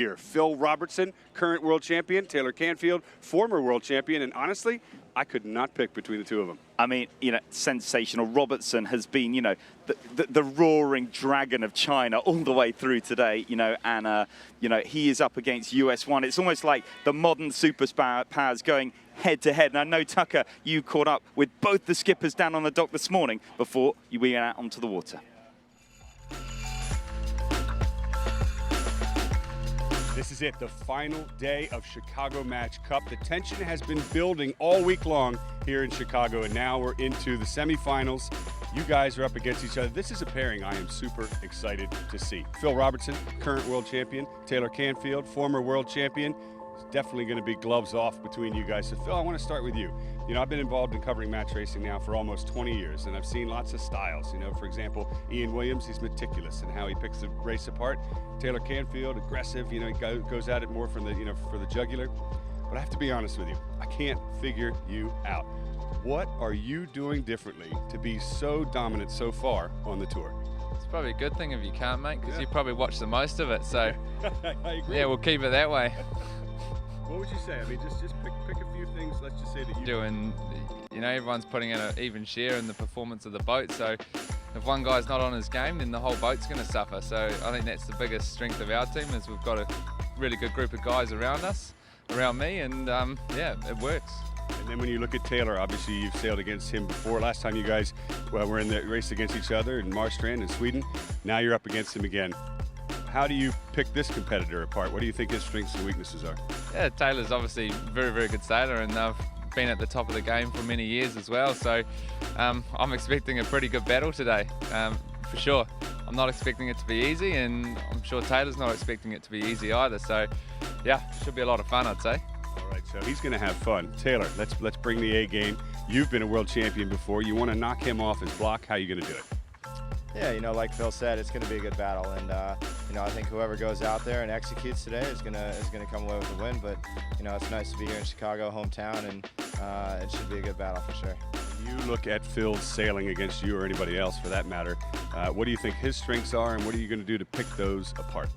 Here, Phil Robertson, current world champion, Taylor Canfield, former world champion, and honestly, I could not pick between the two of them. I mean, sensational. Robertson has been, the roaring dragon of China all the way through today, and, he is up against US1. It's almost like the modern superpowers going head-to-head. And I know, Tucker, you caught up with both the skippers down on the dock this morning before we went out onto the water. This is it, the final day of Chicago Match Cup. The tension has been building all week long here in Chicago, and now we're into the semifinals. You guys are up against each other. This is a pairing I am super excited to see. Phil Robertson, current world champion. Taylor Canfield, former world champion. It's definitely going to be gloves off between you guys. So, Phil, I want to start with you. I've been involved in covering match racing now for almost 20 years, and I've seen lots of styles. For example, Ian Williams, he's meticulous in how he picks the race apart. Taylor Canfield, aggressive, he goes at it more from the, for the jugular. But I have to be honest with you, I can't figure you out. What are you doing differently to be so dominant so far on the tour? It's probably a good thing if you can't, mate, because you probably watch the most of it. So, I agree. Yeah, we'll keep it that way. What would you say? I mean, just pick a few things. Let's just say that you doing. Everyone's putting in an even share in the performance of the boat. So if one guy's not on his game, then the whole boat's going to suffer. So I think that's the biggest strength of our team is we've got a really good group of guys around us, around me, and yeah, it works. And then when you look at Taylor, obviously you've sailed against him before. Last time you guys were in the race against each other in Marstrand in Sweden. Now you're up against him again. How do you pick this competitor apart? What do you think his strengths and weaknesses are? Yeah, Taylor's obviously a very, very good sailor, and they've been at the top of the game for many years as well. So I'm expecting a pretty good battle today, for sure. I'm not expecting it to be easy, and I'm sure Taylor's not expecting it to be easy either. So yeah, should be a lot of fun, I'd say. All right, so he's going to have fun. Taylor, let's bring the A game. You've been a world champion before. You want to knock him off his block. How are you going to do it? Yeah, like Phil said, it's going to be a good battle, and I think whoever goes out there and executes today is going to come away with the win. But it's nice to be here in Chicago, hometown, and it should be a good battle for sure. You look at Phil's sailing against you or anybody else for that matter. What do you think his strengths are, and what are you going to do to pick those apart?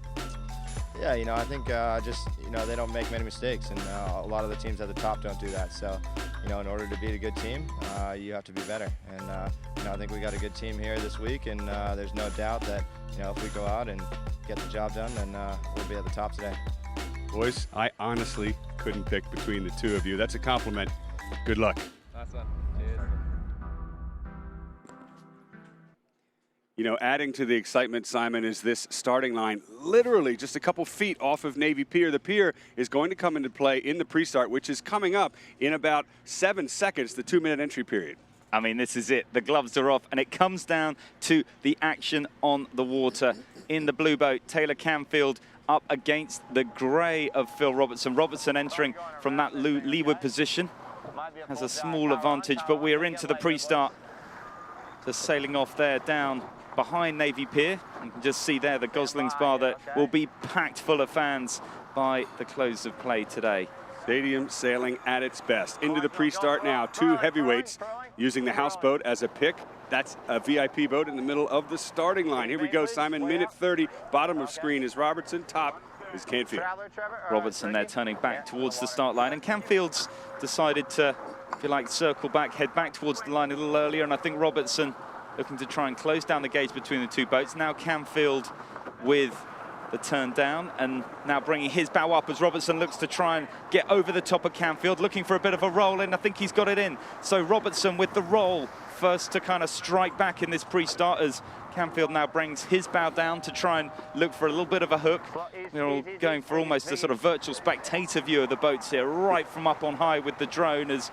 Yeah, I think they don't make many mistakes, and a lot of the teams at the top don't do that. So, in order to beat a good team, you have to be better. And I think we got a good team here this week, and there's no doubt that if we go out and get the job done, then we'll be at the top today. Boys, I honestly couldn't pick between the two of you. That's a compliment. Good luck. Nice one. Cheers. Adding to the excitement, Simon, is this starting line literally just a couple feet off of Navy Pier. The pier is going to come into play in the pre-start, which is coming up in about 7 seconds, the 2-minute entry period. I mean, this is it. The gloves are off, and it comes down to the action on the water. In the blue boat, Taylor Canfield up against the grey of Phil Robertson. Robertson entering from that leeward position. Has a small advantage, but we are into the pre-start. Just sailing off there down behind Navy Pier. You can just see there the Goslings Bar that will be packed full of fans by the close of play today. Stadium sailing at its best. Into the pre-start now, 2 heavyweights using the houseboat as a pick. That's a VIP boat in the middle of the starting line. Here we go, Simon, minute 30. Bottom of screen is Robertson, top is Canfield. Robertson there turning back towards the start line, and Canfield's decided to, if you like, circle back, head back towards the line a little earlier, and I think Robertson looking to try and close down the gauge between the two boats. Now Canfield with the turn down, and now bringing his bow up as Robertson looks to try and get over the top of Canfield, looking for a bit of a roll in. I think he's got it in. So Robertson with the roll, first to kind of strike back in this pre-start as Canfield now brings his bow down to try and look for a little bit of a hook. We're all going for almost a sort of virtual spectator view of the boats here, right from up on high with the drone, as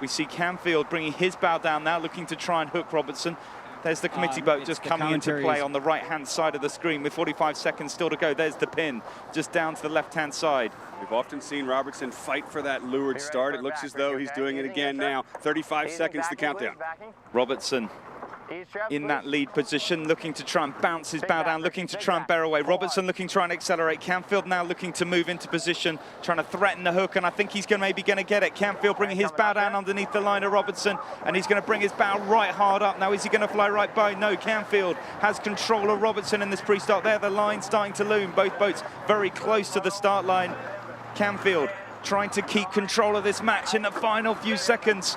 we see Canfield bringing his bow down now, looking to try and hook Robertson. There's the committee boat just coming into play on the right-hand side of the screen with 45 seconds still to go. There's the pin, just down to the left-hand side. We've often seen Robertson fight for that lured start. It looks as though he's doing it again now. 35 seconds to countdown. Robertson in that lead position, looking to try and bounce his bow down, looking to try and bear away. Robertson looking to try and accelerate. Canfield now looking to move into position, trying to threaten the hook, and I think he's maybe going to get it. Canfield bringing his bow down underneath the line of Robertson, and he's going to bring his bow right hard up. Now, is he going to fly right by? No, Canfield has control of Robertson in this pre-start. There, the line starting to loom. Both boats very close to the start line. Canfield trying to keep control of this match in the final few seconds.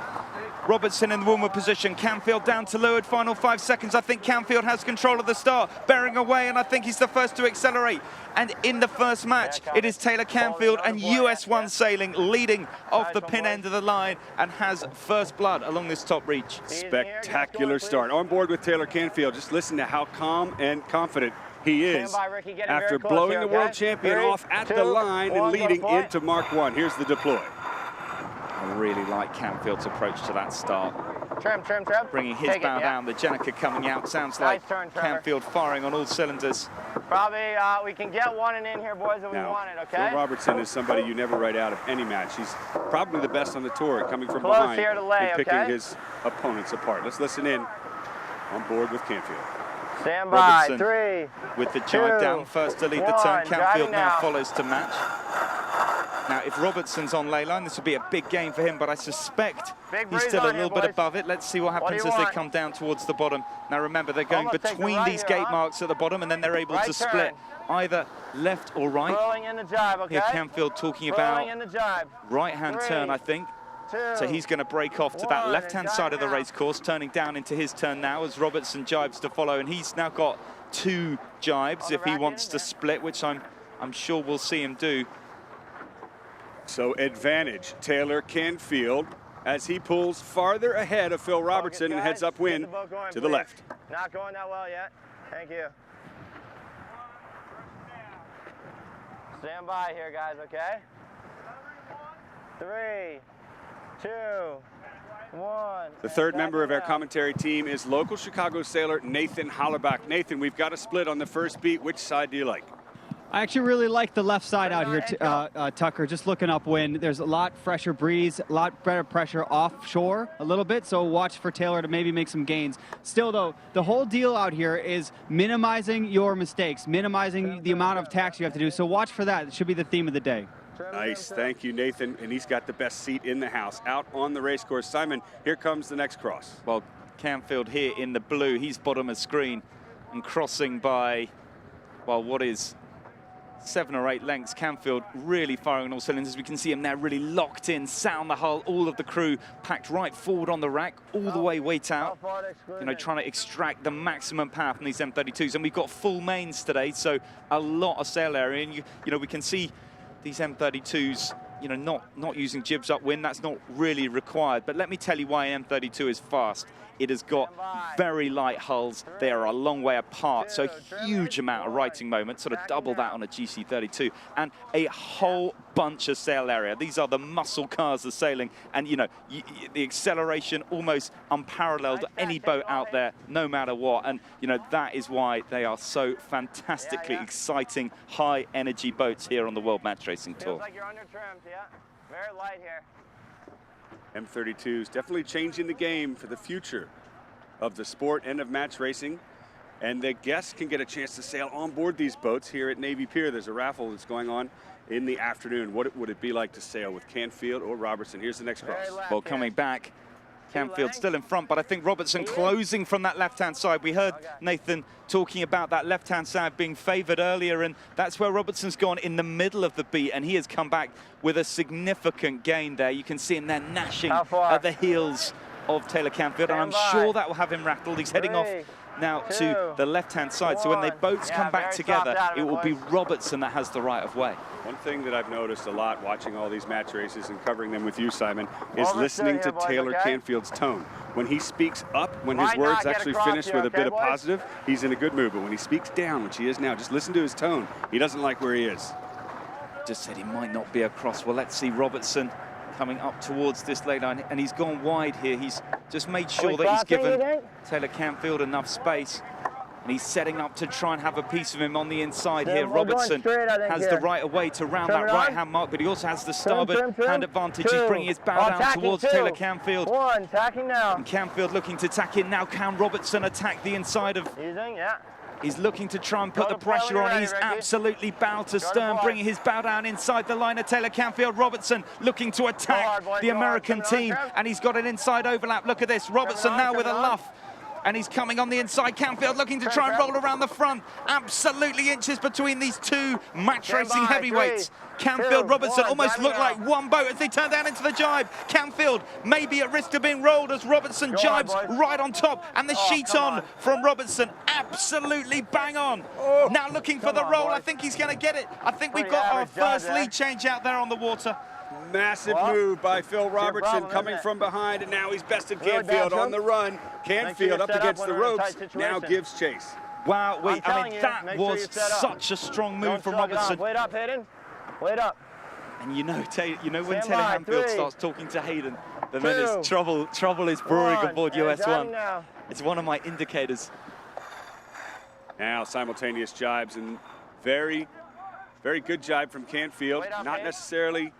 Robertson in the windward position, Canfield down to leeward, final 5 seconds. I think Canfield has control of the start, bearing away, and I think he's the first to accelerate. And in the first match, it is Taylor Canfield and US1 Sailing leading off the pin end of the line and has first blood along this top reach. Spectacular start. On board with Taylor Canfield. Just listen to how calm and confident he is after blowing the world champion off at the line and leading into Mark 1. Here's the deploy. I really like Canfield's approach to that start. Trim. Bringing his bow down, the Jenica coming out. Sounds like Canfield firing on all cylinders. Probably we can get one and in here, boys, if we want it, okay? Phil Robertson is somebody you never write out of any match. He's probably the best on the tour, coming from Close behind here to lay, and picking okay? his opponents apart. Let's listen in on board with Canfield. Stand by, Robertson 3, with the jibe 2, down first to lead the 1, turn. Canfield driving now now. follows to match. Now, if Robertson's on lay line, this will be a big game for him, but I suspect Big he's breeze still a on little here, bit boys. above it. Let's see what What do happens you as they want? come down towards the bottom. Now, remember, they're going Almost take the between right these here, gate huh? marks at the bottom, and then they're able Right to split turn. either left or right. Rolling in the jibe, okay? Here, Canfield talking Rolling about in the jibe. right-hand 3, turn, I think. 2, So he's going to break off to that 1, left-hand and side of the jibe now. race course, turning down into his turn now as Robertson jibes to follow, and he's now got 2 jibes On the if he rack wants in, to yeah. split, which I'm sure we'll see him do. So advantage, Taylor Canfield, as he pulls farther ahead of Phil Robertson and heads upwind Get the boat going, to the please. left. Not going that well yet. Thank you. Stand by here, guys, okay? 3, 2, 1. The third member of our Now. commentary team is local Chicago sailor Nathan Hollerbach. Nathan, we've got a split on the first beat. Which side do you like? I actually really like the left side out here, Tucker. Just looking upwind, there's a lot fresher breeze, a lot better pressure offshore a little bit, so watch for Taylor to maybe make some gains. Still, though, the whole deal out here is minimizing your mistakes, minimizing the amount of tacks you have to do, so watch for that. It should be the theme of the day. Nice, thank you, Nathan. And he's got the best seat in the house out on the race course. Simon, here comes the next cross. Well, Canfield here in the blue, he's bottom of screen and crossing by, well, what is 7 or 8 lengths. Canfield really firing on all cylinders. We can see him now really locked in, sat on the hull, all of the crew packed right forward on the rack, all the way weight out, you know, trying to extract the maximum power from these M32s. And we've got full mains today, so a lot of sail area. And, you know, we can see these M32s, you know, not using jibs upwind. That's not really required. But let me tell you why M32 is fast. It has got very light hulls. They are a long way apart, so huge amount of righting moment, sort of double that on a GC32, and a whole bunch of sail area. These are the muscle cars of sailing, and you know, the acceleration almost unparalleled any boat out there, no matter what. And you know, that is why they are so fantastically exciting, high energy boats here on the World Match Racing Tour. Feels like you're under trimmed, yeah. Very light here. M32s definitely changing the game for the future of the sport and of match racing. And the guests can get a chance to sail on board these boats here at Navy Pier. There's a raffle that's going on in the afternoon. What would it be like to sail with Canfield or Robertson? Here's the next cross. Well, coming back, Canfield still in front, but I think Robertson closing from that left-hand side. We heard Nathan talking about that left-hand side being favored earlier, and that's where Robertson's gone in the middle of the beat, and he has come back with a significant gain there. You can see him there gnashing at the heels of Taylor Canfield, and I'm sure that will have him rattled. He's heading off now to the left-hand side, so when they both come back together, it will be Robertson that has the right of way. One thing that I've noticed a lot watching all these match races and covering them with you, Simon, is Well, listening to boys, Taylor okay? Canfield's tone. When he speaks up, when his Might words not get actually across finish here, with a okay, bit of boys? positive, he's in a good mood. But when he speaks down, which he is now, just listen to his tone. He doesn't like where he is. Just said he might not be across. Well, let's see Robertson coming up towards this lay line, and he's gone wide here. He's just made sure that he's given Taylor Canfield enough space. And he's setting up to try and have a piece of him on the inside here. we're going Robertson straight, I think, has here. the right of way to round Turn that it on. right-hand mark, but he also has the starboard trim. hand advantage. Two. He's bringing his bow down Attacking, towards two. Taylor Canfield. One, tacking now. And Canfield looking to tack in now. Can Robertson attack the inside of... Using, yeah. He's looking to try and put Go the to play when pressure you're on. ready, He's Ricky. absolutely bow to to stern, play. bringing his bow down inside the line of Taylor Canfield. Robertson looking to attack hard, boys, the go hard. American Trim it on, team, trim. and he's got an inside overlap. Look at this. Robertson on, now trim with it a on. luff. And he's coming on the inside. Canfield looking to Trim, try and trim. roll around the front. Absolutely inches between these two match Stand racing by, heavyweights. 3, Canfield, 2, Robertson 1, almost driving look out. like one boat as they turn down into the jibe. Canfield maybe at risk of being rolled as Robertson Go on, jibes boys. right on top. And the Oh, sheet come on on. from Robertson. Absolutely bang on. Now looking for Come the on, roll. boys. I think he's going to get it. I think we've Pretty got our average job first there. lead change out there on the water. Massive Well, move by Phil Robertson problem, coming isn't it? from behind, and now he's bested Really bad Canfield on jump. the run. Make sure Canfield you're up set up against when the we're in a ropes, tight now situation. gives chase. Wow, I'm telling you, that make sure was you're set up. such a strong move Don't from slug it on. Robertson. Wait up, Hayden. Wait up. And you know, when Stand Taylor by, Canfield 3, starts talking to Hayden, then 2, it's trouble is brewing One. aboard And US driving One. now. It's one of my indicators. Now simultaneous jibes, and very, very good jibe from Canfield. Wait up, Not Hayden. necessarily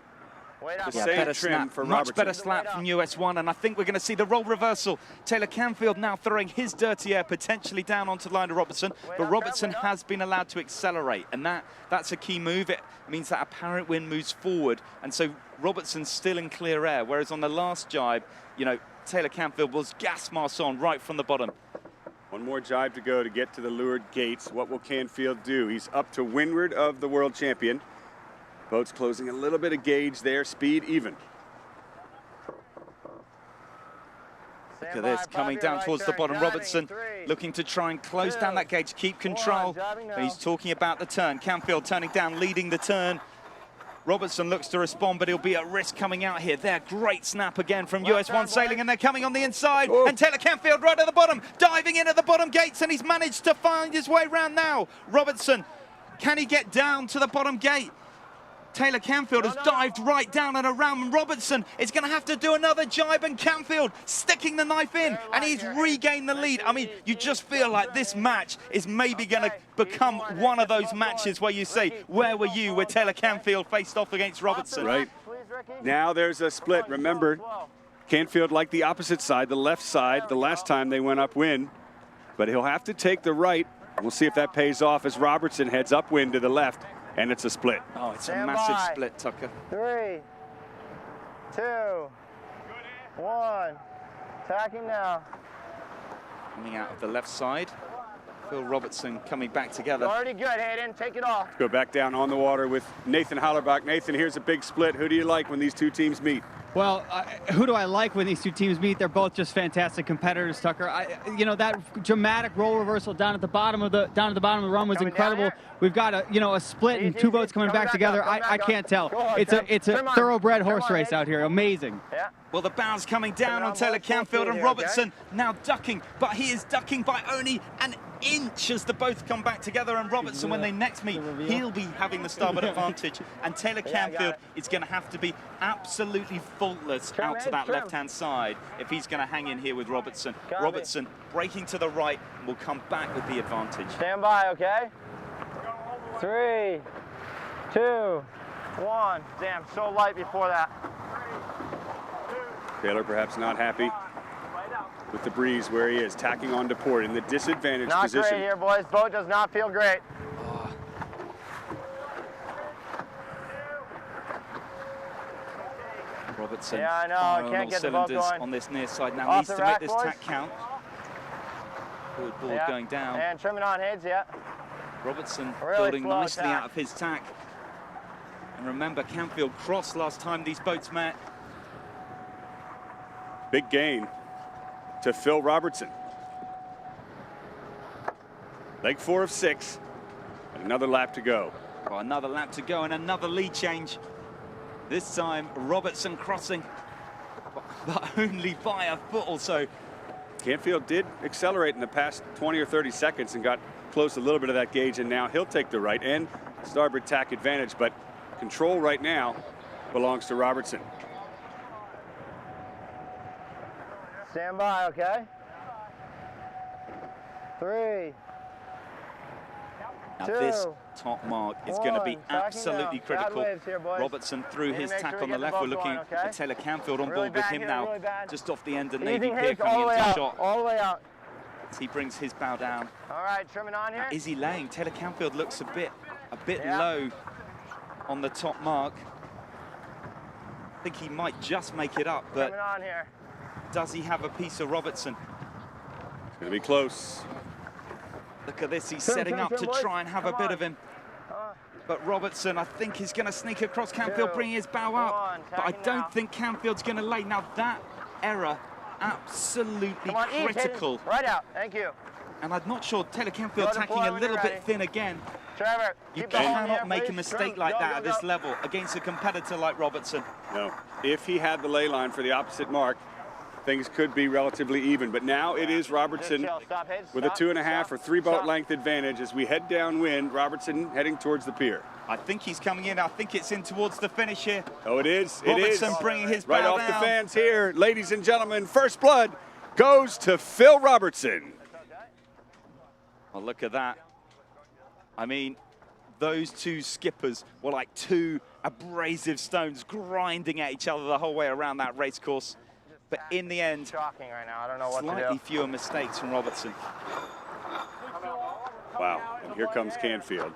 Wait up. the Yeah, same better trim snap, for much Robertson. better slap from US One, and I think we're going to see the role reversal. Taylor Canfield now throwing his dirty air potentially down onto the line of Robertson, but up, Robertson wait up. has been allowed to accelerate, and that's a key move. It means that apparent wind moves forward, and so Robertson's still in clear air, whereas on the last jibe, Taylor Canfield was gas mask on right from the bottom. One more jibe to go to get to the leeward gates. What will Canfield do? He's up to windward of the world champion. Boat's closing a little bit of gauge there, speed even. Look at this, coming down towards the bottom. Robertson looking to try and close down that gauge, keep control. And he's talking about the turn. Canfield turning down, leading the turn. Robertson looks to respond, but he'll be at risk coming out here. There, great snap again from US One sailing, and they're coming on the inside. Oh. And Taylor Canfield right at the bottom, diving in at the bottom gates, and he's managed to find his way round now. Robertson, can he get down to the bottom gate? Taylor Canfield has dived right down and around, and Robertson is going to have to do another jibe, and Canfield sticking the knife in, and he's regained the lead. I mean, you just feel like this match is maybe going to become one of those matches where you say, where were you where Taylor Canfield faced off against Robertson? Right. Now there's a split. Remember, Canfield liked the opposite side, the left side, the last time they went upwind. But he'll have to take the right. We'll see if that pays off as Robertson heads upwind to the left, and it's a split. Oh, it's a Stand massive by. split, Tucker. 3, 2, 1. Attacking now. Coming out of the left side. Phil Robertson coming back together. Already good, Hayden. Take it off. Go back down on the water with Nathan Hallerbach. Nathan, here's a big split. Who do you like when these two teams meet? Well, who do I like when these two teams meet? They're both just fantastic competitors, Tucker. That dramatic role reversal down at the bottom of the run was Coming down incredible. here. We've got a split and Easy, two easy. boats coming Coming back back together. up, coming I back can't up. tell. Go on, It's Tim. a Trim on. thoroughbred Trim horse on, race Hayden. out here. Amazing. Yeah. Well, the bow's coming down on on, Taylor boys, full Canfield, speed and here, Robertson now ducking, but he is ducking by only an inch as the both come back together. And Robertson, when they next meet, he'll be having the starboard advantage, and Taylor Yeah, I got Canfield it. is going to have to be absolutely faultless Trim, out to Ed, that trim. left-hand side if he's going to hang in here with Robertson. Got it. Robertson breaking to the right will come back with the advantage. Stand by, okay? 3, 2, 1. Damn, so light before that. Taylor perhaps not happy with the breeze where he is, tacking on to port in the disadvantaged Not position. great here, boys. Boat does not feel great. Robertson, Yeah, I know. firing on Can't all get the boat cylinders going. on this near side now. Off Needs the to make rack, this boys. tack count. Good board Yeah. going down. And trim it on heads, yeah. Robertson Really building slow nicely tack. out of his tack. And remember, Canfield crossed last time these boats met. Big gain to Phil Robertson. Leg 4 of 6, and another lap to go. Well, another lap to go and another lead change. This time, Robertson crossing, but only by a foot or so. Canfield did accelerate in the past 20 or 30 seconds and got close a little bit of that gauge, and now he'll take the right and starboard tack advantage, but control right now belongs to Robertson. Stand by, okay? 3, Now Two, this top mark is going to be one. Tracking absolutely now. critical. Sideways here, boys. Robertson threw Need to his make tack sure we on the get the left. We're boat looking going, okay? at Taylor Canfield on Really board with bad him here, now. really bad. Just off the end of Easy Navy Pier hits all coming the way into out. shot. All the way out. As he brings his bow down. All right, trimming on here. Now, is he laying? Taylor Canfield looks a bit Yeah. low on the top mark. I think he might just make it up, but Trimming on here. does he have a piece of Robertson? It's going to be close. Look at this, he's Trim, setting trim, up trim, to boys. try and have a Come bit on. of him. Come on. But Robertson, I think, is going to sneak across Canfield, Two, bringing his bow come up. on, But I tacking don't now. think Canfield's going to lay. Now that error, absolutely Come on, ease, critical. Hayden. Right out. Thank you. And I'm not sure Taylor Canfield Go to tacking point a when little you're bit ready. thin again. Trevor, You keep the hole in cannot here, make a please. mistake Trim. like Go, that go, at this go. level against a competitor like Robertson. No. If he had the ley line for the opposite mark, things could be relatively even. But now it is Robertson Just chill. Stop, Hayden. with a Stop. 2.5 Stop. or 3 boat Stop. length advantage as we head downwind. Robertson heading towards the pier. I think he's coming in. I think it's in towards the finish here. Oh, it is. It is. Robertson bringing his Right bow off the down. fans here. Ladies and gentlemen, first blood goes to Phil Robertson. Well, look at that. I mean, those two skippers were like two abrasive stones grinding at each other the whole way around that race course. But in the end, Shocking right now. I don't know what to slightly do. fewer mistakes from Robertson. Wow, and here comes Canfield.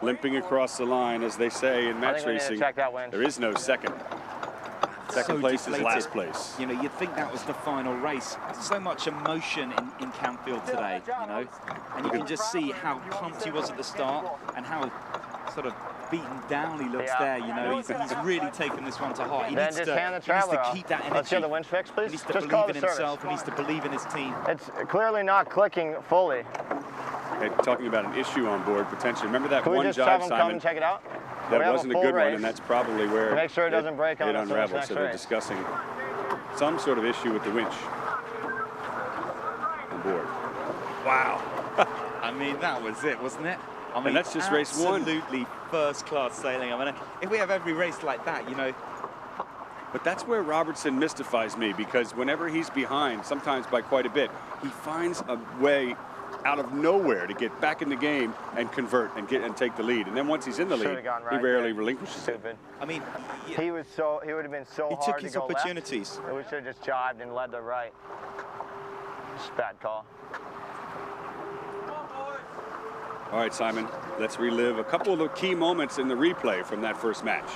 Limping across the line, as they say in I match think we need to racing. check that winch. There is no second. Second So place deflated. is last place. You know, you'd think that was the final race. So much emotion in Canfield today, you know. And you can just see how pumped he was at the start and how sort of beaten down he looks Yeah. there, you know. He's really taken this one to heart. He Then needs just to, hand the he needs traveler to off. keep that energy. Let's hear the winch fix, He please. needs to Just call believe the in service. himself. He needs to believe in his team. It's clearly not clicking fully. Hey, talking about an issue on board potentially. Remember that Can we one just have jibe, them come Simon? and check it out? We That have wasn't a full good one, race. and that's probably where Make sure it doesn't break on it us in this unraveled. next So they're race. discussing some sort of issue with the winch on board. Wow. I mean, that was it, wasn't it? I mean, that's just race one. Absolutely first-class sailing. I mean, if we have every race like that, you know. But that's where Robertson mystifies me, because whenever he's behind, sometimes by quite a bit, he finds a way out of nowhere to get back in the game and convert and take the lead. And then once he's in the Should've lead, gone he right rarely there. relinquishes it. Stupid. I mean, He would have been so he hard took to his go opportunities. left. We should have just jived and led to right. Just bad call. All right, Simon, let's relive a couple of the key moments in the replay from that first match.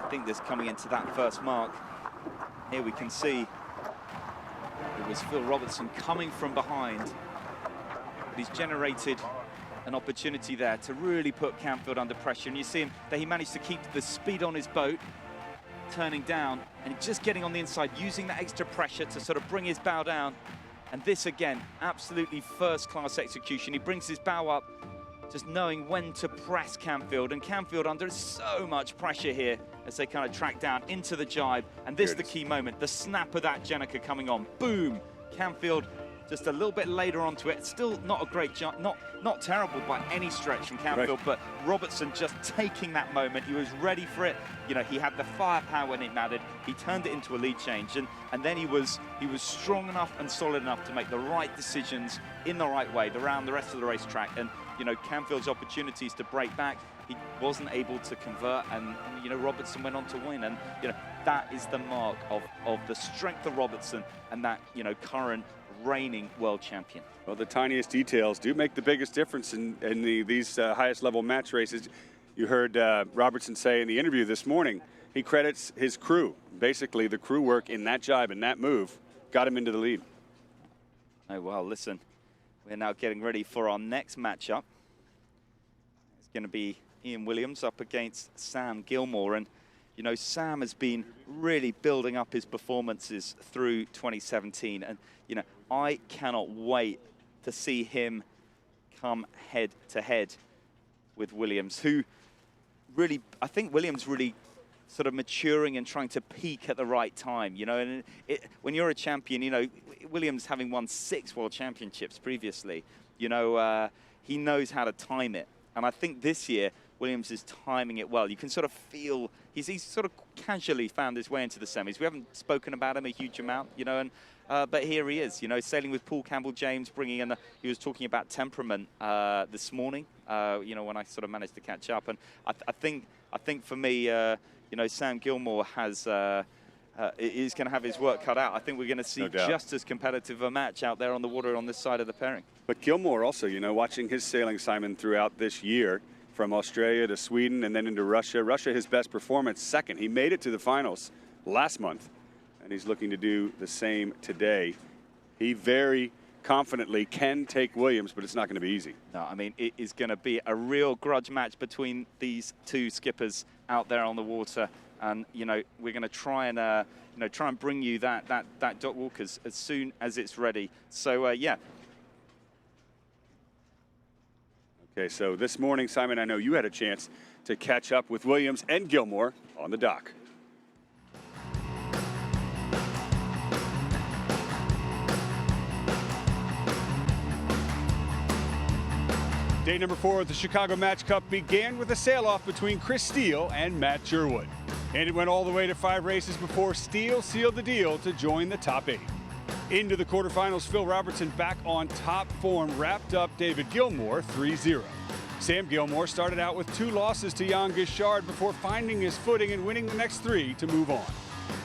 I think this coming into that first mark. Here we can see it was Phil Robertson coming from behind. But he's generated an opportunity there to really put Canfield under pressure. And you see him that he managed to keep the speed on his boat, turning down and just getting on the inside, using that extra pressure to sort of bring his bow down. And this again, absolutely first-class execution. He brings his bow up, just knowing when to press Canfield. And Canfield under so much pressure here as they kind of track down into the jibe. And this is the key moment, the snap of that Jenica coming on. Boom! Canfield just a little bit later onto it. Still not a great jump, not terrible by any stretch from Canfield, but Robertson just taking that moment. He was ready for it. You know, he had the firepower when it mattered. He turned it into a lead change, and then he was strong enough and solid enough to make the right decisions in the right way around the rest of the racetrack. And you know, Canfield's opportunities to break back, he wasn't able to convert, and you know, Robertson went on to win. And you know, that is the mark of the strength of Robertson and that, you know, current reigning world champion. Well, the tiniest details do make the biggest difference in these highest level match races. You heard Robertson say in the interview this morning, he credits his crew. Basically, the crew work in that jibe and that move got him into the lead. Oh, well, listen, we're now getting ready for our next matchup. It's going to be Ian Williams up against Sam Gilmore. And, you know, Sam has been really building up his performances through 2017. And, you know, I cannot wait to see him come head to head with Williams, who really, I think Williams really sort of maturing and trying to peak at the right time, you know. And when you're a champion, you know, Williams having won 6 world championships previously, you know, he knows how to time it. And I think this year, Williams is timing it well. You can sort of feel he's sort of casually found his way into the semis. We haven't spoken about him a huge amount, you know, and but here he is, you know, sailing with Paul Campbell-James, bringing in. He was talking about temperament this morning, you know, when I sort of managed to catch up, and I think for me, you know, Sam Gilmore has. Is going to have his work cut out. I think we're going to see just as competitive a match out there on the water on this side of the pairing. But Gilmore also, you know, watching his sailing, Simon, throughout this year, from Australia to Sweden and then into Russia. Russia, his best performance, second. He made it to the finals last month, and he's looking to do the same today. He very confidently can take Williams, but it's not going to be easy. No, I mean, it is going to be a real grudge match between these two skippers out there on the water. And, you know, we're going to try and bring you that dock walk as soon as it's ready. So, yeah. Okay, so this morning, Simon, I know you had a chance to catch up with Williams and Gilmore on the dock. Day number 4 of the Chicago Match Cup began with a sail-off between Chris Steele and Matt Sherwood. And it went all the way to 5 races before Steele sealed the deal to join the top 8. Into the quarterfinals, Phil Robertson back on top form wrapped up David Gilmore 3-0. Sam Gilmore started out with 2 losses to Jan Guichard before finding his footing and winning the next 3 to move on.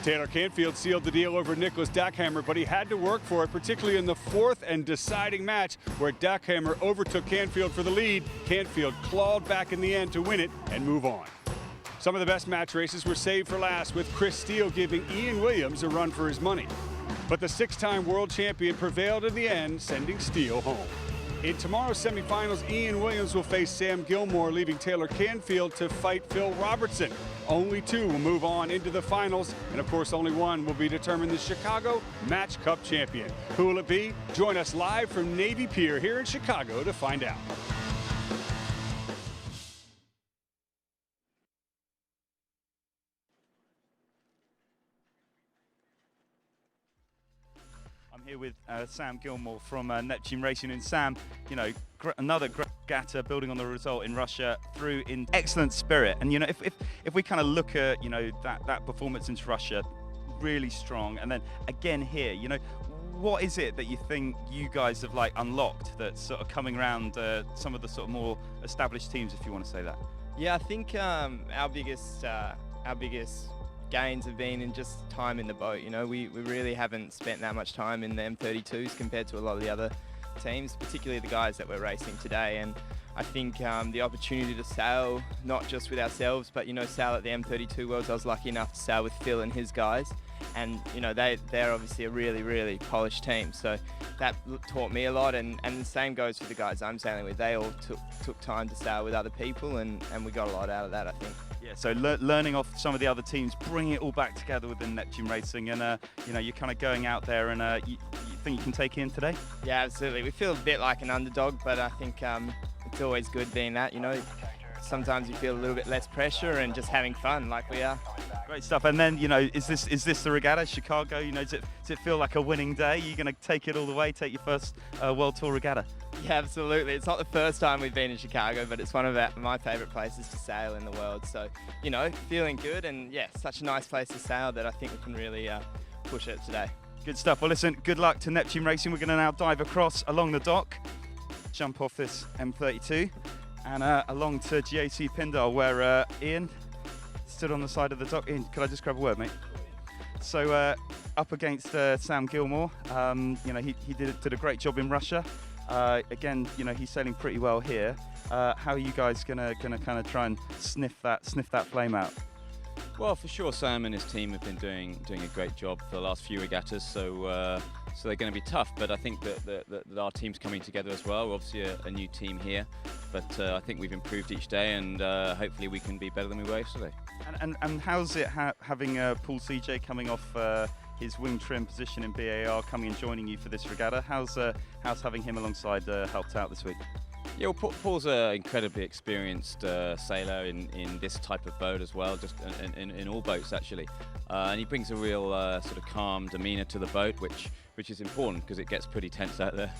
Taylor Canfield sealed the deal over Nicholas Dackhammer, but he had to work for it, particularly in the 4th and deciding match where Dackhammer overtook Canfield for the lead. Canfield clawed back in the end to win it and move on. Some of the best match races were saved for last, with Chris Steele giving Ian Williams a run for his money. But the 6-time world champion prevailed in the end, sending Steele home. In tomorrow's semifinals, Ian Williams will face Sam Gilmore, leaving Taylor Canfield to fight Phil Robertson. Only 2 will move on into the finals, and of course only 1 will be determined the Chicago Match Cup champion. Who will it be? Join us live from Navy Pier here in Chicago to find out. Here with Sam Gilmore from Neptune Racing. And Sam, you know, another great regatta, building on the result in Russia through in excellent spirit. And you know, if we kind of look at, you know, that performance in Russia, really strong, and then again here, you know, what is it that you think you guys have like unlocked that's sort of coming around some of the sort of more established teams, if you want to say that? Yeah, I think our biggest gains have been in just time in the boat. You know, we really haven't spent that much time in the M32s compared to a lot of the other teams, particularly the guys that we're racing today. And I think the opportunity to sail, not just with ourselves, but, you know, sail at the M32 Worlds. I was lucky enough to sail with Phil and his guys. And, you know, they're obviously a really, really polished team. So that taught me a lot. And the same goes for the guys I'm sailing with. They all took time to sail with other people, and we got a lot out of that, I think. Yeah, so learning off some of the other teams, bringing it all back together within Neptune Racing, and you know, you're kind of going out there, and you think you can take it in today? Yeah, absolutely. We feel a bit like an underdog, but I think it's always good being that. You know, sometimes you feel a little bit less pressure and just having fun, like we are. Great stuff. And then, you know, is this the regatta, Chicago? You know, does it feel like a winning day? You're going to take it all the way, take your first World Tour regatta? Yeah, absolutely. It's not the first time we've been in Chicago, but it's one of my favourite places to sail in the world. So, you know, feeling good, and yeah, such a nice place to sail that I think we can really push it today. Good stuff. Well, listen, good luck to Neptune Racing. We're going to now dive across along the dock, jump off this M32, and along to GAC Pindar, where Ian stood on the side of the dock. Ian, could I just grab a word, mate? So up against Sam Gilmore, you know, he did a great job in Russia. Again, you know, he's sailing pretty well here. How are you guys gonna kind of try and sniff that flame out? Well, for sure, Sam and his team have been doing a great job for the last few regattas, so they're going to be tough. But I think that our team's coming together as well. We're obviously a new team here, but I think we've improved each day, and hopefully we can be better than we were yesterday. And how's it having Paul CJ coming off his wing trim position in BAR, coming and joining you for this regatta? How's having him alongside helped out this week? Yeah, well, Paul's an incredibly experienced sailor in this type of boat as well, just in all boats actually, and he brings a real sort of calm demeanour to the boat, which is important because it gets pretty tense out there.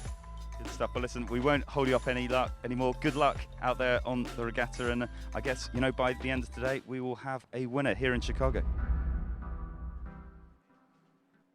Good stuff. But listen, we won't hold you up anymore. Good luck out there on the regatta, and I guess, you know, by the end of today, we will have a winner here in Chicago.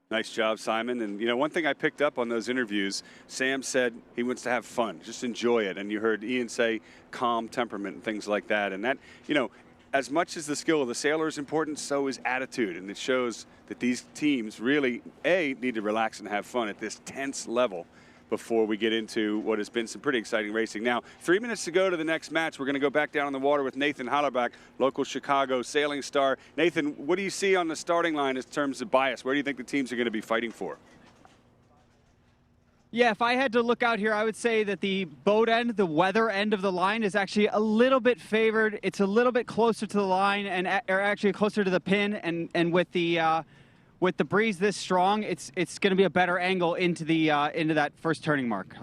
Nice job, Simon. And, you know, one thing I picked up on those interviews, Sam said he wants to have fun, just enjoy it. And you heard Ian say calm temperament and things like that. And that, you know, as much as the skill of the sailor is important, so is attitude. And it shows that these teams really, A, need to relax and have fun at this tense level before we get into what has been some pretty exciting racing. Now, 3 minutes to go to the next match. We're going to go back down on the water with Nathan Hollerbach, local Chicago sailing star. Nathan, what do you see on the starting line in terms of bias? Where do you think the teams are going to be fighting for? Yeah, if I had to look out here, I would say that the boat end, the weather end of the line is actually a little bit favored. It's a little bit closer to the line and or actually closer to the pin, and with the breeze this strong, it's going to be a better angle into that first turning mark.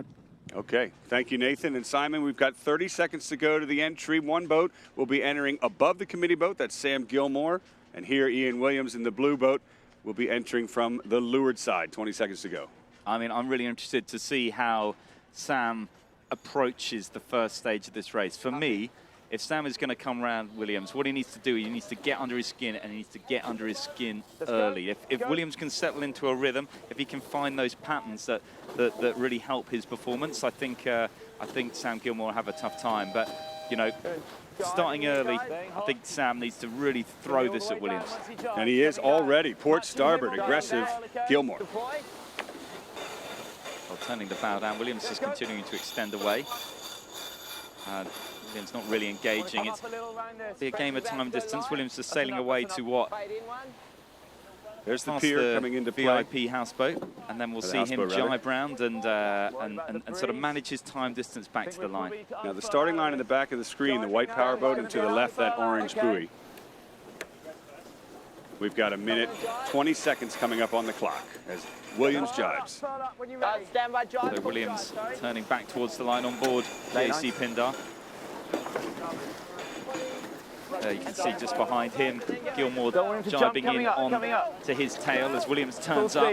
Okay, thank you, Nathan. And Simon, we've got 30 seconds to go to the entry. One boat will be entering above the committee boat. That's Sam Gilmore. And here, Ian Williams in the blue boat will be entering from the leeward side. 20 seconds to go. I mean, I'm really interested to see how Sam approaches the first stage of this race. For me, if Sam is going to come around Williams, what he needs to do, he needs to get under his skin, and he needs to get under his skin early. If Williams can settle into a rhythm, if he can find those patterns that really help his performance, I think Sam Gilmore will have a tough time. But, you know, starting early, I think Sam needs to really throw this at Williams. And he is already. Port starboard, aggressive Gilmore. Well, turning the bow down, Williams is continuing to extend away. Williams not really engaging. It's be a game of time distance. Williams is sailing away to what? There's the pier coming into play. VIP houseboat, and then we'll see him jibe round and sort of manage his time distance back to the line. Now the starting line in the back of the screen, the white powerboat, and to the left that orange buoy. We've got 1 minute, 20 seconds coming up on the clock as Williams jibes. So Williams turning back towards the line on board JC Pindar. You can see just behind him, Gilmore jibing in on to his tail as Williams turns up.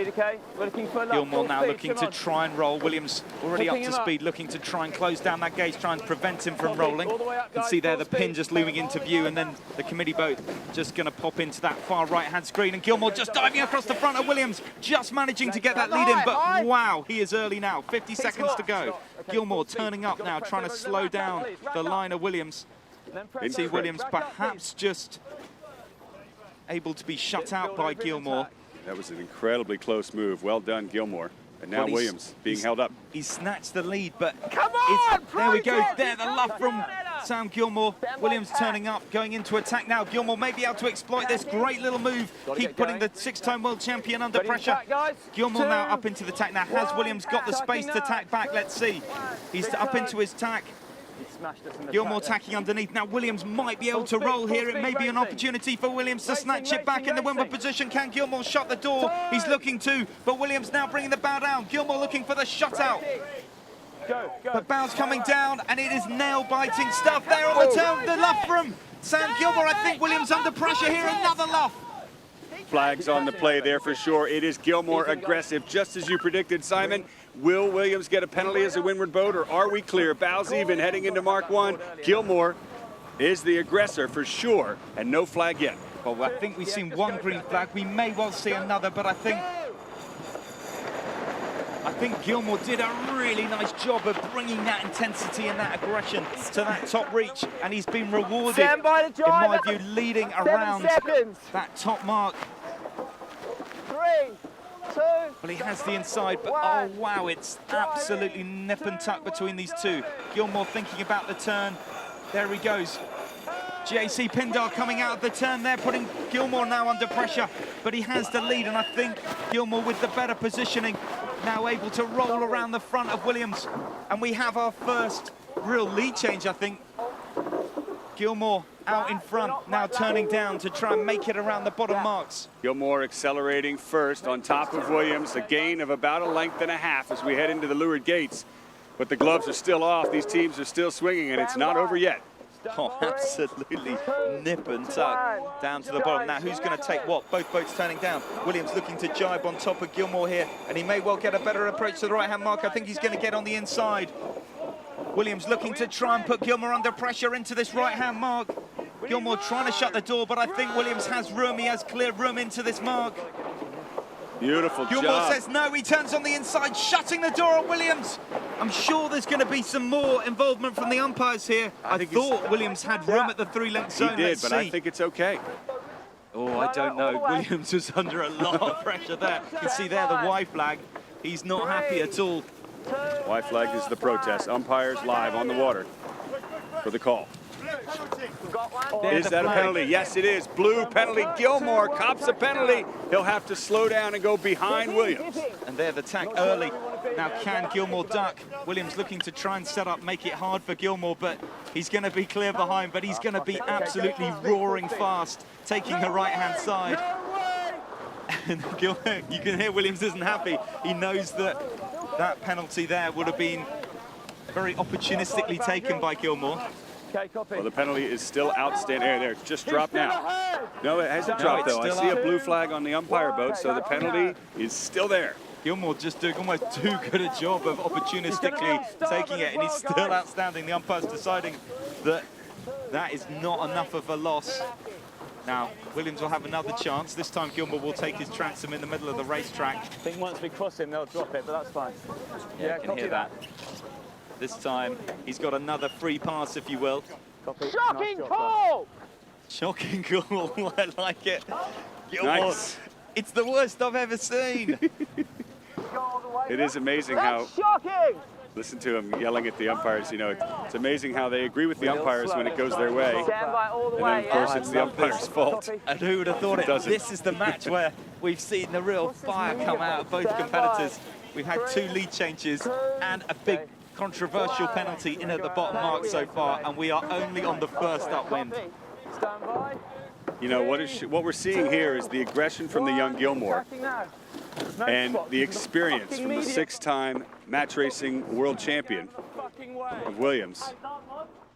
Gilmore now looking to try and roll. Williams already up to speed, looking to try and close down that gauge, try and prevent him from rolling. You can see there the pin just looming into view, and then the committee boat just going to pop into that far right-hand screen. And Gilmore just diving across the front of Williams, just managing to get that lead in. But wow, he is early now, 50 seconds to go. Gilmore turning up now, trying to slow down the line of Williams. See Williams perhaps just able to be shut out by Gilmore. That was an incredibly close move. Well done, Gilmore. And now Williams being held up. He snatched the lead, but there we go. There, the luff from Sam Gilmore. Williams turning up, going into attack now. Gilmore may be able to exploit this great little move. Keep putting the 6-time world champion under pressure. Gilmore now up into the tack. Now, has Williams got the space to tack back? Let's see. He's up into his tack. Gilmore tacking underneath. Now Williams might be able to roll here. It may be an opportunity for Williams to snatch it back in the windward position. Can Gilmore shut the door? He's looking to, but Williams now bringing the bow down. Gilmore looking for the shutout. But bow's coming down, and it is nail-biting stuff there on the turn. The luff from Sam Gilmore. I think Williams under pressure here. Another luff. Flags on the play there for sure. It is Gilmore aggressive, just as you predicted, Simon. Will Williams get a penalty as a windward boat, or are we clear? Bows even heading into Mark 1. Gilmore is the aggressor for sure, and no flag yet. Well, I think we've seen one green flag. We may well see another, but I think Gilmore did a really nice job of bringing that intensity and that aggression to that top reach, and he's been rewarded, in my view, leading around that top mark. 3, 2. Well, he has the inside, but oh wow, it's absolutely nip and tuck between these two. Gilmore thinking about the turn. There he goes. JC Pindar coming out of the turn there, putting Gilmore now under pressure, but he has the lead, and I think Gilmore with the better positioning, now able to roll around the front of Williams, and we have our first real lead change, I think. Gilmore out in front, now turning down to try and make it around the bottom marks. Gilmore accelerating first on top of Williams, a gain of about 1.5 lengths as we head into the leeward gates. But the gloves are still off, these teams are still swinging, and it's not over yet. Oh, absolutely nip and tuck down to the bottom. Now, who's going to take what? Both boats turning down. Williams looking to jibe on top of Gilmore here, and he may well get a better approach to the right-hand mark. I think he's going to get on the inside. Williams looking to try and put Gilmore under pressure into this right-hand mark. Gilmore trying to shut the door, but I think Williams has room. He has clear room into this mark. Beautiful Gilmore job. says no, he turns on the inside, shutting the door on Williams. I'm sure there's going to be some more involvement from the umpires here. I thought Williams had room at the 3-length zone. He did, Let's but see. I think it's okay. Oh, I don't know. Williams was under a lot of pressure there. You can see there the Y flag. He's not happy at all. Y flag is the protest. Umpires live on the water for the call. Is that a penalty? Yes, it is. Blue penalty. Gilmore cops a penalty. He'll have to slow down and go behind Williams. And there the tack early. Now can Gilmore duck? Williams looking to try and set up, make it hard for Gilmore, but he's going to be clear behind, but he's going to be absolutely roaring fast, taking the right-hand side. And Gilmore, you can hear Williams isn't happy. He knows that that penalty there would have been very opportunistically taken by Gilmore. Well, the penalty is still outstanding. There, it's just dropped now. No, it hasn't dropped, though. I see a blue flag on the umpire boat, so the penalty is still there. Gilmore just doing almost too good a job of opportunistically taking it, and he's still outstanding. The umpire's deciding that that is not enough of a loss. Now, Williams will have another chance. This time, Gilmore will take his transom in the middle of the racetrack. I think once we cross him, they'll drop it, but that's fine. Yeah, you can hear that. This time, he's got another free pass, if you will. Shocking call! Shocking call, I like it. Gilmore, Nice. it's the worst I've ever seen. It is amazing how, That's shocking! listen to him yelling at the umpires, you know, it's amazing how they agree with the umpires when it goes their way. Stand by all the And way. then, of course, it's the umpire's fault. And who would have thought it? Doesn't. This is the match where we've seen the real fire come out of both competitors. We've had 2 lead changes and a big controversial penalty in at the bottom mark so far, and we are only on the first upwind. Stand by. You know, what we're seeing here is the aggression from the young Gilmore Tracking now. No and spot. the experience from the 6-time match racing world champion Fucking way. of Williams.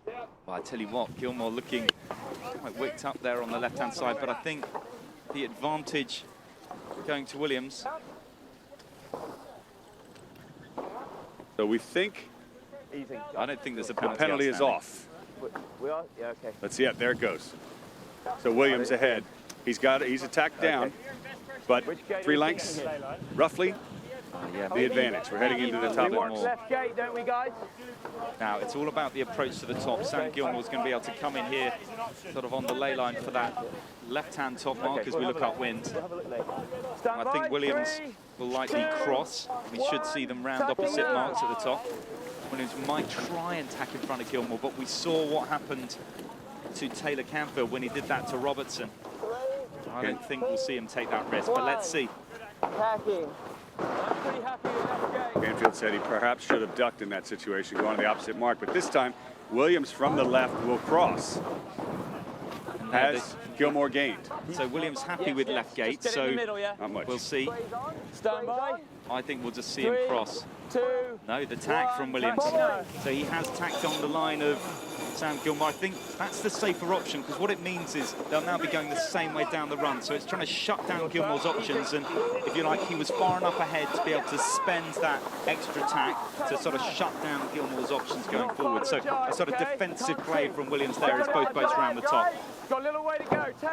Well, I tell you what, Gilmore looking quite wicked up there on the left-hand side, but I think the advantage going to Williams. So we think Easy. I don't think there's a the penalty. penalty is outstanding. off. We are? Yeah, okay. Let's see it. There it goes. So Williams ahead. He's attacked down, but 3 lengths, roughly, Yeah, the advantage. We're heading into the top We watch marks. left gate, don't we, guys? now it's all about the approach to the top. Sam Gilmore's going to be able to come in here sort of on the ley line for that left-hand top mark as we look upwind. We'll have a look later. Stand I by. think Williams 3, will likely cross. We should see them round opposite marks at the top. Williams might try and tack in front of Gilmore, but we saw what happened to Taylor Canfield when he did that to Robertson. I don't think we'll see him take that risk, but let's see. Attacking. I'm pretty happy with left gate. Canfield said he perhaps should have ducked in that situation, going to the opposite mark, but this time Williams from the left will cross. Has Gilmore gained? So Williams happy with left gate, Just get it in so the middle, yeah? Not much. we'll see. Stand by. I think we'll just see him 3, cross. 2. No, the tack from Williams. So he has tacked on the line of Sam Gilmore. I think that's the safer option, because what it means is they'll now be going the same way down the run. So it's trying to shut down Gilmore's options, and if you like, he was far enough ahead to be able to spend that extra tack to sort of shut down Gilmore's options going forward. So a sort of defensive play from Williams there as both boats round the top. Got a little way to go. 10.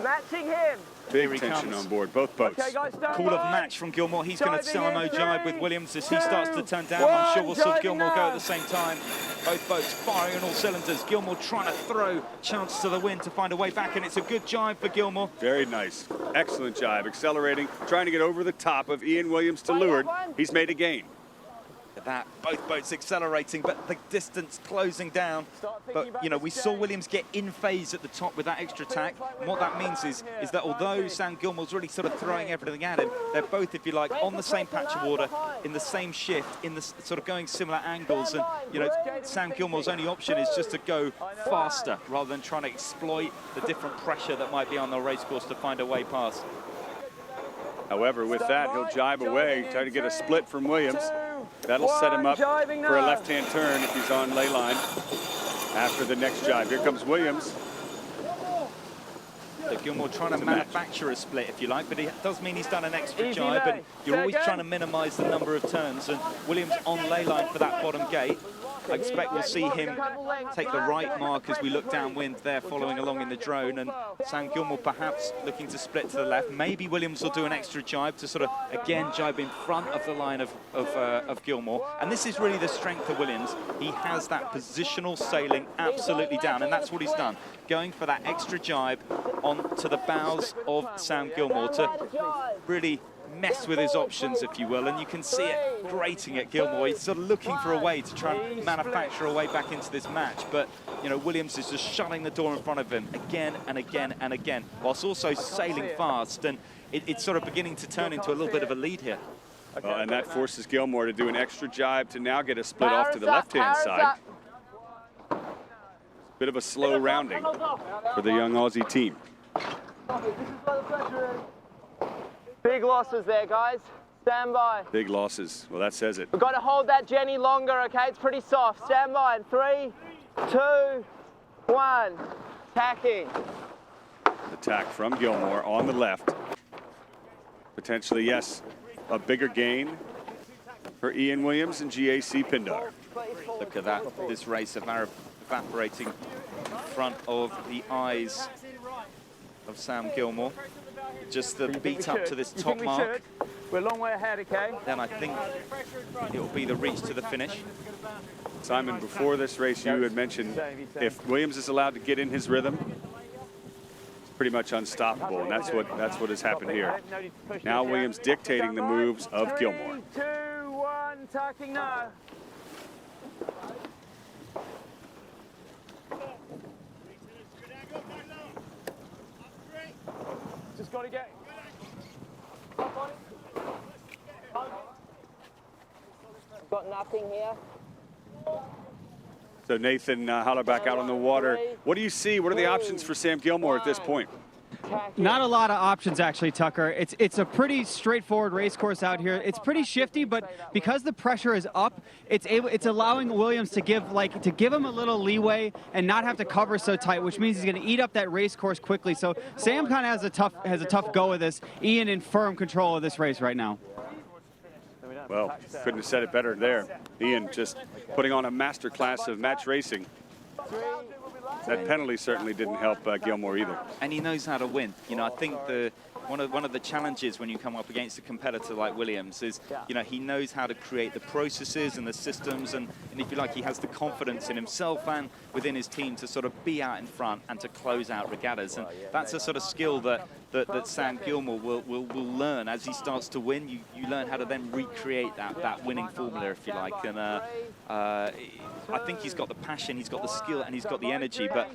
Matching him. Big he tension comes. on board, both boats. Okay, guys, stand Call of by. match from Gilmore. He's going to Diving in, jibe with 3, Williams as he starts to turn down. 2, I'm sure we'll see diving Gilmore go at now. the same time. Both boats firing on all cylinders. Gilmore trying to throw chance to the wind to find a way back, and it's a good jibe for Gilmore. Very nice. Excellent jibe. Accelerating, trying to get over the top of Ian Williams to leeward. He's made a gain. At that, both boats accelerating, but the distance closing down. But, you know, we saw Williams get in phase at the top with that extra tack. And what that means is that although Sam Gilmore's really sort of throwing everything at him, they're both, if you like, on the same patch of water, in the same shift, in the sort of going similar angles. And, you know, Sam Gilmore's only option is just to go faster rather than trying to exploit the different pressure that might be on the racecourse to find a way past. However, with that, he'll jibe away, try to get a split from Williams. That'll set him up for a left-hand turn if he's on ley line. after the next jibe. Here comes Williams. So Gilmore trying to manufacture a split, if you like, but it does mean he's done an extra Easy jibe, lay. and you're Say always again. trying to minimise the number of turns, and Williams on lay line for that bottom gate. I expect we'll see him take the right mark as we look downwind there, following along in the drone, and Sam Gilmore perhaps looking to split to the left. Maybe Williams will do an extra jibe to sort of, again, jibe in front of the line of Gilmore. And this is really the strength of Williams. He has that positional sailing absolutely down, and that's what he's done. Going for that extra jibe onto the bows of Sam Gilmore to really mess with his options, if you will, and you can see it grating at Gilmore. He's sort of looking for a way to try and manufacture a way back into this match, but you know, Williams is just shutting the door in front of him again and again and again, whilst also sailing fast, and it's sort of beginning to turn into a little bit of a lead here. And that forces Gilmore to do an extra jibe to now get a split off to the left-hand side. Bit of a slow rounding for the young Aussie team. Big losses there, guys. Stand by. Big losses. Well, that says it. We've got to hold that Jenny longer, okay? It's pretty soft. Stand by in 3, 2, 1. Tacking. Attack from Gilmore on the left. Potentially, yes, a bigger gain for Ian Williams and GAC Pindar. Look at that, this race evaporating in front of the eyes of Sam Gilmore. Just the beat up to this top mark. We're a long way ahead, okay? Then I think it will be the reach to the finish. Simon, before this race, you had mentioned if Williams is allowed to get in his rhythm, it's pretty much unstoppable, and that's what has happened here. Now Williams dictating the moves of Gilmore. 3, 2, 1, tacking now. Just got to get up on it. Got nothing here. So Nathan Hollerback out on the water. What do you see? What are the options for Sam Gilmore at this point? Not a lot of options, actually, Tucker. It's a pretty straightforward race course out here. It's pretty shifty, but because the pressure is up, it's allowing Williams to give him a little leeway and not have to cover so tight, which means he's going to eat up that race course quickly. So Sam kind of has a tough go of this. Ian in firm control of this race right now. Well, couldn't have said it better there. Ian just putting on a masterclass of match racing. That penalty certainly didn't help Gilmore either. And he knows how to win. You know, I think one of the challenges when you come up against a competitor like Williams is, you know, he knows how to create the processes and the systems, and if you like, he has the confidence in himself and within his team to sort of be out in front and to close out regattas. And that's a sort of skill that Sam Gilmore will learn as he starts to win. You learn how to then recreate that winning formula, if you like. And I think he's got the passion, he's got the skill, and he's got the energy. But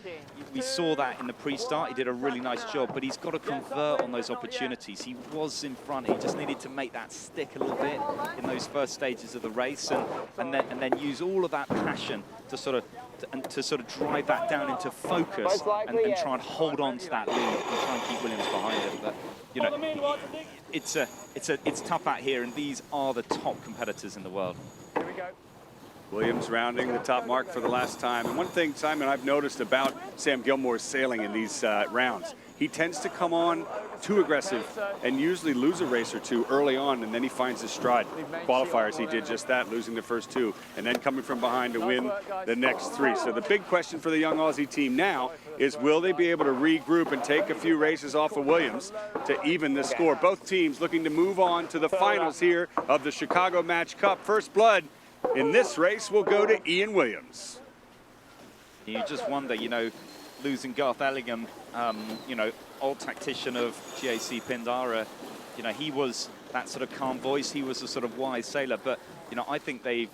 we saw that in the pre-start. He did a really nice job, but he's got to convert on those opportunities. He was in front. He just needed to make that stick a little bit in those first stages of the race, and then use all of that passion to sort of drive that down into focus and try and hold on to that lead and try and keep Williams behind him. But you know, it's tough out here, and these are the top competitors in the world. Here we go. Williams rounding the top mark for the last time. And one thing, Simon, I've noticed about Sam Gilmore's sailing in these rounds, he tends to come on too aggressive and usually lose a race or two early on, and then he finds his stride. Qualifiers, he did just that, losing the first two, and then coming from behind to win the next three. So the big question for the young Aussie team now is, will they be able to regroup and take a few races off of Williams to even the score? Both teams looking to move on to the finals here of the Chicago Match Cup. First blood in this race will go to Ian Williams. You just wonder, you know, losing Garth Ellingham, you know, old tactician of GAC Pindara, you know, he was that sort of calm voice. He was a sort of wise sailor. But, you know, I think they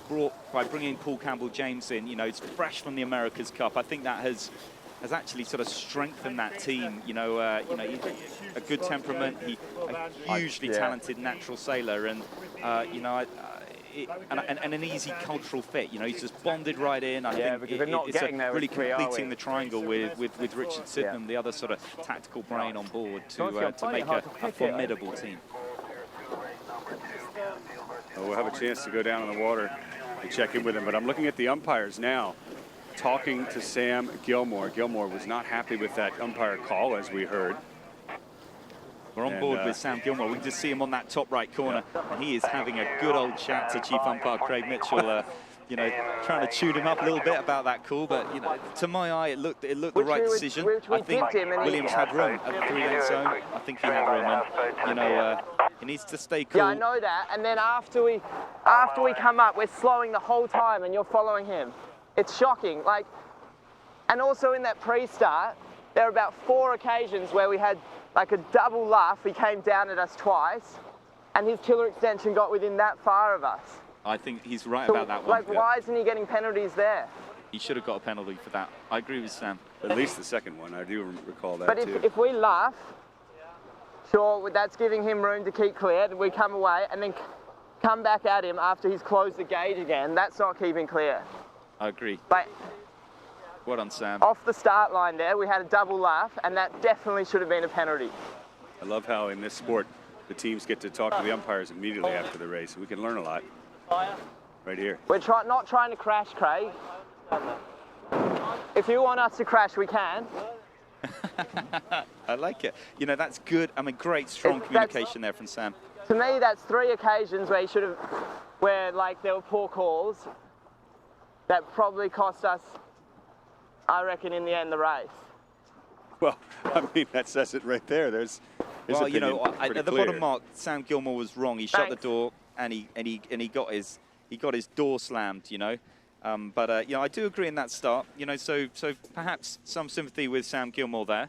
brought, by bringing Paul Campbell-James in, you know, it's fresh from the America's Cup. I think that has actually sort of strengthened that team. You know, a good temperament, a hugely talented natural sailor, and you know, and an easy cultural fit. You know, he's just bonded right in. I think it's really completing the triangle with Richard Sydenham, the other sort of tactical brain on board, to make a formidable team. Well, we'll have a chance to go down on the water and check in with him, but I'm looking at the umpires now. talking to Sam Gilmore. Gilmore was not happy with that umpire call, as we heard. We're on board with Sam Gilmore. We can just see him on that top right corner, and he is having a good old chat to Chief Umpire Craig Mitchell. You know, trying to tune him up a little bit about that call, but you know, to my eye, it looked the right decision. I think Williams had room at the 3-lane zone. I think he had room, and you know, he needs to stay cool. Yeah, I know that. And then after we come up, we're slowing the whole time, and you're following him. It's shocking. Like, and also in that pre-start, there were about 4 occasions where we had like a double luff. He came down at us twice, and his tiller extension got within that far of us. I think he's right about that one. Like, why isn't he getting penalties there? He should have got a penalty for that. I agree with Sam. At least the second one. I do recall that, but too. If we luff, sure, that's giving him room to keep clear. We come away and then come back at him after he's closed the gauge again. That's not keeping clear. I agree. But well done, Sam. Off the start line there, we had a double luff, and that definitely should have been a penalty. I love how in this sport, the teams get to talk to the umpires immediately after the race. We can learn a lot. Right here. We're not trying to crash, Craig. If you want us to crash, we can. I like it. You know, that's good. I mean, great, strong communication there from Sam. To me, that's 3 occasions where he should have, where like there were poor calls that probably cost us, I reckon, in the end, the race. Well, I mean, that says it right there. There's well, you know, at the clear. bottom mark, Sam Gilmore was wrong. He shut the door, and he got his door slammed. You know, but you know, I do agree in that start. You know, so perhaps some sympathy with Sam Gilmore there.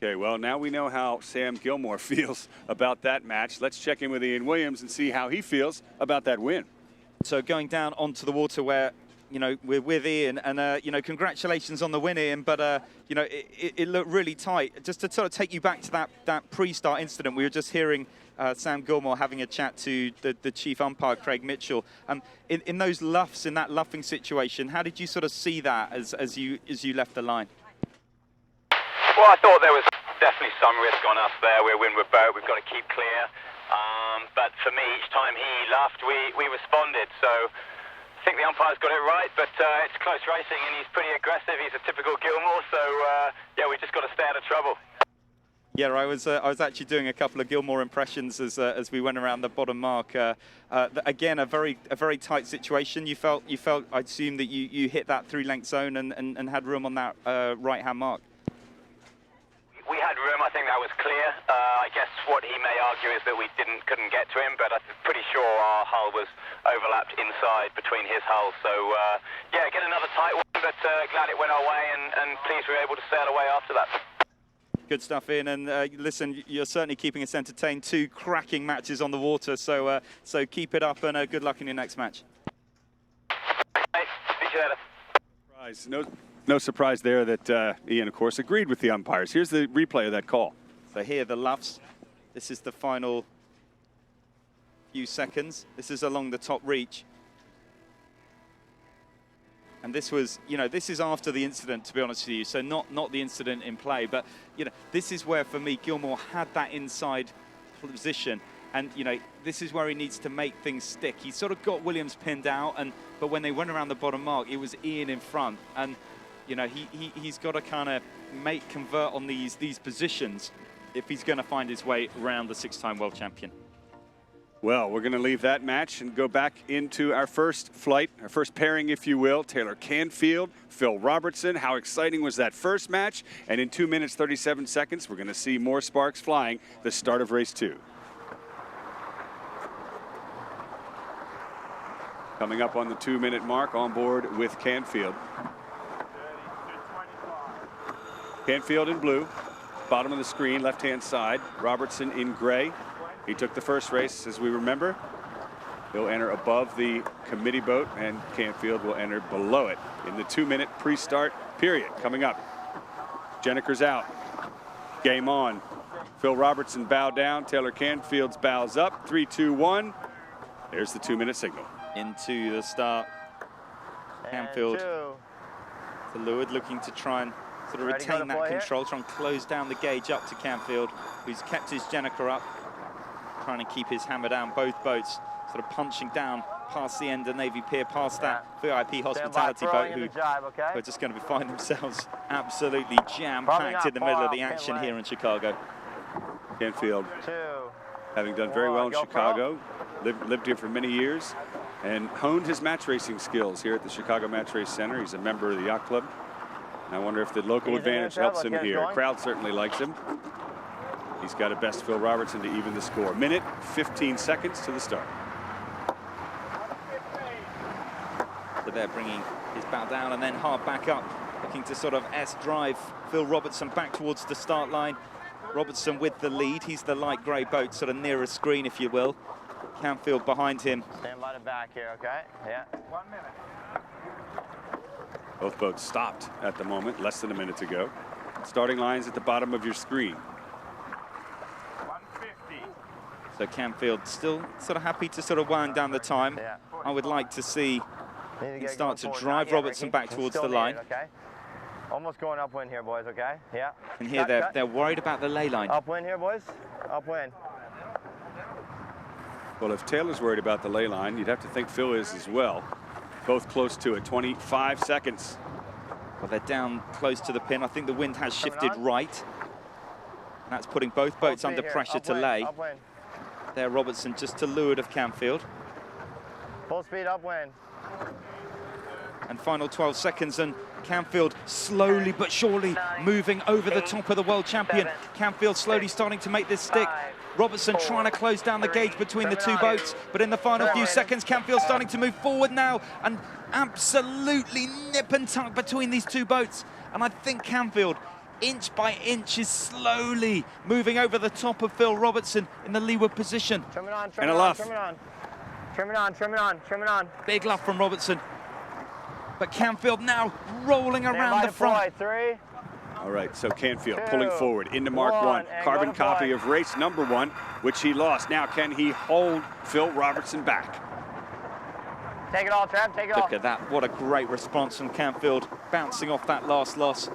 Okay, well, now we know how Sam Gilmore feels about that match. Let's check in with Ian Williams and see how he feels about that win. So going down onto the water where, you know, we're with Ian, and, you know, congratulations on the win, Ian, but, you know, it looked really tight. Just to sort of take you back to that pre-start incident, we were just hearing Sam Gilmore having a chat to the chief umpire, Craig Mitchell. In those luffs, in that luffing situation, how did you sort of see that as you left the line? Well, I thought there was definitely some risk on us there. We're windward boat, we've got to keep clear. But for me, each time he laughed, we responded. So I think the umpire's got it right, but it's close racing and he's pretty aggressive. He's a typical Gilmore, so yeah, we just got to stay out of trouble. Yeah, I was actually doing a couple of Gilmore impressions as we went around the bottom mark. Again, a very tight situation. You felt I assume that you hit that 3-length zone and had room on that right-hand mark. We had room. I think that was clear. I guess what he may argue is that we couldn't get to him, but I'm pretty sure our hull was overlapped inside between his hulls. So yeah, get another tight one, but glad it went our way, and pleased we were able to sail away after that. Good stuff, Ian. And listen, you're certainly keeping us entertained. 2 cracking matches on the water, so so keep it up, and good luck in your next match. Hey, see you later. Surprise. No surprise there that Ian, of course, agreed with the umpires. Here's the replay of that call. So here the luffs. This is the final few seconds. This is along the top reach. And this was, you know, this is after the incident, to be honest with you. So not the incident in play, but, you know, this is where, for me, Gilmore had that inside position. And, you know, this is where he needs to make things stick. He sort of got Williams pinned out, but when they went around the bottom mark, it was Ian in front. And, you know, he's got to kind of convert on these positions if he's going to find his way around the 6-time world champion. Well, we're going to leave that match and go back into our first flight, our first pairing, if you will. Taylor Canfield, Phil Robertson. How exciting was that first match? And in 2 minutes, 37 seconds, we're going to see more sparks flying, the start of race 2. Coming up on the 2-minute mark, on board with Canfield. Canfield in blue, bottom of the screen, left-hand side. Robertson in gray. He took the first race, as we remember. He'll enter above the committee boat, and Canfield will enter below it in the 2-minute pre-start period. Coming up, Jenneker's out. Game on. Phil Robertson bow down. Taylor Canfield's bows up. 3, 2, 1. There's the 2-minute signal. Into the start. Canfield to leeward, looking to try and sort of retain that control, try and close down the gauge up to Canfield, who's kept his Jenneker up, trying to keep his hammer down. Both boats sort of punching down past the end of Navy Pier, past that VIP hospitality boat, who are just going to find themselves absolutely jam-packed in the middle of the action here in Chicago. Canfield, having done very well in Chicago, lived here for many years, and honed his match racing skills here at the Chicago Match Race Center. He's a member of the yacht club. And I wonder if the local advantage helps him here. Crowd certainly likes him. He's got a best Phil Robertson to even the score. Minute, 15 seconds to the start. So they're bringing his bow down and then hard back up, looking to sort of S-drive Phil Robertson back towards the start line. Robertson with the lead. He's the light grey boat, sort of nearest screen, if you will. Canfield behind him. Stand by the back here, okay? Yeah. 1 minute. Both boats stopped at the moment, less than a minute to go. Starting lines at the bottom of your screen. 150. So Canfield still sort of happy to sort of wind down the time. Yeah. I would like to see him start to drive Robertson back towards the line. Okay. Almost going upwind here, boys, okay? Yeah. And here they're worried about the lay line. Upwind here, boys. Upwind. Well, if Taylor's worried about the lay line, you'd have to think Phil is as well. Both close to it, 25 seconds. Well, they're down close to the pin. I think the wind has shifted right. And that's putting both boats under pressure to lay. Upwind. There, Robertson just to leeward of Canfield. Full speed upwind. And final 12 seconds, and Canfield slowly but surely moving over the top of the world champion. Canfield slowly starting to make this stick. Robertson trying to close down the gauge between the two boats, but in the final few seconds, Canfield starting to move forward now, and absolutely nip and tuck between these two boats. And I think Canfield, inch by inch, is slowly moving over the top of Phil Robertson in the leeward position. Trim it on, And a luff. trim it on. Trim it on, trim it on, trim it on. Big luff from Robertson. But Canfield now rolling around the front. 3. All right, so Canfield pulling forward into Mark 1. Carbon copy of race number 1, which he lost. Now, can he hold Phil Robertson back? Take it all, Trev, take it all. Look at that, what a great response from Canfield, bouncing off that last loss.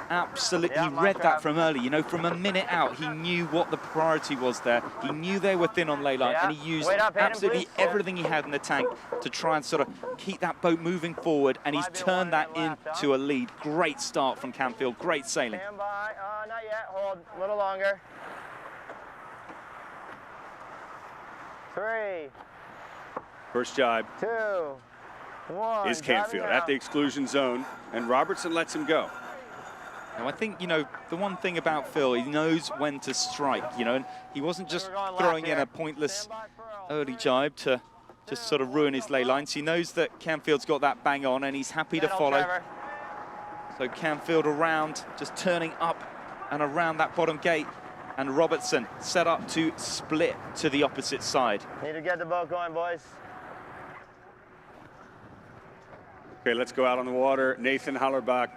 Absolutely, he read that from early, you know, from a minute out, he knew what the priority was there. He knew they were thin on ley line, and he used absolutely everything he had in the tank to try and sort of keep that boat moving forward, and he's turned that into a lead. Great start from Canfield, great sailing. Stand by, not yet, hold, a little longer. 3, First jibe 2, 1. is Canfield at the exclusion zone, and Robertson lets him go. Now, I think, you know, the one thing about Phil, he knows when to strike, you know, and he wasn't just throwing in a pointless early jibe to just sort of ruin his ley lines. He knows that Canfield's got that bang on, and he's happy to follow. So Canfield around, just turning up and around that bottom gate, and Robertson set up to split to the opposite side. Need to get the boat going, boys. Okay, let's go out on the water. Nathan Hallerbach,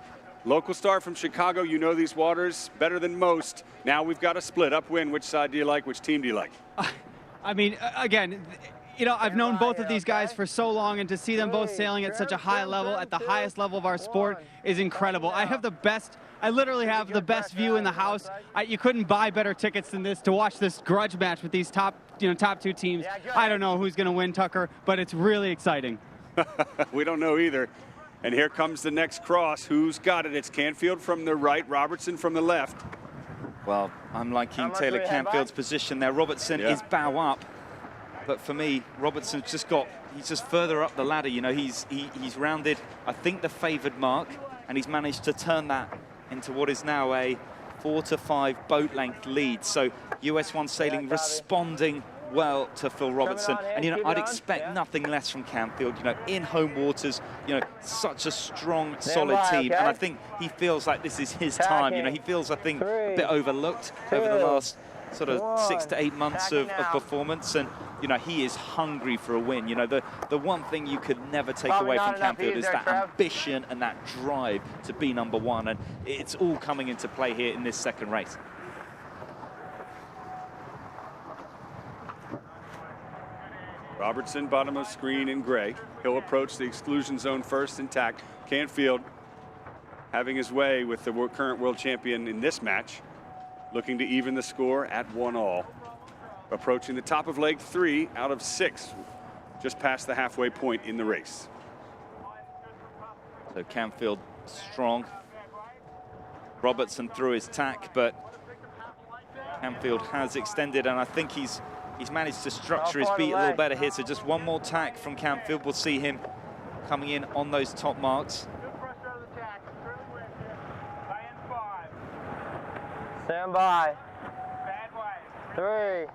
local star from Chicago. You know these waters better than most. Now we've got a split. Upwind, which side do you like? Which team do you like? I mean, again, you know, I've known both of these guys for so long, and to see them both sailing at such a high level, at the highest level of our sport, is incredible. I literally have the best view in the house. You couldn't buy better tickets than this to watch this grudge match with these top two teams. I don't know who's going to win, Tucker, but it's really exciting. We don't know either. And here comes the next cross. Who's got it? It's Canfield from the right, Robertson from the left. Well, I'm liking Taylor Canfield's position there. Robertson is bow up, but for me, Robertson's he's just further up the ladder. You know, he's rounded, I think, the favoured mark, and he's managed to turn that into what is now a 4 to 5 boat length lead. So US 1 Sailing responding well to Phil Robertson, and you know, I'd expect nothing less from Canfield. You know, in home waters, you know, such a strong, solid team, and I think he feels like this is his time. You know, he feels, I think, a bit overlooked over the last sort of 6 to 8 months of performance, and you know, he is hungry for a win. You know, the one thing you could never take away from Canfield is that ambition and that drive to be #1, and it's all coming into play here in this second race. Robertson, bottom of screen in gray. He'll approach the exclusion zone first intact. Canfield having his way with the current world champion in this match, looking to even the score at 1-all. Approaching the top of leg 3 out of 6. just past the halfway point in the race. So Canfield strong. Robertson threw his tack, but Canfield has extended, and I think he's managed to structure his beat a little better here. So just one more tack from Canfield. We'll see him coming in on those top marks. Stand by. 3,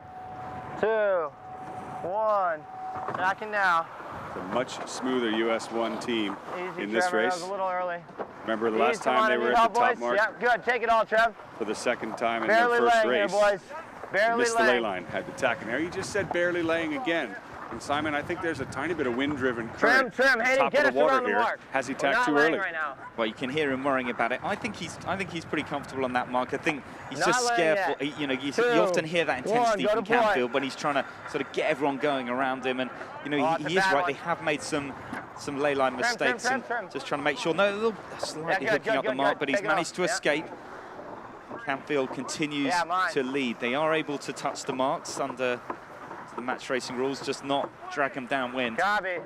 2, 1. Attacking now. It's a much smoother US1 team Easy, in this Trevor. That race. was a little early. Remember the last time they were at the top mark Yep, good. Take it all, Trev. for the second time in Barely their first laying race. here, boys. They Barely missed the lay laying. line, had the tack in there. You just said barely laying again. And Simon, I think there's a tiny bit of wind-driven current Trim, at the Hayden, top get of us the water around the here. mark. Has he We're tacked not too laying early? right now. Well, you can hear him worrying about it. I think he's pretty comfortable on that mark. I think he's Not just laying scareful. yet. You know, you 2, often hear that intensity 1, go from to point. Canfield when he's trying to sort of get everyone going around him. And you know, Oh, it's a he is bad right. one. They have made some ley line mistakes trim. and just trying to make sure. No, a little slightly good, hooking good, up the good, mark, good. but he's Take it managed off. to Yeah. escape. Canfield continues Yeah, mine. to lead. They are able to touch the marks under the match racing rules, just not drag them downwind. Copy.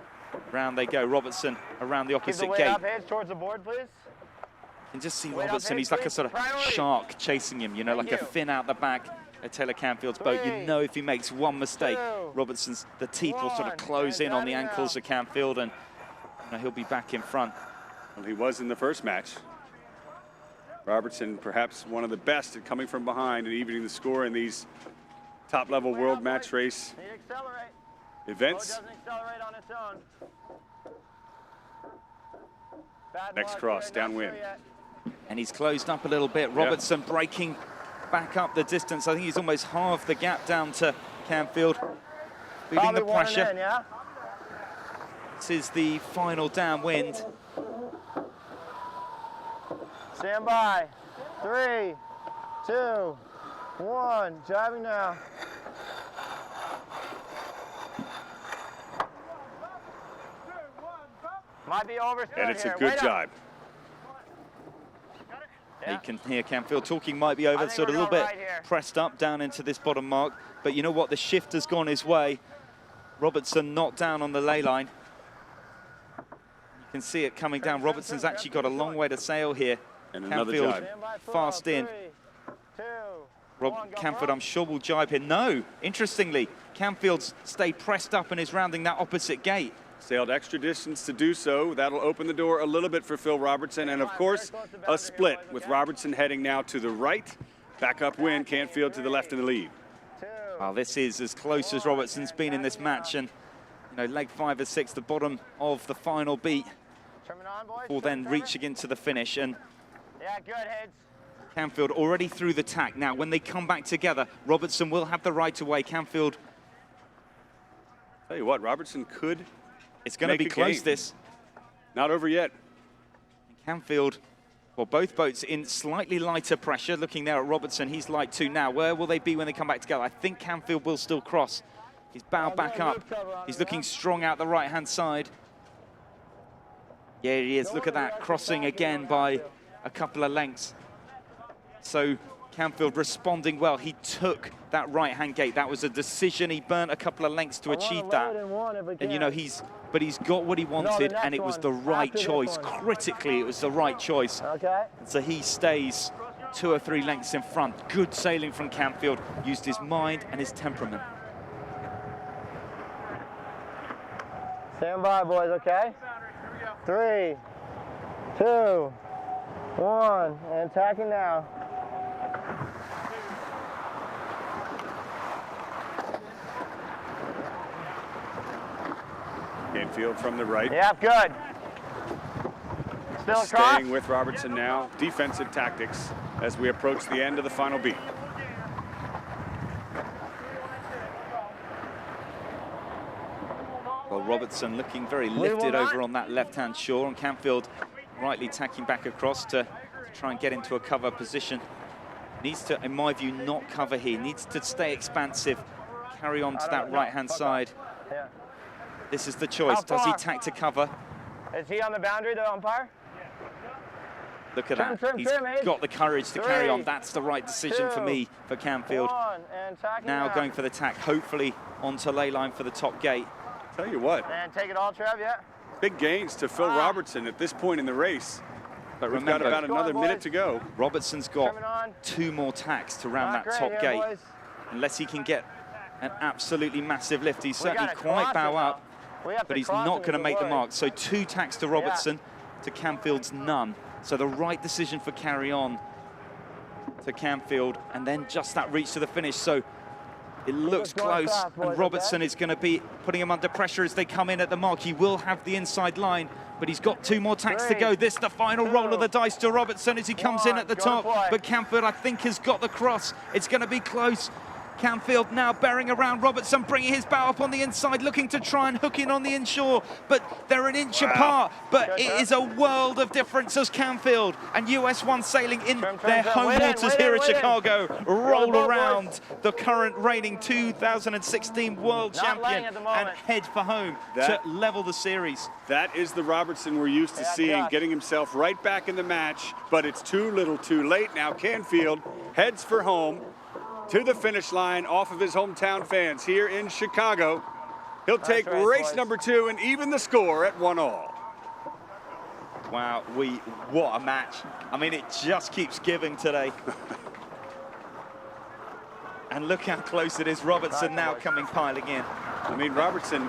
Round they go. Robertson around the Keep the opposite weight gate. up, heads towards the board, please. You can just see Weight up, Robertson. heads, He's like a please. sort of Priority. shark chasing him, you know, Thank like a you. fin out the back at Taylor Canfield's boat. You 3, know, if he makes one mistake, 2, Robertson's, the teeth will sort of 1, close and in on the diving ankles now. of Canfield, and you know, he'll be back in front. Well, he was in the first match. Robertson, perhaps one of the best at coming from behind and evening the score in these top-level world match race Need to accelerate. Boat events. doesn't accelerate on its own. Bad Next mark cross, here, not downwind. sure yet. And he's closed up a little bit. Robertson breaking back up the distance. I think he's almost halved the gap down to Canfield, feeling Probably the one and pressure. in, yeah? This is the final downwind. Stand by. 3, 2, 1. Driving now. Might be over still And it's a here. good Wait up. jibe. Yeah. You can hear Canfield talking might be over, think sort of a we're little bit going right here. pressed up down into this bottom mark. But you know what? The shift has gone his way. Robertson not down on the ley line. You can see it coming down. Robertson's actually got a long way to sail here. And another Canfield jibe. Stand by, fast 12, in. 3, 2, 1, go Canfield, front. I'm sure, will jibe here. No, interestingly, Canfield's stayed pressed up and is rounding that opposite gate. Sailed extra distance to do so. That'll open the door a little bit for Phil Robertson. And of course, a split with Robertson heading now to the right. Back upwind, Canfield to the left in the lead. Well, this is as close as Robertson's been in this match. And, you know, leg 5 or 6, the bottom of the final beat, Trim it on, boys. will then Trim, reaching into the finish. And Yeah, good heads. Canfield already through the tack. Now, when they come back together, Robertson will have the right away. Canfield, Tell you what, Robertson could. it's going to Make be a close, game. this. Not over yet. Canfield, well, both boats in slightly lighter pressure. Looking there at Robertson, he's light too now. Where will they be when they come back together? I think Canfield will still cross. He's bowed back up. He's looking strong out the right-hand side. Yeah, he is. Look at that, crossing again by a couple of lengths. So Canfield responding well. He took that right-hand gate. That was a decision. He burnt a couple of lengths to achieve that. And you know, he's got what he wanted, and it was the right choice. Critically, it was the right choice. Okay. So he stays 2 or 3 lengths in front. Good sailing from Canfield. Used his mind and his temperament. Stand by, boys, okay? 3, 2, 1, and attacking now. Canfield from the right. Yeah, good. Still across. Staying with Robertson now. Defensive tactics as we approach the end of the final beat. Well, Robertson looking very lifted over on that left-hand shore, and Canfield rightly tacking back across to try and get into a cover position. Needs to, in my view, not cover here. Needs to stay expansive, carry on to that right-hand side. Yeah. This is the choice. Does he far? tack to cover? Is he on the boundary, the umpire? Look at Trim, that. trim, He's trim, Abe. got the courage to carry on. 3, That's the right decision for 2, me, for Canfield. 1, and attacking Now going for the tack, hopefully onto ley line for the top gate. Tell you what. And take it all, Trev, yeah. Big gains to Phil Robertson at this point in the race. But We've got about another minute to go. Robertson's got 2 more tacks to round that top gate. Boys. Unless he can get an absolutely massive lift. He's certainly quite bow up, but he's not going to make the mark. So 2 tacks to Robertson, to Canfield's none. So the right decision for carry on to Canfield, and then just that reach to the finish. So it looks close, and Robertson is going to be putting him under pressure as they come in at the mark. He will have the inside line, but he's got 2 more tacks to go. This the final roll of the dice to Robertson as he comes in at the top. But Canfield, I think, has got the cross. It's going to be close. Canfield now bearing around Robertson, bringing his bow up on the inside, looking to try and hook in on the inshore, but they're an inch apart. But it is a world of difference as Canfield and US 1 Sailing in their home waters here in Chicago roll around the current reigning 2016 world champion and head for home to level the series. That is the Robertson we're used to seeing, getting himself right back in the match, but it's too little too late. Now Canfield heads for home, to the finish line off of his hometown fans here in Chicago. He'll take race number 2 and even the score at 1-all. Wow, what a match. I mean, it just keeps giving today. And look how close it is. Robertson now coming piling in. I mean, Robertson,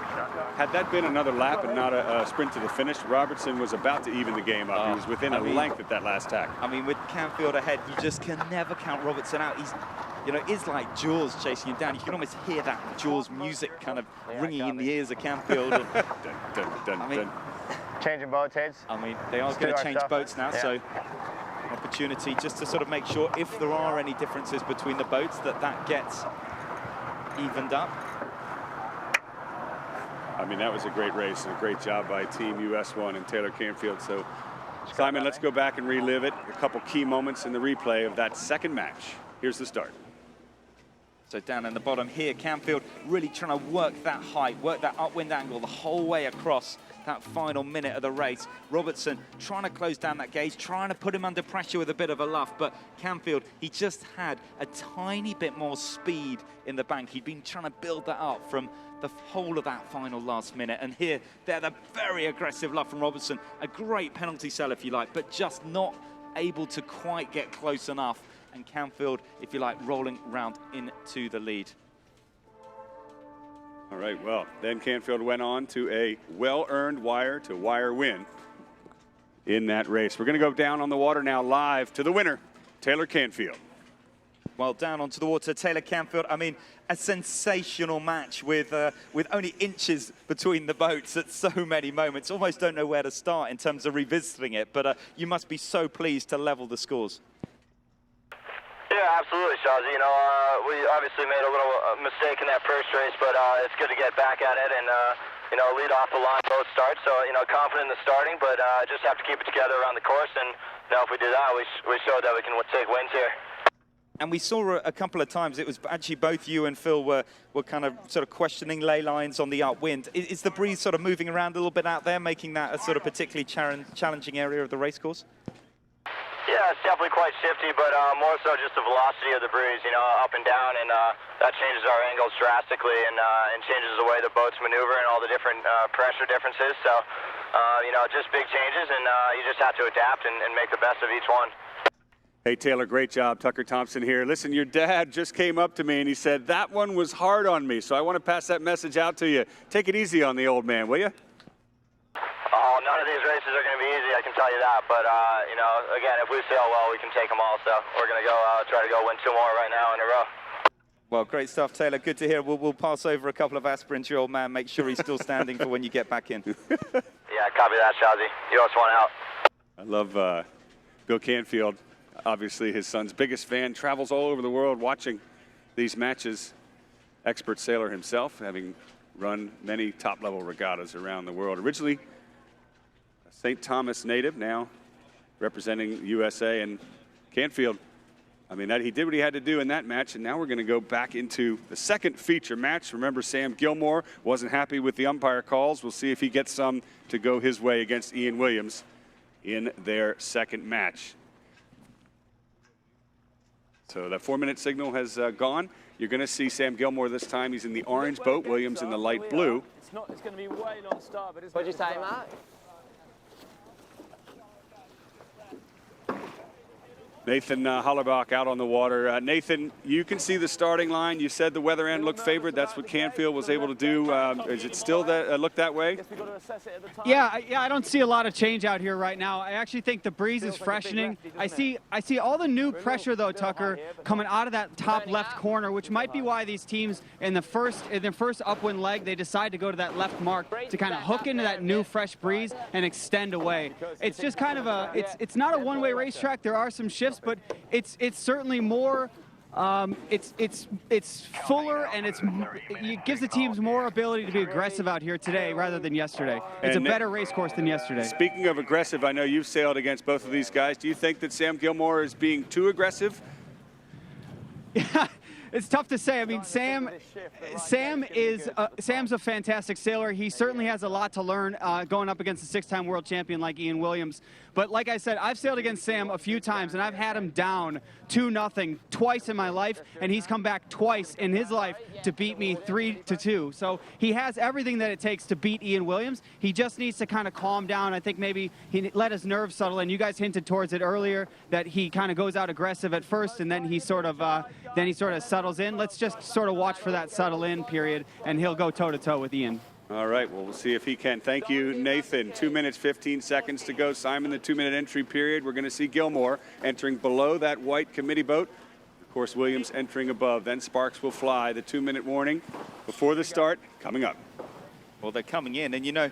had that been another lap and not a sprint to the finish, Robertson was about to even the game up. He was within a length at that last tack. I mean, with Canfield ahead, you just can never count Robertson out. He's, you know, it's like Jaws chasing him down. You can almost hear that Jaws music kind of ringing in the ears of Canfield. And, I mean, changing boats, heads. I mean, they are going to change boats now, so an opportunity just to sort of make sure if there are any differences between the boats that gets evened up. I mean, that was a great race and a great job by Team US 1 and Taylor Canfield. So, Simon, let's go back and relive it. A couple key moments in the replay of that second match. Here's the start. So down in the bottom here, Canfield really trying to work that height, work that upwind angle the whole way across that final minute of the race. Robertson trying to close down that gauge, trying to put him under pressure with a bit of a luff, but Canfield, he just had a tiny bit more speed in the bank. He'd been trying to build that up from the whole of that final last minute, and here, they're the very aggressive luff from Robertson. A great penalty sell, if you like, but just not able to quite get close enough. And Canfield, if you like, rolling round into the lead. All right, well, then Canfield went on to a well-earned wire-to-wire win in that race. We're going to go down on the water now live to the winner, Taylor Canfield. Well, down onto the water, Taylor Canfield. I mean, a sensational match with only inches between the boats at so many moments. Almost don't know where to start in terms of revisiting it, but you must be so pleased to level the scores. Yeah, absolutely, Shazzy. You know, we obviously made a little mistake in that first race, but it's good to get back at it and, you know, lead off the line both starts. So, you know, confident in the starting, but just have to keep it together around the course. And, you know, if we do that, we showed that we can take wins here. And we saw a couple of times, it was actually both you and Phil were kind of sort of questioning ley lines on the upwind. Is the breeze sort of moving around a little bit out there, making that a sort of particularly challenging area of the race course? Yeah, it's definitely quite shifty, but more so just the velocity of the breeze, you know, up and down, and that changes our angles drastically and changes the way the boats maneuver and all the different pressure differences. So, you know, just big changes, and you just have to adapt and make the best of each one. Hey, Taylor, great job. Tucker Thompson here. Listen, your dad just came up to me and he said, that one was hard on me, so I want to pass that message out to you. Take it easy on the old man, will you? Oh, none of these races are going to be easy, I can tell you that. But, you know, again, if we sail well, we can take them all. So we're going to go try to go win 2 more right now in a row. Well, great stuff, Taylor. Good to hear. We'll pass over a couple of aspirins to your old man. Make sure he's still standing for when you get back in. Yeah, copy that, Shazzy. US 1 out. I love Bill Canfield. Obviously, his son's biggest fan, travels all over the world watching these matches. Expert sailor himself, having run many top-level regattas around the world. Originally a St. Thomas native, now representing USA. And Canfield, I mean, he did what he had to do in that match, and now we're going to go back into the second feature match. Remember, Sam Gilmore wasn't happy with the umpire calls. We'll see if he gets some to go his way against Ian Williams in their second match. So that 4-minute signal has gone. You're going to see Sam Gilmore this time. He's in the orange boat, Williams in the light blue. It's going to be way non-start, but What'd you say, Mark? Nathan Hollerbach out on the water. Nathan, you can see the starting line. You said the weather end looked favored. That's what Canfield was able to do. Is it still that look that way? Yeah, I don't see a lot of change out here right now. I actually think the breeze is freshening. I see all the new pressure though, Tucker, coming out of that top left corner, which might be why these teams in their first upwind leg, they decide to go to that left mark to kind of hook into that new fresh breeze and extend away. It's just kind of it's not a one-way racetrack. There are some shifts, but it's certainly more. It's fuller, and it gives the teams more ability to be aggressive out here today rather than yesterday. It's a better race course than yesterday. Speaking of aggressive, I know you've sailed against both of these guys. Do you think that Sam Gilmore is being too aggressive? Yeah, it's tough to say. I mean, Sam's a fantastic sailor. He certainly has a lot to learn going up against a 6-time world champion like Ian Williams. But like I said, I've sailed against Sam a few times, and I've had him down 2-0 twice in my life, and he's come back twice in his life to beat me 3-2. So he has everything that it takes to beat Ian Williams. He just needs to kind of calm down. I think maybe he let his nerves settle in. You guys hinted towards it earlier that he kind of goes out aggressive at first, and then he sort of settles in. Let's just sort of watch for that settle in period, and he'll go toe-to-toe with Ian. All right, well, we'll see if he can. Thank you, Nathan. 2 minutes, 15 seconds to go. Simon, the 2-minute entry period. We're going to see Gilmore entering below that white committee boat. Of course, Williams entering above. Then sparks will fly. The 2-minute warning before the start coming up. Well, they're coming in, and you know,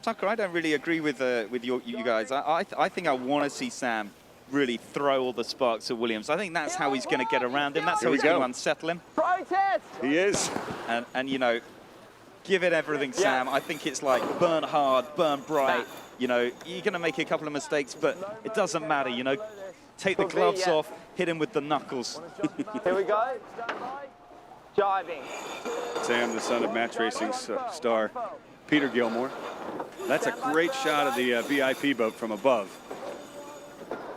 Tucker, I don't really agree with you guys. I think I want to see Sam really throw all the sparks at Williams. I think that's how he's going to get around him. That's how he's going to unsettle him. Protest! He is. And you know, give it everything, Sam. I think it's like burn hard, burn bright. You know, you're going to make a couple of mistakes, but it doesn't matter, you know. Take the gloves off, hit him with the knuckles. Here we go. Jiving. Sam, the son of match racing star Peter Gilmore. That's a great shot of the VIP boat from above.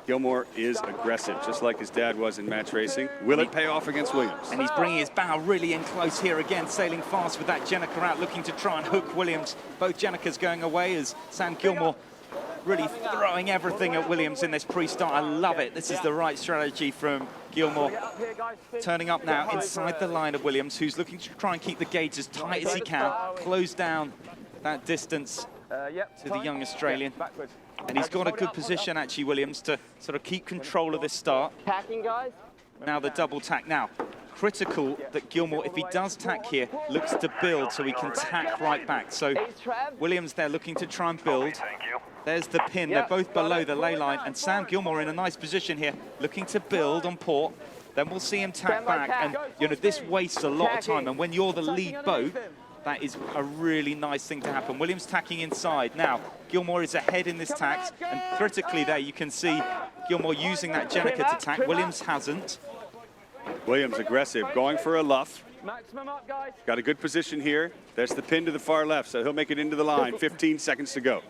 Gilmore is aggressive, just like his dad was in match racing. Will it pay off against Williams? And he's bringing his bow really in close here again, sailing fast with that Jenniker out, looking to try and hook Williams. Both Jennikers going away as Sam Gilmore really throwing everything at Williams in this pre-start. I love it. This is the right strategy from Gilmore. Turning up now inside the line of Williams, who's looking to try and keep the gauge as tight as he can, close down that distance to the young Australian. And he's got a good position, actually, Williams, to sort of keep control of this start. Tacking, guys. Now the double tack. Now, critical that Gilmore, if he does tack here, looks to build so he can tack right back. So Williams there looking to try and build. There's the pin. They're both below the lay line. And Sam Gilmore in a nice position here, looking to build on port. Then we'll see him tack back. And, you know, this wastes a lot of time. And when you're the lead boat, that is a really nice thing to happen. Williams tacking inside. Now, Gilmore is ahead in this tack, and critically there you can see Gilmore using that Jenniker to tack. Williams hasn't. Williams aggressive, going for a luff. Got a good position here. There's the pin to the far left, so he'll make it into the line. 15 seconds to go.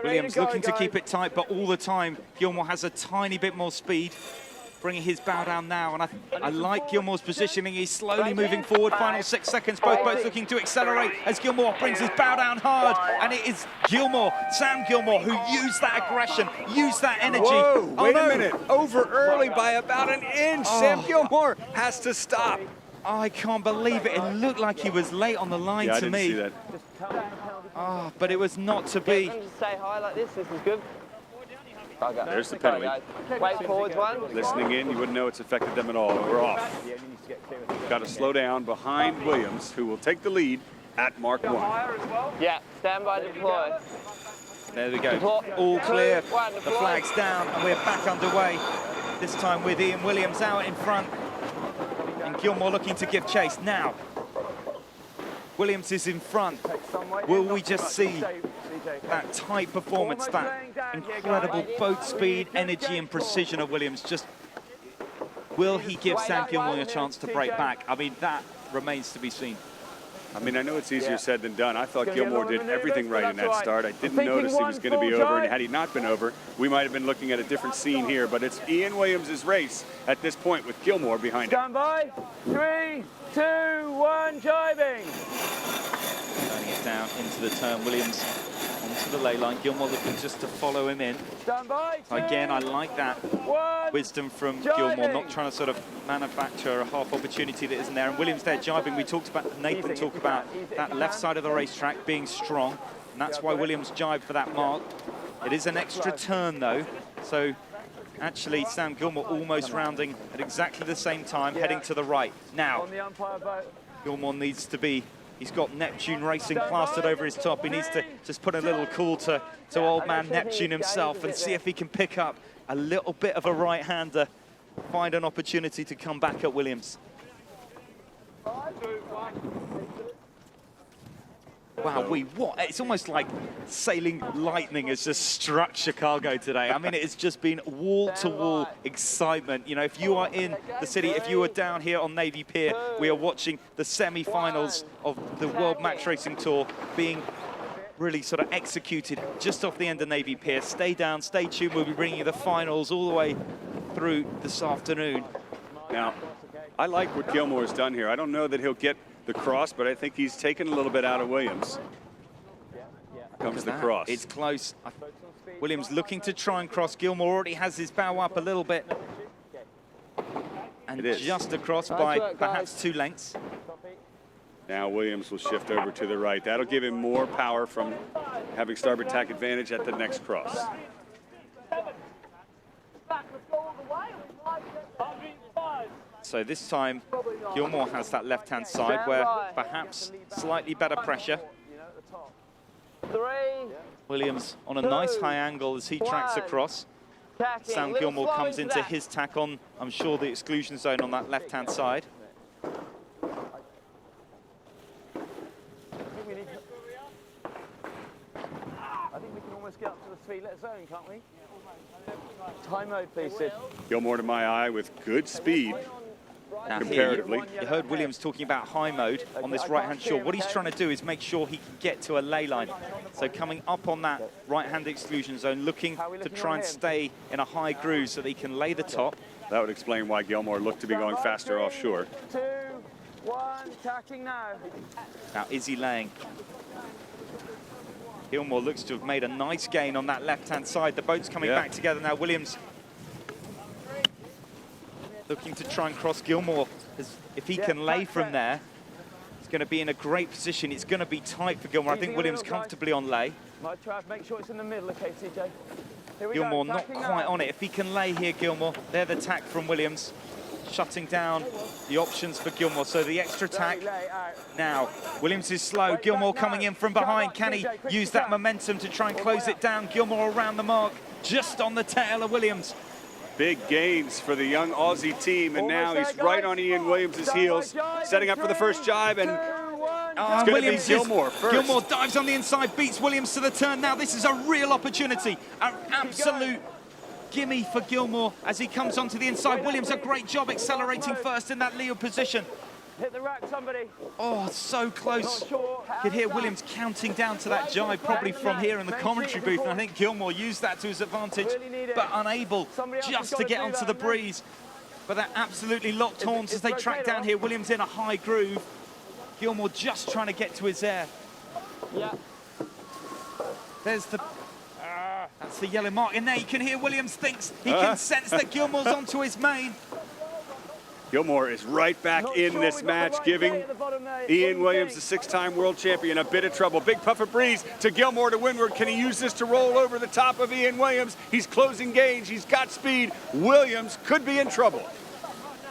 Williams looking to keep it tight, but all the time Gilmore has a tiny bit more speed. Bringing his bow down now, and I like Gilmore's positioning. He's slowly moving forward. Final 6 seconds. Both boats looking to accelerate as Gilmore brings his bow down hard, and it is Gilmore, Sam Gilmore, who used that aggression, used that energy. Whoa, wait a minute. Over early by about an inch. Sam Gilmore has to stop. I can't believe it. It looked like he was late on the line to me. I didn't see that. But it was not to be. Just say hi like this. This is good. There's the penalty. Wait forwards one. Listening in, you wouldn't know it's affected them at all. We're off. Got to slow down behind Williams, who will take the lead at Mark 1. Yeah, stand by to deploy. There we go. All clear. The flag's down, and we're back underway. This time with Ian Williams out in front, and Gilmore looking to give chase. Now, Williams is in front. Will we just see that tight performance, that incredible boat speed, energy and precision of Williams? Just will he give Sam Gilmore a chance to break back? I mean, that remains to be seen. I mean, I know it's easier said than done. I thought Gonna get a Gilmore lot of did maneuvers, everything but right in that's that all right. start. I I'm didn't thinking notice he was one going to be full over, and drive. had he not been over, we might have been looking at a different scene here. But it's Ian Williams' race at this point with Gilmore behind him. Stand by. 3, 2, 1, jibing. Turning it down into the turn. Williams onto the lay line. Gilmore looking just to follow him in. Stand by. Again, I like that 1. wisdom from Jibing. Gilmore, not trying to sort of manufacture a half opportunity that isn't there. And Williams there jibing. We talked about, Nathan talked about that left side of the racetrack being strong, and that's why Williams jibed for that mark. It is an extra turn though, so actually Sam Gilmore almost rounding at exactly the same time, heading to the right. Now, On the umpire boat. Gilmore needs to be, he's got Neptune Racing plastered over his top. He needs to just put a little call to old man Neptune himself and see if he can pick up a little bit of a right-hander, find an opportunity to come back at Williams. Wow, what? It's almost like sailing lightning has just struck Chicago today. I mean, it's just been wall-to-wall excitement. You know, if you are in the city, if you are down here on Navy Pier, we are watching the semi-finals of the World Match Racing Tour being really sort of executed just off the end of Navy Pier. Stay down, stay tuned. We'll be bringing you the finals all the way through this afternoon. Now, I like what Gilmore's done here. I don't know that he'll get the cross, but I think he's taken a little bit out of Williams. Comes the cross. It's close. Williams looking to try and cross. Gilmore already has his bow up a little bit. And just across by perhaps 2 lengths. Now Williams will shift over to the right. That'll give him more power from having starboard tack advantage at the next cross. So this time, Gilmore has that left-hand side where perhaps slightly better pressure. 3. Williams on a nice high angle as he tracks across. Sam Gilmore comes into his tack on, I'm sure, the exclusion zone on that left-hand side. I think we can almost get up to the 3-let zone, can't we? Time mode, please, Sid. Gilmore to my eye with good speed. Now Comparatively. here, you heard Williams talking about high mode on this right-hand shore. What he's trying to do is make sure he can get to a lay line. So coming up on that right-hand exclusion zone, looking to try and stay in a high groove so that he can lay the top. That would explain why Gilmore looked to be going faster offshore. 2, 1, tacking now. Now, is he laying? Gilmore looks to have made a nice gain on that left-hand side. The boat's coming back together now. Williams looking to try and cross. Gilmore, if he can lay from there, he's going to be in a great position. It's going to be tight for Gilmore. I think Williams comfortably on lay. Might try to make sure it's in the middle, okay, CJ? Here we Gilmore go, not tacking quite now. on it. If he can lay here, Gilmore, they're the tack from Williams, shutting down the options for Gilmore. So the extra tack now. Williams is slow. Gilmore coming in from behind. Can he use that momentum to try and close it down? Gilmore around the mark, just on the tail of Williams. Big gains for the young Aussie team, and now he's right on Ian Williams' heels, setting up for the first jibe, and it's going to be Gilmore first. Gilmore dives on the inside, beats Williams to the turn. Now this is a real opportunity, an absolute gimme for Gilmore as he comes onto the inside. Williams, a great job accelerating first in that lead position. Hit the rack, somebody. Oh, so close. Could hear Williams counting down to that jibe, probably from here in the commentary booth, and I think Gilmore used that to his advantage, but unable just to get onto the breeze. But they're absolutely locked horns as they track down here. Williams in a high groove. Gilmore just trying to get to his air. Yeah. There's the... that's the yellow mark in there. You can hear Williams thinks he can sense that Gilmore's onto his main. Gilmore is right back in this match, giving Ian Williams, the 6-time world champion, a bit of trouble. Big puff of breeze to Gilmore to windward. Can he use this to roll over the top of Ian Williams? He's closing gauge. He's got speed. Williams could be in trouble.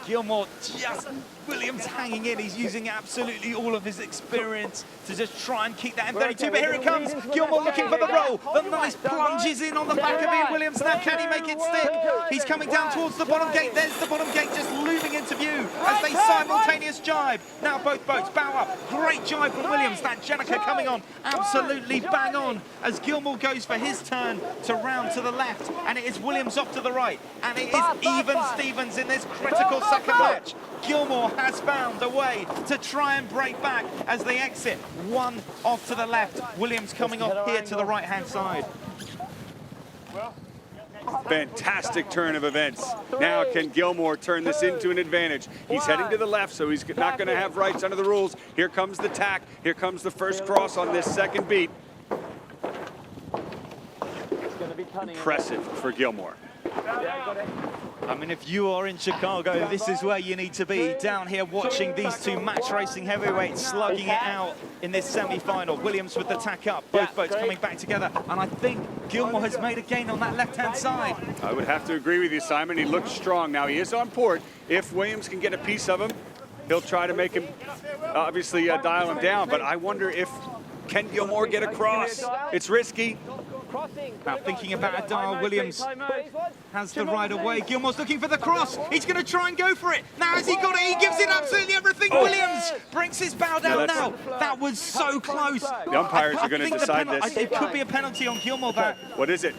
Gilmore just... Williams hanging in. He's using absolutely all of his experience to just try and keep that M32. But here it comes. Gilmore looking for the roll. The nice plunges in on the back of Ian Williams. Now can he make it stick? He's coming down towards the bottom gate. There's the bottom gate just looming into view as they simultaneous jibe. Now both boats bow up. Great jibe from Williams. That Jenica coming on absolutely bang on as Gilmore goes for his turn to round to the left. And it is Williams off to the right. And it is even Stevens in this critical second match. Gilmore has found a way to try and break back as they exit. One off to the left. Williams coming off here to the right-hand side. Fantastic turn of events. Now can Gilmore turn this into an advantage? He's heading to the left, so he's not going to have rights under the rules. Here comes the tack. Here comes the first cross on this second beat. Impressive for Gilmore. I mean, if you are in Chicago, this is where you need to be, down here watching these two match racing heavyweights slugging it out in this semi-final. Williams with the tack up, both boats coming back together, and I think Gilmore has made a gain on that left-hand side. I would have to agree with you, Simon. He looks strong. Now, he is on port. If Williams can get a piece of him, he'll try to make him, obviously, dial him down, but I wonder if can Gilmore get across? It's risky. Now thinking about a dial, Williams has the right of way. Gilmore's looking for the cross. He's going to try and go for it. Now has he got it? He gives it absolutely everything. Williams brings his bow down now. That was so close. The umpires are going to decide this. It could be a penalty on Gilmore. That. What is it?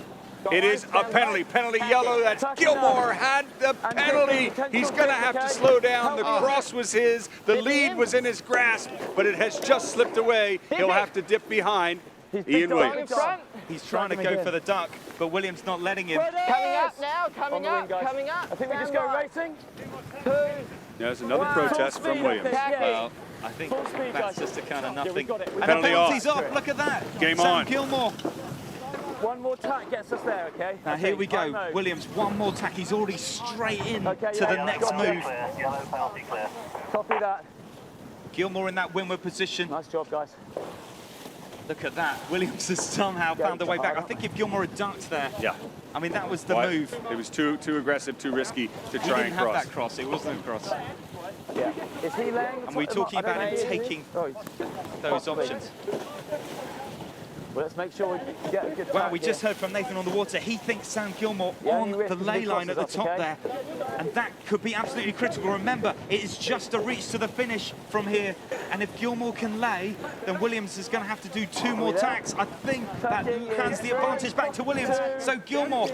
It is a penalty. Penalty yellow. That's Gilmore had the penalty. He's going to have to slow down. The cross was his. The lead was in his grasp, but it has just slipped away. He'll have to dip behind. Ian Williams. He's trying to go for the duck, but Williams not letting him. Coming up now, coming up. I think we just go racing. There's another protest from Williams. Well, I think that's just a kind of nothing. And the Penalty penalty's off. Look at that. Game Sam on. Gilmore. One more tack gets us there, okay? Now here we go. Williams, one more tack. He's already straight in to the next move. Copy that. Gilmore in that windward position. Nice job, guys. Look at that. Williams has somehow found a way back. I think if Gilmore had ducked there, yeah. I mean, that was the move. It was too aggressive, too risky to try and cross. He didn't have that cross. It wasn't a cross. Yeah. Is he laying? And we're talking about him taking those options. Well, let's make sure we get a good Well, we just heard from Nathan on the water. He thinks Sam Gilmore on the lay line at the top there. And that could be absolutely critical. Remember, it is just a reach to the finish from here. And if Gilmore can lay, then Williams is going to have to do two more tacks. I think that hands the advantage back to Williams. So Gilmore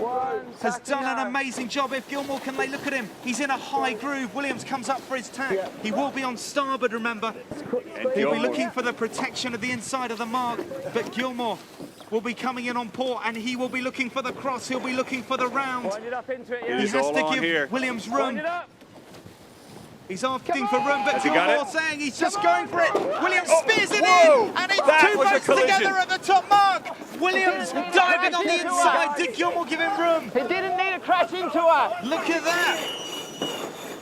has done an amazing job. If Gilmore can lay, look at him. He's in a high groove. Williams comes up for his tack. He will be on starboard, remember. He'll be looking for the protection of the inside of the mark. But Gilmore will be coming in on port, and he will be looking for the cross. He'll be looking for the round. He has to give Williams room. He's asking for room, but Gilmore saying he's just going for it. Williams spears it in, and it's two boats together at the top mark. Williams diving on the inside. Did Gilmore give him room? He didn't need to crash into her. Look at that.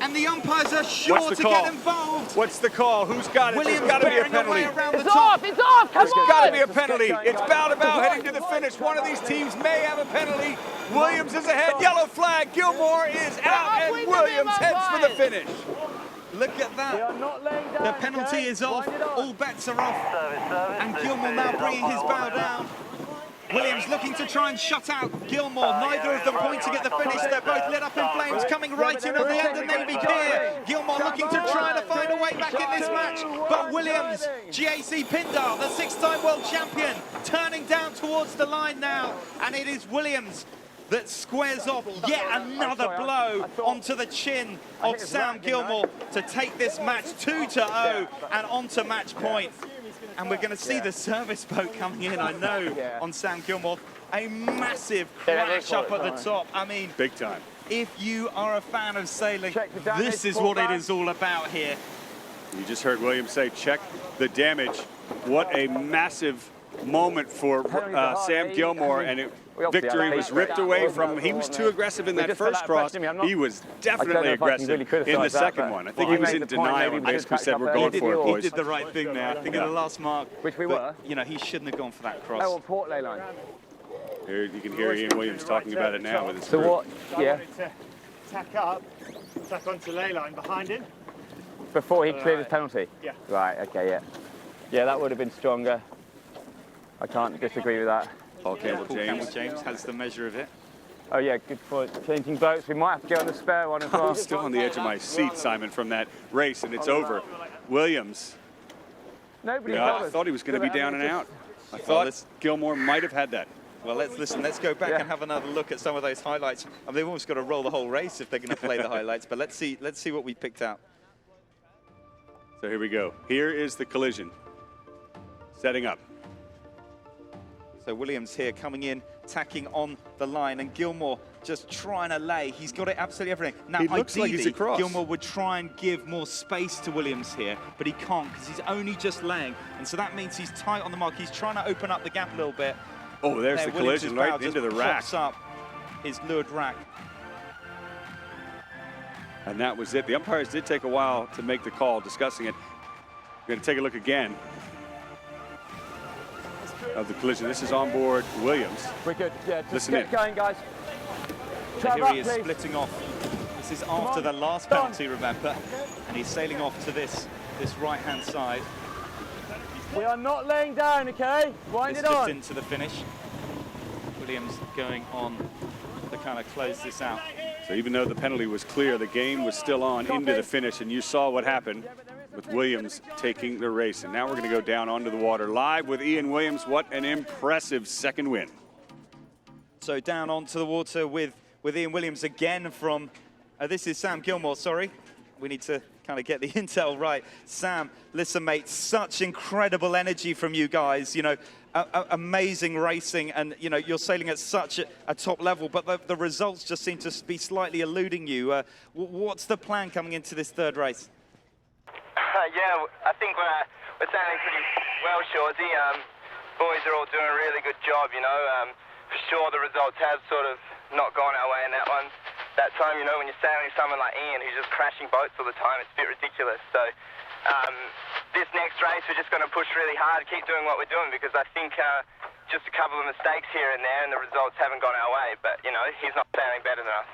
And the umpires are sure to get involved. What's the call? Who's got it? Williams There's got to be a penalty. It's off, it's off, come on! There's got to be a penalty. It's bow to bow heading to the finish. One of these teams may have a penalty. Williams is ahead, yellow flag. Gilmore is out, and Williams heads for the finish. Look at that. The penalty is off. All bets are off. And Gilmore now bringing his bow down. Williams looking to try and shut out Gilmore. Neither of them pointing at the finish. They're both lit up in flames, coming right in at the end of Navy Pier. Gilmore looking to try to find a way back in this match. But Williams, GAC Pindar, the six-time world champion, turning down towards the line now. And it is Williams that squares off yet another blow onto the chin of Sam Gilmore to take this match 2-0 and onto match point. And we're going to see the service boat coming in, I know, on Sam Gilmore. A massive crash up at the top. I mean, big time. If you are a fan of sailing, this is what it is all about here. You just heard Williams say, check the damage. What a massive moment for Sam Gilmore, and victory was ripped away from him. He was too aggressive in that first cross. He was definitely aggressive in the second one. I think he was in denial and basically said, we're going for it, boys. He did the right thing there. I think at the last mark, which we were, you know, he shouldn't have gone for that cross. Oh, on port ley line. Here you can hear Ian Williams talking about it now with his crew. So what? Yeah. Tack up, tack onto ley line behind him. Before he cleared his penalty? Yeah. Right, okay, yeah. Yeah, that would have been stronger. I can't disagree with that. Paul Campbell-James has the measure of it. Oh yeah, good for changing boats. We might have to get on the spare one as well. I'm still on the edge of my seat, Simon, from that race, and it's over. Williams. I thought he was going to be down and out. I thought Gilmore might have had that. Well, let's listen. Let's go back and have another look at some of those highlights. I mean, they've almost got to roll the whole race if they're going to play the highlights. But let's see what we picked out. So here we go. Here is the collision. Setting up. So Williams here coming in, tacking on the line, and Gilmore just trying to lay. He's got it absolutely everything. Now, He looks like he's ideally, across. Gilmore would try and give more space to Williams here, but he can't because he's only just laying. And so that means he's tight on the mark. He's trying to open up the gap a little bit. Oh, there's the Williams' collision bow right just into the rack. pops up his lured rack. And that was it. The umpires did take a while to make the call, discussing it. We're going to take a look again of the collision. This is on board Williams. We're good. Yeah, just Listen get in. going, guys. So Drive here up, he is please. splitting off. This is after the last penalty, remember? And he's sailing off to this right-hand side. We are not laying down, okay? Wind This it fits on. into the finish. Williams going on to kind of close this out. So even though the penalty was clear, the game was still on into the finish, and you saw what happened with Williams taking the race. And now we're going to go down onto the water live with Ian Williams. What an impressive second win. So down onto the water with Ian Williams again from, this is Sam Gilmore, sorry. We need to kind of get the intel right. Sam, listen, mate, such incredible energy from you guys. You know, amazing racing, and you know you're sailing at such a top level, but the results just seem to be slightly eluding you. What's the plan coming into this third race? Yeah, I think we're sailing pretty well, Shawsy. Boys are all doing a really good job, you know. For sure, the results have sort of not gone our way in that one. That time, you know, when you're sailing with someone like Ian who's just crashing boats all the time, it's a bit ridiculous. So this next race, we're just going to push really hard, keep doing what we're doing, because I think just a couple of mistakes here and there and the results haven't gone our way. But, you know, he's not sailing better than us.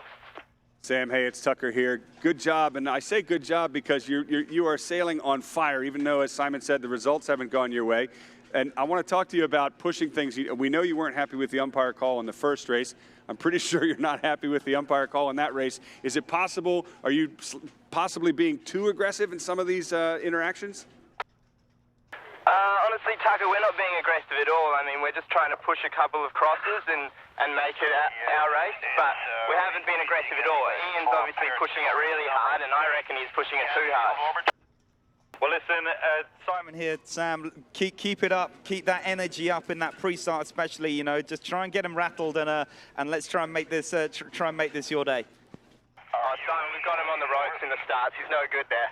Sam, hey, it's Tucker here. Good job, and I say good job because you are sailing on fire, even though, as Simon said, the results haven't gone your way. And I want to talk to you about pushing things. We know you weren't happy with the umpire call in the first race. I'm pretty sure you're not happy with the umpire call in that race. Is it possible, are you possibly being too aggressive in some of these interactions? Honestly, Tucker, we're not being aggressive at all. I mean, we're just trying to push a couple of crosses and make it our race, but we haven't been aggressive at all. Ian's obviously pushing it really hard, and I reckon he's pushing it too hard. Well, listen, Simon here, Sam, keep it up, keep that energy up in that pre-start, especially. You know, just try and get them rattled, and let's try and make this your day. Oh, Simon, we've got him on the ropes in the starts. He's no good there.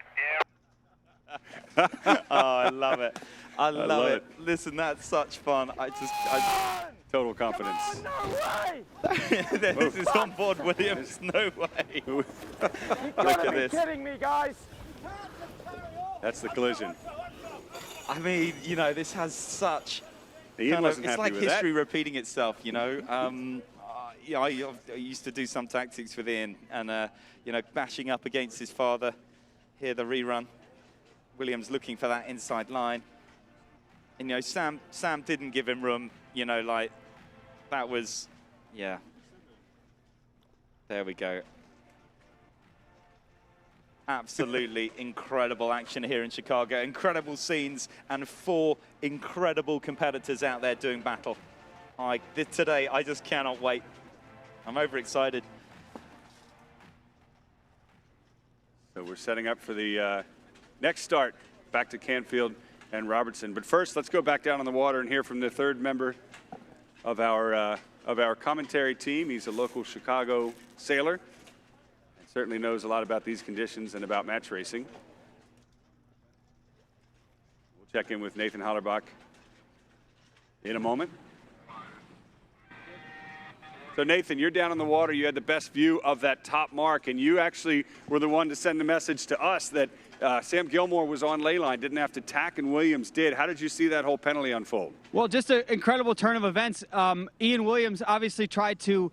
Oh, I love it. I love it. Listen, that's such fun. Total confidence. No way! This is on board Williams. No way. You've Look got to at be this. kidding me, guys. That's the collision. I mean, you know, this has such Ian wasn't it's happy like with history that. repeating itself, you know. Yeah, I used to do some tactics with Ian, and you know, bashing up against his father. Here, the rerun. Williams looking for that inside line. And, you know, Sam didn't give him room, you know, like, that was, yeah. There we go. Absolutely incredible action here in Chicago. Incredible scenes and 4 incredible competitors out there doing battle. Today, I just cannot wait. I'm overexcited. So we're setting up for the next start, back to Canfield and Robertson. But first, let's go back down on the water and hear from the third member of our commentary team. He's a local Chicago sailor and certainly knows a lot about these conditions and about match racing. We'll check in with Nathan Hollerbach in a moment. So Nathan, you're down on the water. You had the best view of that top mark, and you actually were the one to send the message to us that Sam Gilmore was on ley line, didn't have to tack, and Williams did. How did you see that whole penalty unfold? Well, just an incredible turn of events. Ian Williams obviously tried to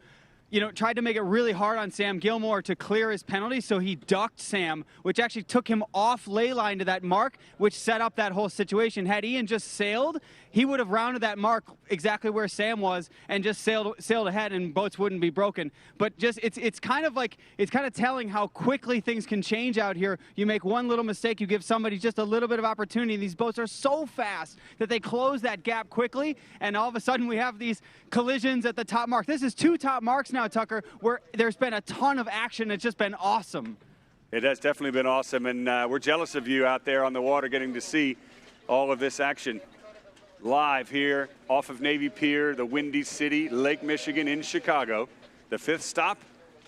make it really hard on Sam Gilmore to clear his penalty, so he ducked Sam, which actually took him off ley line to that mark, which set up that whole situation. Had Ian just sailed, he would have rounded that mark exactly where Sam was and just sailed ahead, and boats wouldn't be broken. But just it's kind of telling how quickly things can change out here. You make one little mistake, you give somebody just a little bit of opportunity. These boats are so fast that they close that gap quickly, and all of a sudden we have these collisions at the top mark. This is 2 top marks now, Tucker, where there's been a ton of action. It's just been awesome. It has definitely been awesome, and we're jealous of you out there on the water getting to see all of this action live here off of Navy Pier, the Windy City, Lake Michigan in Chicago. The 5th stop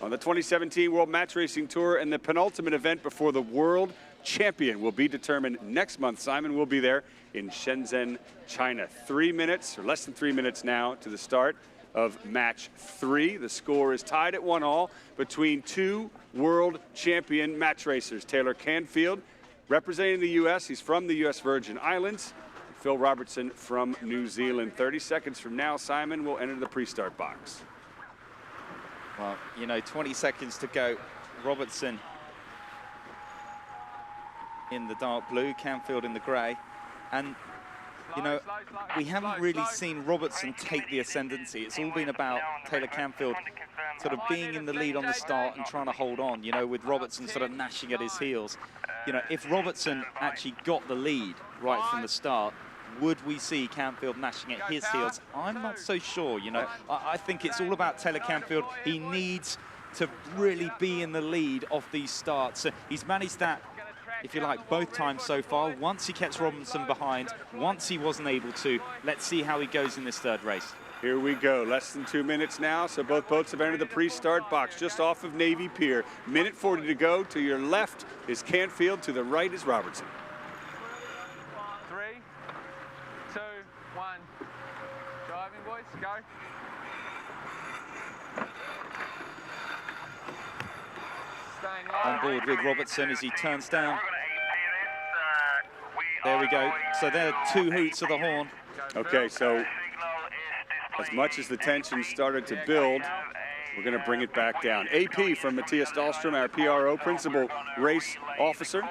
on the 2017 World Match Racing Tour and the penultimate event before the world champion will be determined next month. Simon will be there in Shenzhen, China. 3 minutes, or less than 3 minutes now, to the start of match 3. The score is tied at 1-all between two world champion match racers. Taylor Canfield, representing the U.S. He's from the U.S. Virgin Islands. Phil Robertson from New Zealand. 30 seconds from now, Simon will enter the pre-start box. Well, you know, 20 seconds to go. Robertson in the dark blue, Canfield in the grey. And, you know, we haven't really seen Robertson take the ascendancy. It's all been about Taylor Canfield sort of being in the lead on the start and trying to hold on, you know, with Robertson sort of gnashing at his heels. You know, if Robertson actually got the lead right from the start, would we see Canfield gnashing at his heels? I'm not so sure, you know. I think it's all about Taylor Canfield. He needs to really be in the lead of these starts. So he's managed that, if you like, both times so far. Once he kept Robertson behind, once he wasn't able to. Let's see how he goes in this third race. Here we go, less than 2 minutes now, so both boats have entered the pre-start box just off of Navy Pier. Minute 40 to go. To your left is Canfield, to the right is Robertson. 3, 2, 1. Driving, boys, go. Staying low. On board with Robertson as he turns down. There we go. So there are 2 hoots of the horn. Okay, so as much as the tension started to build, we're going to bring it back down. AP from Matthias Dahlstrom, our PRO, principal race officer.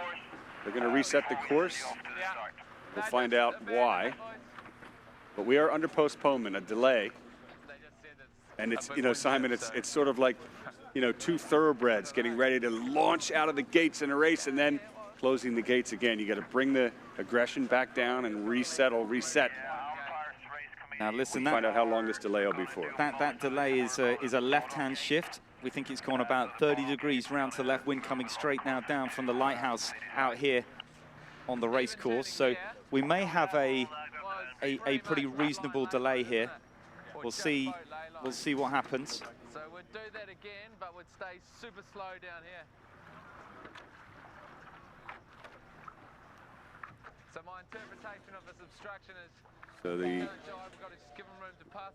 They're going to reset the course. We'll find out why. But we are under postponement, a delay. And it's, you know, Simon, it's sort of like, you know, 2 thoroughbreds getting ready to launch out of the gates in a race and then closing the gates again. You got to bring the aggression back down and reset. Now listen, find out how long this delay will be for. That delay is a left-hand shift. We think it's gone about 30 degrees round to the left, wind coming straight now down from the lighthouse out here on the race course. So we may have a pretty reasonable delay here. We'll see what happens. So we'd do that again, but we'd stay super slow down here. So my interpretation of this obstruction is, So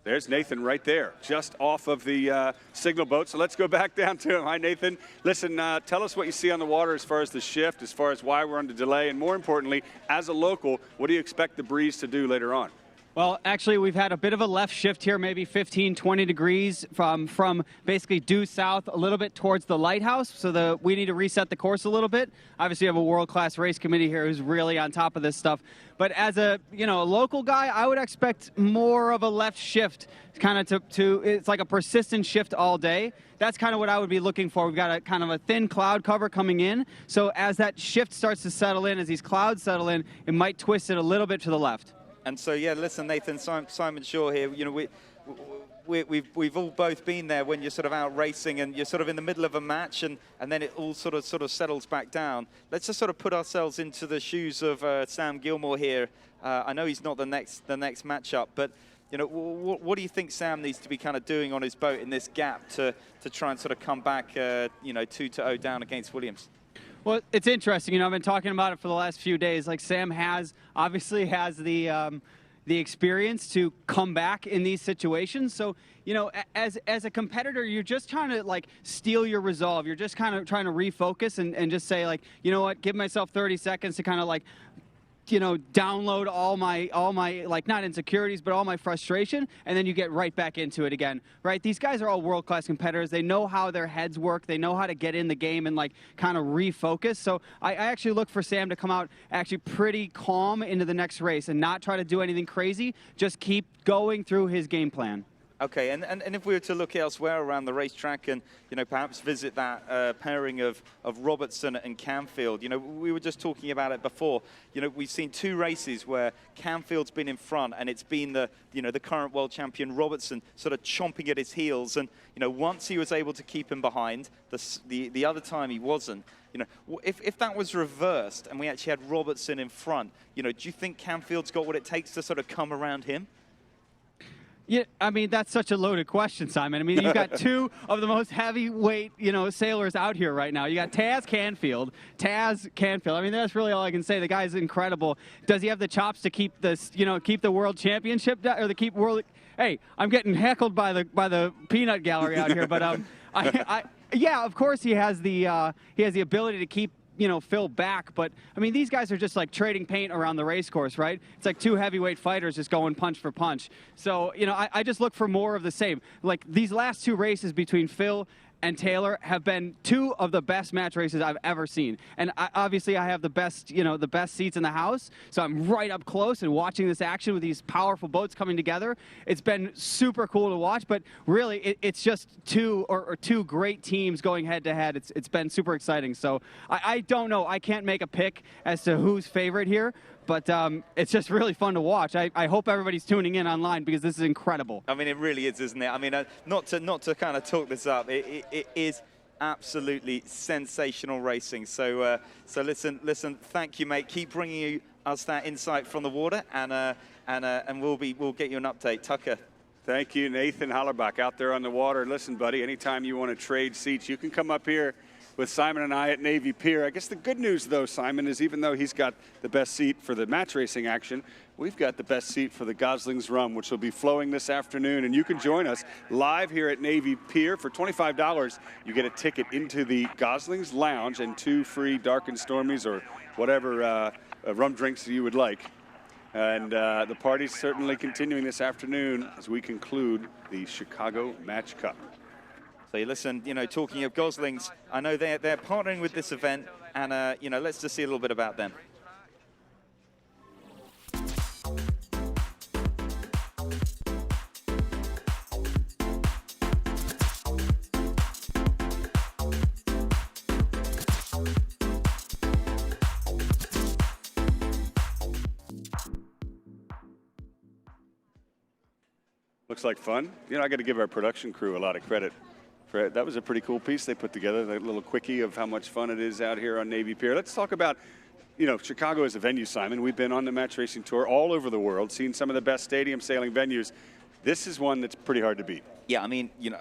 there's Nathan right there, just off of the signal boat. So let's go back down to him. Hi, Nathan. Listen, tell us what you see on the water as far as the shift, as far as why we're under delay, and more importantly, as a local, what do you expect the breeze to do later on? Well, actually, we've had a bit of a left shift here, maybe 15, 20 degrees from basically due south, a little bit towards the lighthouse. So we need to reset the course a little bit. Obviously, you have a world-class race committee here who's really on top of this stuff. But as a local guy, I would expect more of a left shift, kind of to it's like a persistent shift all day. That's kind of what I would be looking for. We've got a kind of a thin cloud cover coming in. So as that shift starts to settle in, as these clouds settle in, it might twist it a little bit to the left. And so, yeah, listen, Nathan, Simon Shaw here, you know, we've all both been there when you're sort of out racing and you're sort of in the middle of a match and then it all sort of settles back down. Let's just sort of put ourselves into the shoes of Sam Gilmore here. I know he's not the next matchup, but, you know, what do you think Sam needs to be kind of doing on his boat in this gap to try and sort of come back, 2-0 down against Williams? Well, it's interesting. You know, I've been talking about it for the last few days. Like, Sam obviously has the experience to come back in these situations. So, you know, as a competitor, you're just trying to, like, steel your resolve. You're just kind of trying to refocus and just say, like, you know what, give myself 30 seconds to kind of, like, you know, download all my like, not insecurities, but all my frustration, and then you get right back into it again, right? These guys are all world-class competitors. They know how their heads work. They know how to get in the game and, like, kind of refocus. So I actually look for Sam to come out actually pretty calm into the next race and not try to do anything crazy. Just keep going through his game plan. Okay, and if we were to look elsewhere around the racetrack and, you know, perhaps visit that pairing of Robertson and Canfield, you know, we were just talking about it before. You know, we've seen 2 races where Canfield's been in front and it's been the current world champion Robertson sort of chomping at his heels. And, you know, once he was able to keep him behind, the other time he wasn't. You You know, if that was reversed and we actually had Robertson in front, you know, do you think Canfield's got what it takes to sort of come around him? Yeah, I mean, that's such a loaded question, Simon. I mean, you've got two of the most heavyweight, you know, sailors out here right now. You got Taz Canfield. I mean, that's really all I can say. The guy's incredible. Does he have the chops to keep this, you know, keep the world championship or the keep world? Hey, I'm getting heckled by the peanut gallery out here, but yeah, of course he has the ability to keep, you know, Phil back. But, I mean, these guys are just like trading paint around the race course, right? It's like two heavyweight fighters just going punch for punch. So, you know, I just look for more of the same. Like, these last two races between Phil and Taylor have been two of the best match races I've ever seen. And obviously I have the best, you know, the best seats in the house. So I'm right up close and watching this action with these powerful boats coming together. It's been super cool to watch, but really it's just two great teams going head to head. It's been super exciting. So I don't know. I can't make a pick as to who's favorite here. But it's just really fun to watch. I hope everybody's tuning in online because this is incredible. I mean, it really is, isn't it? I mean, not to kind of talk this up, it is absolutely sensational racing. So listen. Thank you, mate. Keep bringing us that insight from the water, and we'll get you an update, Tucker. Thank you, Nathan Hollerbach, out there on the water. Listen, buddy, anytime you want to trade seats, you can come up here with Simon and I at Navy Pier. I guess the good news, though, Simon, is even though he's got the best seat for the match racing action, we've got the best seat for the Goslings Rum, which will be flowing this afternoon. And you can join us live here at Navy Pier. For $25, you get a ticket into the Goslings Lounge and 2 free Dark and Stormies or whatever rum drinks you would like. And the party's certainly continuing this afternoon as we conclude the Chicago Match Cup. So you listen, you know, talking of Goslings, I know they're partnering with this event, and you know, let's just see a little bit about them. Looks like fun. You know, I got to give our production crew a lot of credit. That was a pretty cool piece they put together, that little quickie of how much fun it is out here on Navy Pier. Let's talk about, you know, Chicago as a venue, Simon. We've been on the match racing tour all over the world, seen some of the best stadium sailing venues. This is one that's pretty hard to beat. Yeah, I mean, you know,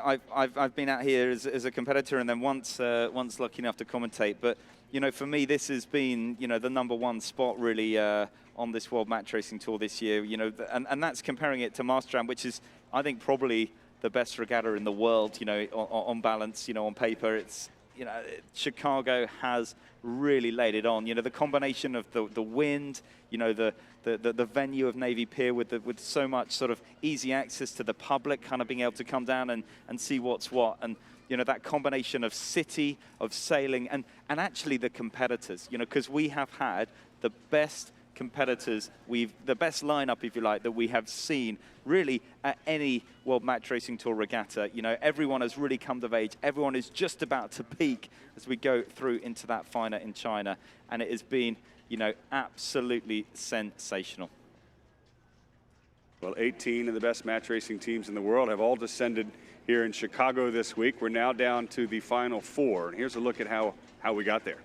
I've been out here as a competitor and then once lucky enough to commentate. But, you know, for me, this has been, you know, the #1 spot really on this World Match Racing Tour this year. You know, and that's comparing it to Masterclass, which is, I think, probably the best regatta in the world, you know, on balance, you know, on paper. It's, you know, Chicago has really laid it on. You know, the combination of the wind, you know, the venue of Navy Pier with so much sort of easy access to the public, kind of being able to come down and see what's what. And, you know, that combination of city, of sailing, and actually the competitors, you know, because we have had the best competitors, the best lineup, if you like, that we have seen really at any World Match Racing Tour regatta. You know, everyone has really come of age. Everyone is just about to peak as we go through into that final in China, and it has been, you know, absolutely sensational. Well, 18 of the best match racing teams in the world have all descended here in Chicago this week. We're now down to the final 4, and here's a look at how we got there.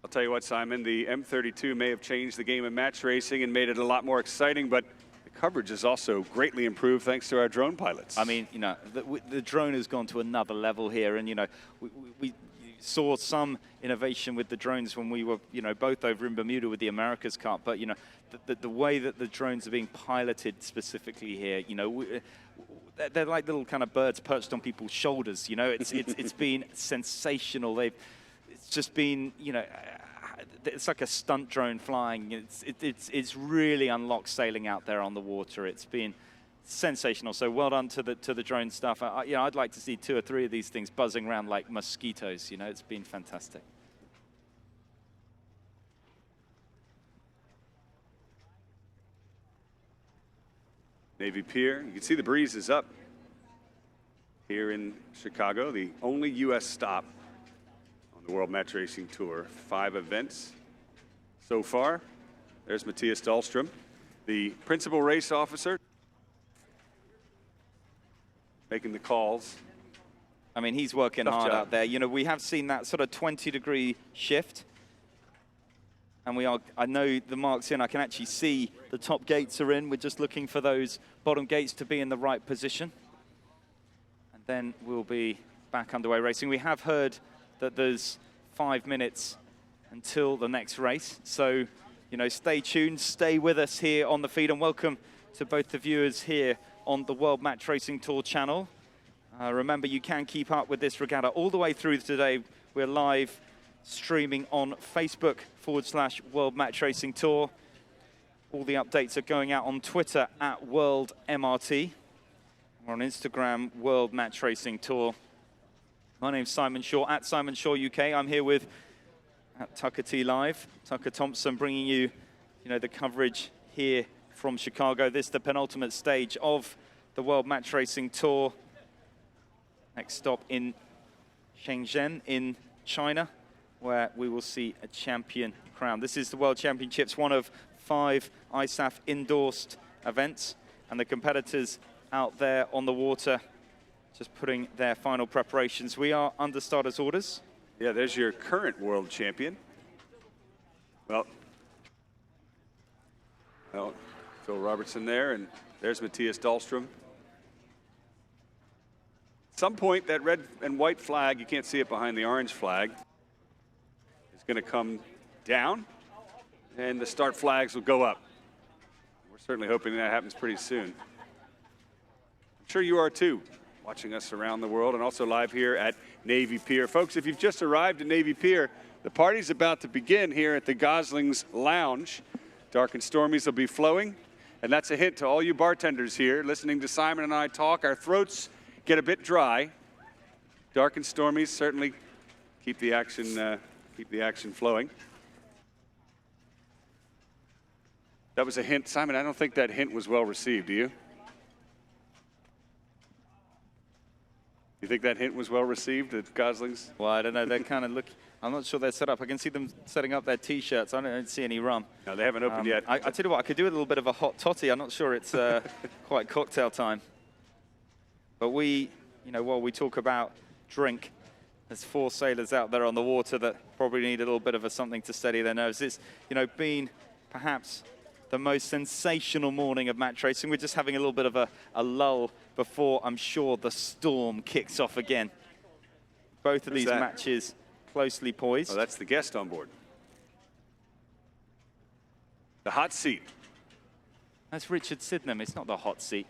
I'll tell you what, Simon, the M32 may have changed the game of match racing and made it a lot more exciting, but it Coverage is also greatly improved thanks to our drone pilots. I mean, you know, the drone has gone to another level here, and you know, we saw some innovation with the drones when we were, you know, both over in Bermuda with the America's Cup. But you know, the way that the drones are being piloted specifically here, you know, they're like little kind of birds perched on people's shoulders. You know, it's been sensational. It's just been, you know, it's like a stunt drone flying. It's really unlocked sailing out there on the water. It's been sensational. So well done to the drone stuff. You know, I'd like to see 2 or 3 of these things buzzing around like mosquitoes. You know, it's been fantastic. Navy Pier. You can see the breeze is up here in Chicago, the only U.S. stop on the World Match Racing Tour. 5 events so far. There's Matthias Dahlstrom, the principal race officer, making the calls. I mean, he's working Tough hard job. out there. You know, we have seen that sort of 20-degree shift. And I know the mark's in. I can actually see the top gates are in. We're just looking for those bottom gates to be in the right position. And then we'll be back underway racing. We have heard that there's 5 minutes until the next race. So, you know, stay tuned, stay with us here on the feed, and welcome to both the viewers here on the World Match Racing Tour channel. Remember, you can keep up with this regatta all the way through today. We're live streaming on Facebook/World Match Racing Tour. All the updates are going out on Twitter at World MRT. We're on Instagram, World Match Racing Tour. My name's Simon Shaw, at Simon Shaw UK. I'm here with at Tucker T Live, Tucker Thompson, bringing you, the coverage here from Chicago. This is the penultimate stage of the World Match Racing Tour. Next stop in Shenzhen in China, where we will see a champion crown. This is the World Championships, one of 5 ISAF endorsed events, and the competitors out there on the water just putting their final preparations. We are under starters orders. Yeah, there's your current world champion. Well, Phil Robertson there, and there's Matthias Dahlstrom. At some point, that red and white flag, you can't see it behind the orange flag, is going to come down, and the start flags will go up. We're certainly hoping that happens pretty soon. I'm sure you are too, watching us around the world and also live here at Navy Pier. Folks, if you've just arrived at Navy Pier, the party's about to begin here at the Goslings Lounge. Dark and Stormies will be flowing, and that's a hint to all you bartenders here listening to Simon and I talk. Our throats get a bit dry. Dark and Stormies certainly keep the action flowing. That was a hint. Simon, I don't think that hint was well received, do you? You think that hint was well received at Goslings? Well, I don't know. They're kind of looking. I'm not sure they're set up. I can see them setting up their T-shirts. I don't see any rum. No, they haven't opened yet. I tell you what, I could do a little bit of a hot toddy. I'm not sure it's quite cocktail time. But while we talk about drink, there's 4 sailors out there on the water that probably need a little bit of something to steady their nerves. It's, been perhaps the most sensational morning of match racing. We're just having a little bit of a lull before, I'm sure, the storm kicks off again. Both of these matches closely poised. Oh, that's the guest on board. The hot seat. That's Richard Sydenham. It's not the hot seat.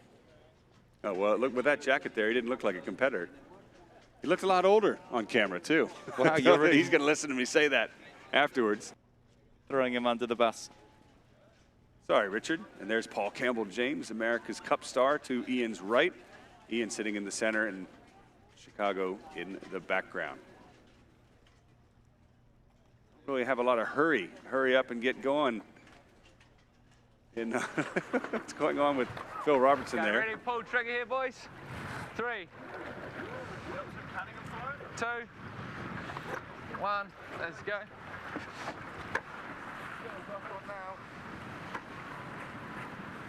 Oh, well, look, with that jacket there, he didn't look like a competitor. He looked a lot older on camera, too. Wow, He's going to listen to me say that afterwards. Throwing him under the bus. Sorry, Richard. And there's Paul Campbell James, America's Cup star, to Ian's right. Ian sitting in the center and Chicago in the background. Really have a lot of hurry up and get going. In what's going on with Phil Robertson there? Ready to pull trigger here, boys? 3, 2, 1, let's go.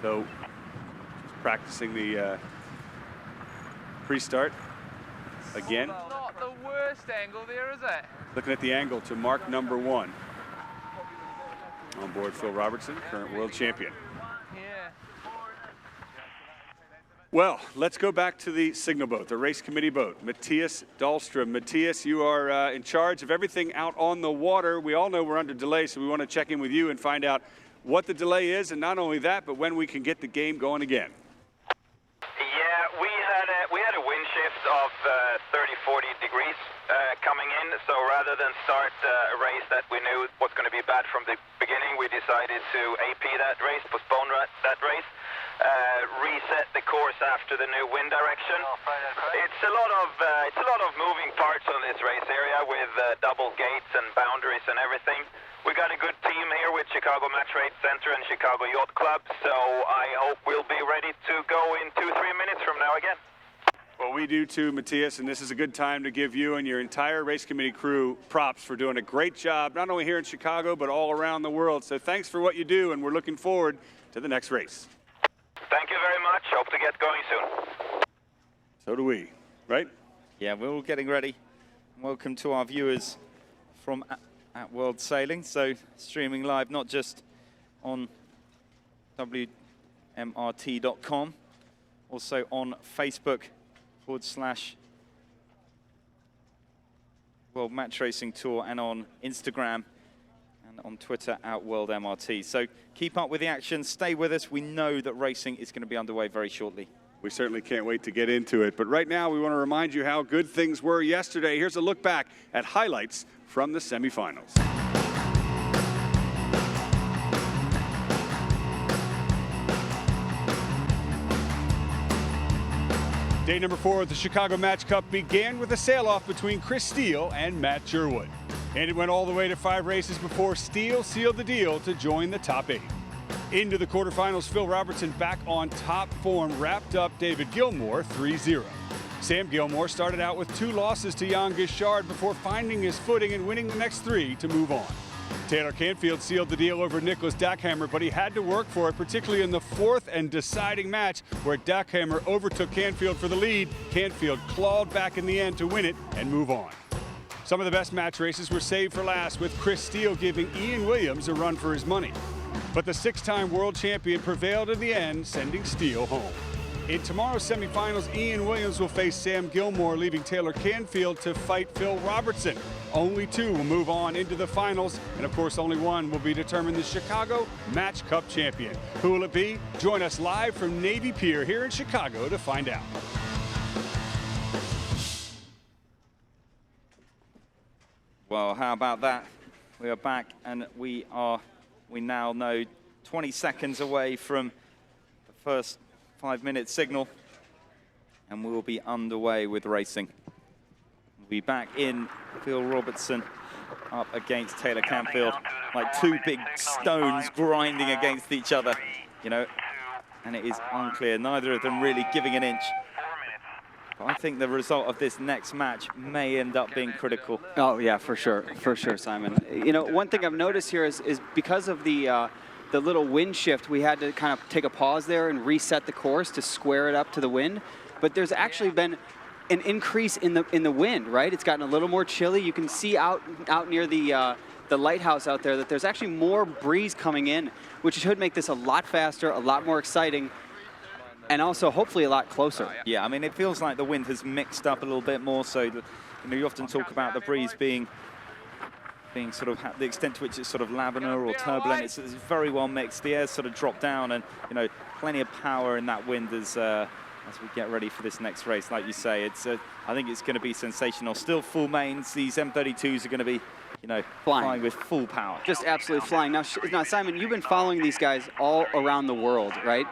So, just practicing the pre-start again. Not the worst angle there, is it? Looking at the angle to mark number 1. On board Phil Robertson, current world champion. Yeah. Well, let's go back to the signal boat, the race committee boat. Matthias Dahlstrom. Matthias, you are in charge of everything out on the water. We all know we're under delay, so we want to check in with you and find out what the delay is, and not only that, but when we can get the game going again. Yeah, we had a wind shift of 30-40 degrees coming in, so rather than start a race that we knew was going to be bad from the beginning, we decided to AP that race, postpone that race. Reset the course after the new wind direction. It's a lot of moving parts on this race area with double gates and boundaries and everything. We got a good team here with Chicago Match Race Center and Chicago Yacht Club, so I hope we'll be ready to go in 2-3 minutes from now again. Well, we do too, Matthias, and this is a good time to give you and your entire race committee crew props for doing a great job, not only here in Chicago, but all around the world. So thanks for what you do, and we're looking forward to the next race. Thank you very much. Hope to get going soon. So do we, right? Yeah, we're all getting ready. Welcome to our viewers from at World Sailing. So streaming live, not just on WMRT.com, also on Facebook /World Match Racing Tour, and on Instagram and on Twitter at World MRT. So keep up with the action, stay with us. We know that racing is going to be underway very shortly. We certainly can't wait to get into it. But right now, we want to remind you how good things were yesterday. Here's a look back at highlights from the semifinals. Day number 4 of the Chicago Match Cup began with a sail-off between Chris Steele and Matt Sherwood. And it went all the way to 5 races before Steele sealed the deal to join the top 8. Into the quarterfinals, Phil Robertson, back on top form, wrapped up David Gilmore 3-0. Sam Gilmore started out with 2 losses to Jan Gichard before finding his footing and winning the next 3 to move on. Taylor Canfield sealed the deal over Nicholas Dackhammer, but he had to work for it, particularly in the 4th and deciding match where Dackhammer overtook Canfield for the lead. Canfield clawed back in the end to win it and move on. Some of the best match races were saved for last, with Chris Steele giving Ian Williams a run for his money. But the 6-time world champion prevailed in the end, sending Steele home. In tomorrow's semifinals, Ian Williams will face Sam Gilmore, leaving Taylor Canfield to fight Phil Robertson. Only 2 will move on into the finals, and of course only one will be determined the Chicago Match Cup champion. Who will it be? Join us live from Navy Pier here in Chicago to find out. Well, how about that? We are back, and we now know 20 seconds away from the first 5-minute signal, and we will be underway with racing. We'll be back in Phil Robertson up against Taylor Canfield, like 2 big stones grinding against each other, you know, and it is unclear, neither of them really giving an inch. But I think the result of this next match may end up being critical. Oh yeah, for sure, Simon. You know, one thing I've noticed here is because of the little wind shift, we had to kind of take a pause there and reset the course to square it up to the wind. But there's actually been an increase in the wind, right? It's gotten a little more chilly. You can see out near the lighthouse out there that there's actually more breeze coming in, which should make this a lot faster, a lot more exciting, and also hopefully a lot closer. Yeah, I mean, it feels like the wind has mixed up a little bit more. So, you know, you often talk about the breeze being sort of the extent to which it's sort of laminar or turbulent. It's very well mixed. The air's sort of dropped down, and you know, plenty of power in that wind as we get ready for this next race. Like you say, it's I think it's going to be sensational. Still full mains. These M32s are going to be, you know, flying with full power. Just absolutely flying. Now, Simon, you've been following these guys all around the world, right?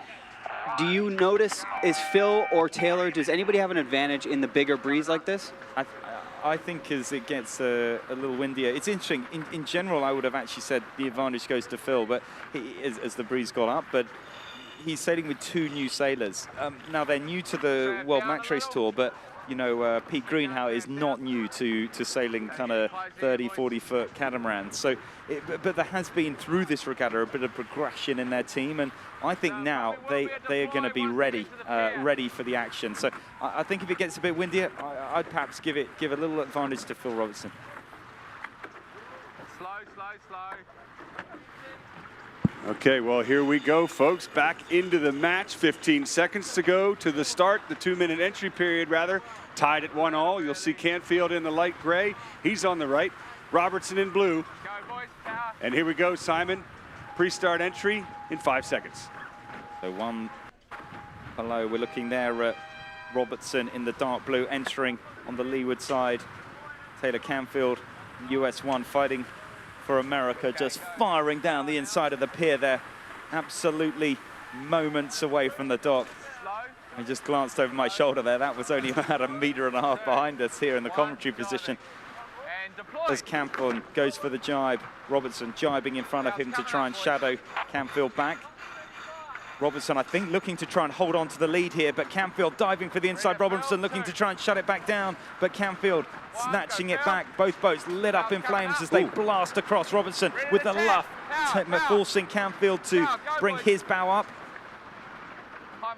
Do you notice, is Phil or Taylor, does anybody have an advantage in the bigger breeze like this? I think as it gets a little windier, it's interesting. In general, I would have actually said the advantage goes to Phil, but as the breeze got up. But he's sailing with 2 new sailors. Now, they're new to the World Match Race Tour, but you know, Pete Greenhow is not new to sailing kind of 30, 40-foot catamarans. So, but there has been through this regatta a bit of progression in their team, and I think now they are going to be ready for the action. So I think if it gets a bit windier, I'd perhaps give a little advantage to Phil Robertson. Slow. Okay, well, here we go, folks. Back into the match. 15 seconds to go to the start, the 2-minute entry period, rather. Tied at 1-all. You'll see Canfield in the light gray. He's on the right. Robertson in blue. And here we go, Simon. Pre-start entry in 5 seconds. So one below, we're looking there at Robertson in the dark blue entering on the leeward side. Taylor Canfield, US 1, fighting for America, just firing down the inside of the pier there. Absolutely moments away from the dock. I just glanced over my shoulder there. That was only about 1.5 meters behind us here in the commentary position. As Canfield goes for the jibe, Robertson jibing in front of him to try and shadow Canfield back. Robertson, I think, looking to try and hold on to the lead here, but Canfield diving for the inside. Robertson looking to try and shut it back down, but Canfield snatching it back. Both boats lit up in flames as they blast across. Robertson with the luff, forcing Canfield to bring his bow up. High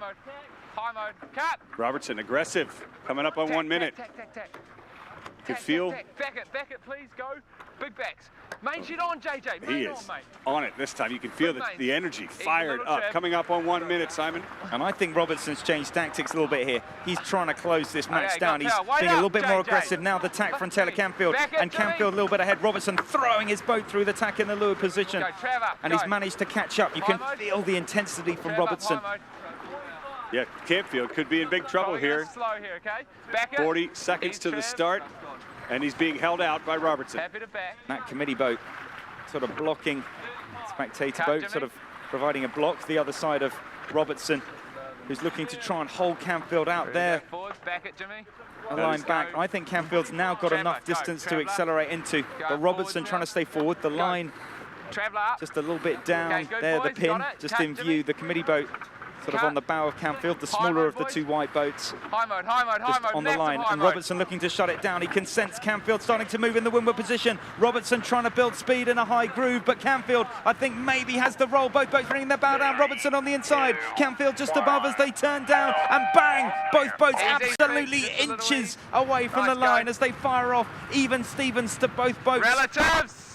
mode, cut. Robertson aggressive, coming up on 1 minute. You can feel Back it, please, go. Big backs. Main shit on, JJ. he is on it this time. You can feel the energy fired up, coming up on 1 minute, Simon. And I think Robertson's changed tactics a little bit here. He's trying to close this match down. He's being a little bit more aggressive now. The tack from Taylor Canfield, and Canfield a little bit ahead. Robertson throwing his boat through the tack in the leeward position, and he's managed to catch up. You can feel the intensity from Robertson. Yeah, Canfield could be in big trouble here. 40 seconds to the start, and he's being held out by Robertson. That committee boat sort of blocking, spectator boat sort of providing a block to the other side of Robertson, who's looking to try and hold Canfield out there. A line back. I think Canfield's now got enough distance to accelerate into, but Robertson trying to stay forward. The line just a little bit down there, the pin just in view. The committee boat sort of on the bow of Canfield, the smaller of the two white boats, just on the line. And Robertson looking to shut it down. He can sense Canfield starting to move in the windward position. Robertson trying to build speed in a high groove, but Canfield, I think, maybe has the roll. Both boats bringing their bow down. Robertson on the inside. Canfield just above as they turn down, and bang! Both boats absolutely inches away from the line as they fire off even Stevens to both boats. Relatives!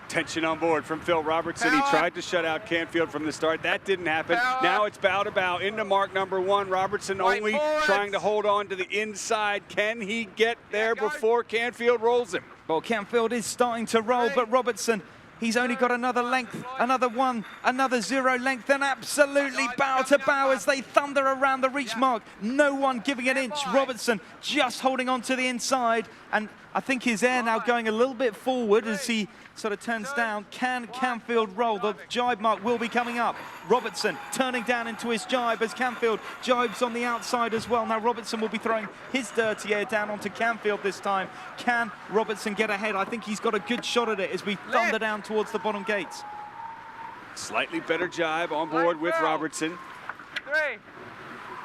Tension on board from Phil Robertson. He tried to shut out Canfield from the start. That didn't happen. Now it's bow to bow into mark number 1. Robertson only trying to hold on to the inside. Can he get there before Canfield rolls him? Well, Canfield is starting to roll, but Robertson, he's only got another length, another 0 length, and absolutely bow to bow as they thunder around the reach mark. No one giving an inch. Robertson just holding on to the inside, and I think his air now going a little bit forward as he sort of turns down. Can Canfield roll? The jibe mark will be coming up. Robertson turning down into his jibe as Canfield jibes on the outside as well. Now Robertson will be throwing his dirty air down onto Canfield this time. Can Robertson get ahead? I think he's got a good shot at it as we thunder down towards the bottom gates. Slightly better jibe on board with Robertson.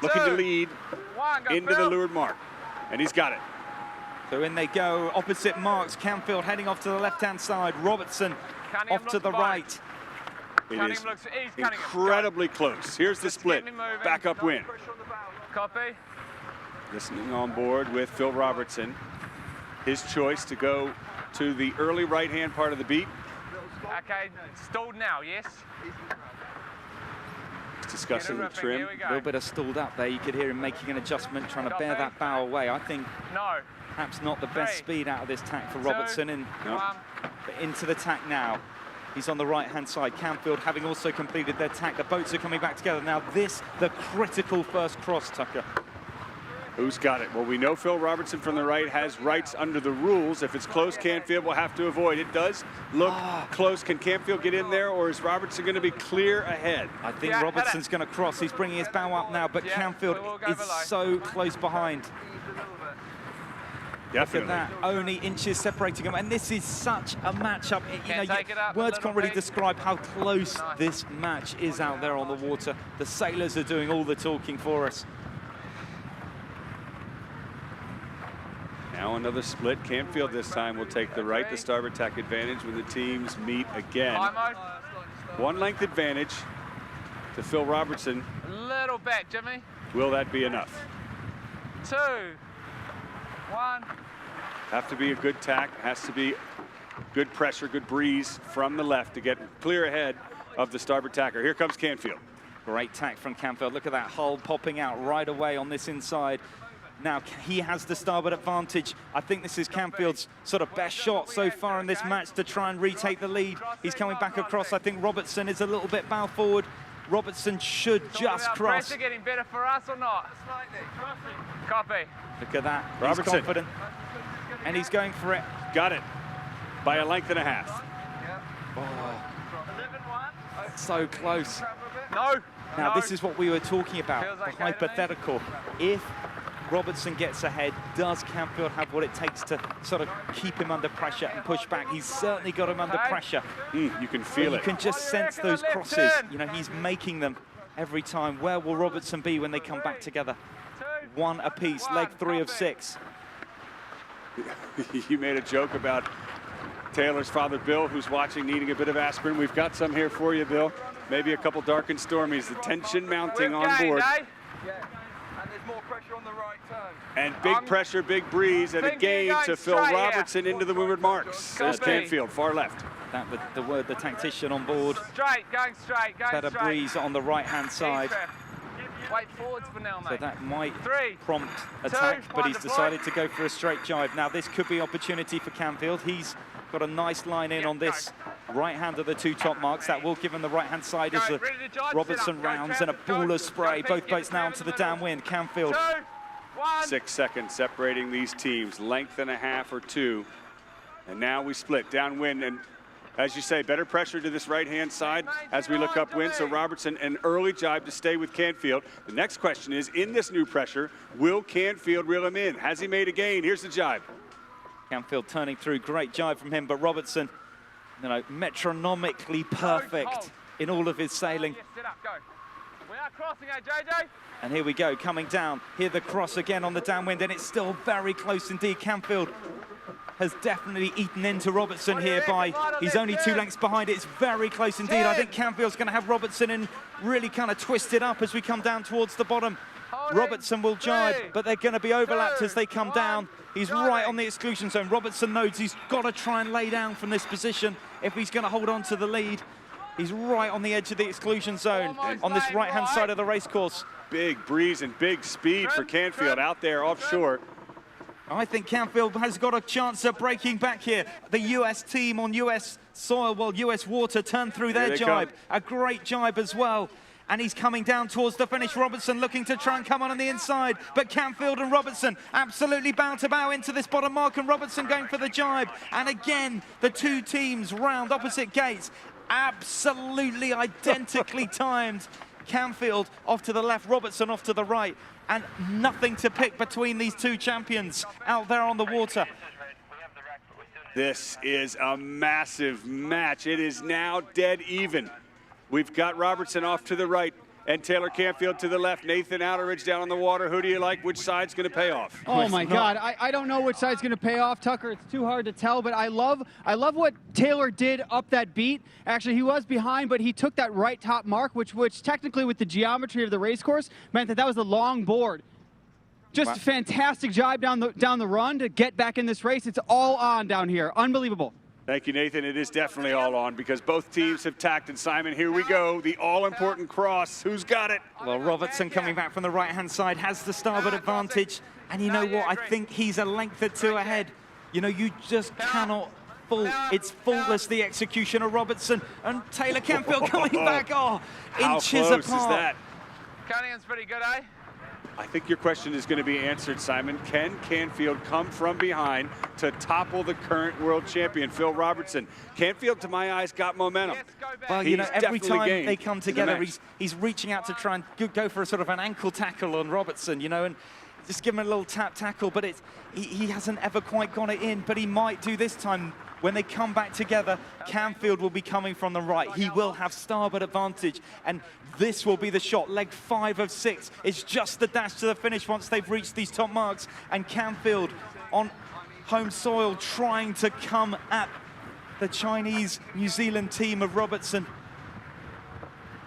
Looking to lead into the leeward mark, and he's got it. So in they go, opposite marks. Canfield heading off to the left-hand side. Robertson off to the right. It is incredibly close. Here's the split. Back upwind. Copy. Listening on board with Phil Robertson. His choice to go to the early right-hand part of the beat. Okay, stalled now, yes? He's discussing the trim. A little bit of stalled up there. You could hear him making an adjustment, trying to bear that bow away. I think perhaps not the best speed out of this tack for Robertson. But into the tack now. He's on the right-hand side. Canfield having also completed their tack. The boats are coming back together. Now this, the critical first cross, Tucker. Who's got it? Well, we know Phil Robertson from the right has rights under the rules. If it's close, Canfield will have to avoid. It does look close. Can Canfield get in there, or is Robertson going to be clear ahead? I think Robertson's going to cross. He's bringing his bow up now, but Canfield is so close behind. Definitely. Look at that, only inches separating them, and this is such a matchup. You know, words can't really describe how close this match is out there on the water. The sailors are doing all the talking for us. Now another split. Canfield this time will take the right, the starboard tack advantage when the teams meet again. 1 length advantage to Phil Robertson. A little back, Jimmy. Will that be enough? 2, 1. Have to be a good tack. Has to be good pressure, good breeze from the left to get clear ahead of the starboard tacker. Here comes Canfield. Great tack from Canfield. Look at that hull popping out right away on this inside. Now he has the starboard advantage. I think this is Canfield's sort of best shot so far in this match to try and retake the lead. He's coming back across. I think Robertson is a little bit bow forward. Robertson should just cross. Pressure getting better for us or not? Slightly. Copy. Look at that. Robertson. He's confident. And he's going for it. Got it by a length and a half. Oh, so close. No. Now, no. this is what we were talking about, Feels like the hypothetical. If Robertson gets ahead, does Canfield have what it takes to sort of keep him under pressure and push back? He's certainly got him under pressure. You can feel You it. can just sense those crosses. You know, he's making them every time. Where will Robertson be when they come back together? One apiece, leg 3 of 6. You made a joke about Taylor's father, Bill, who's watching, needing a bit of aspirin. We've got some here for you, Bill. Maybe a couple dark and stormies. The tension mounting on board. And there's more pressure on the right turn. And big pressure, big breeze, and a gain to Phil Robertson into the windward marks. There's Canfield, far left. That the word, the tactician on board. Straight, going straight, going Better straight. breeze on the right-hand side. Wait forwards for now, mate. So that might 3, prompt 2, attack, but he's 1, decided to go for a straight jibe. Now this could be opportunity for Canfield. He's got a nice line in on this right hand of the 2 top marks. That will give him the right-hand side as the Robertson rounds and a ball of spray. Both boats now into the downwind. Canfield. 2, 1. 6 seconds separating these teams, length and a half or 2. And now we split downwind, and as you say, better pressure to this right-hand side as we look upwind. So Robertson, an early jibe to stay with Canfield. The next question is, in this new pressure, will Canfield reel him in? Has he made a gain? Here's the jibe. Canfield turning through, great jibe from him, but Robertson, you know, metronomically perfect in all of his sailing. Sit up, go. We are crossing out, JJ. And here we go, coming down. Here the cross again on the downwind, and it's still very close indeed. Canfield has definitely eaten into Robertson here by, he's only 2 lengths behind. It's very close indeed. I think Canfield's going to have Robertson in really kind of twisted up as we come down towards the bottom. Robertson will jibe, but they're going to be overlapped as they come down. He's right on the exclusion zone. Robertson knows he's got to try and lay down from this position if he's going to hold on to the lead. He's right on the edge of the exclusion zone on this right-hand side of the racecourse. Big breeze and big speed for Canfield out there offshore. I think Canfield has got a chance of breaking back here. The US team on US soil, well, US water, turned through their jibe. A great jibe as well. And he's coming down towards the finish. Robertson looking to try and come on the inside. But Canfield and Robertson absolutely bow to bow into this bottom mark. And Robertson going for the jibe. And again, the 2 teams round opposite gates. Absolutely identically timed. Canfield off to the left, Robertson off to the right. And nothing to pick between these 2 champions out there on the water. This is a massive match. It is now dead even. We've got Robertson off to the right and Taylor Canfield to the left. Nathan Outeridge down on the water. Who do you like? Which side's going to pay off? Oh my God, I don't know which side's going to pay off, Tucker. It's too hard to tell, but I love what Taylor did up that beat. Actually, he was behind, but he took that right top mark, which technically with the geometry of the racecourse meant that was the long board. Just a fantastic jibe down the run to get back in this race. It's all on down here. Unbelievable. Thank you, Nathan. It is definitely all on because both teams have tacked. And Simon, here we go. The all-important cross. Who's got it? Well, Robertson coming back from the right-hand side has the starboard advantage. And you know what? I think he's a length or 2 ahead. You know, you just cannot fault. It's faultless, the execution of Robertson. And Taylor Canfield coming back. Oh, inches apart. How close is that? Cunningham's pretty good, eh? I think your question is going to be answered, Simon. Can Canfield come from behind to topple the current world champion, Phil Robertson? Canfield, to my eyes, got momentum. Well, you know, every time they come together, he's reaching out to try and go for a sort of an ankle tackle on Robertson, you know, and just give him a little tap tackle, but he hasn't ever quite got it in, but he might do this time. When they come back together, Canfield will be coming from the right. He will have starboard advantage, and this will be the shot. Leg 5 of 6. It's just the dash to the finish once they've reached these top marks, and Canfield on home soil trying to come at the Chinese-New Zealand team of Robertson.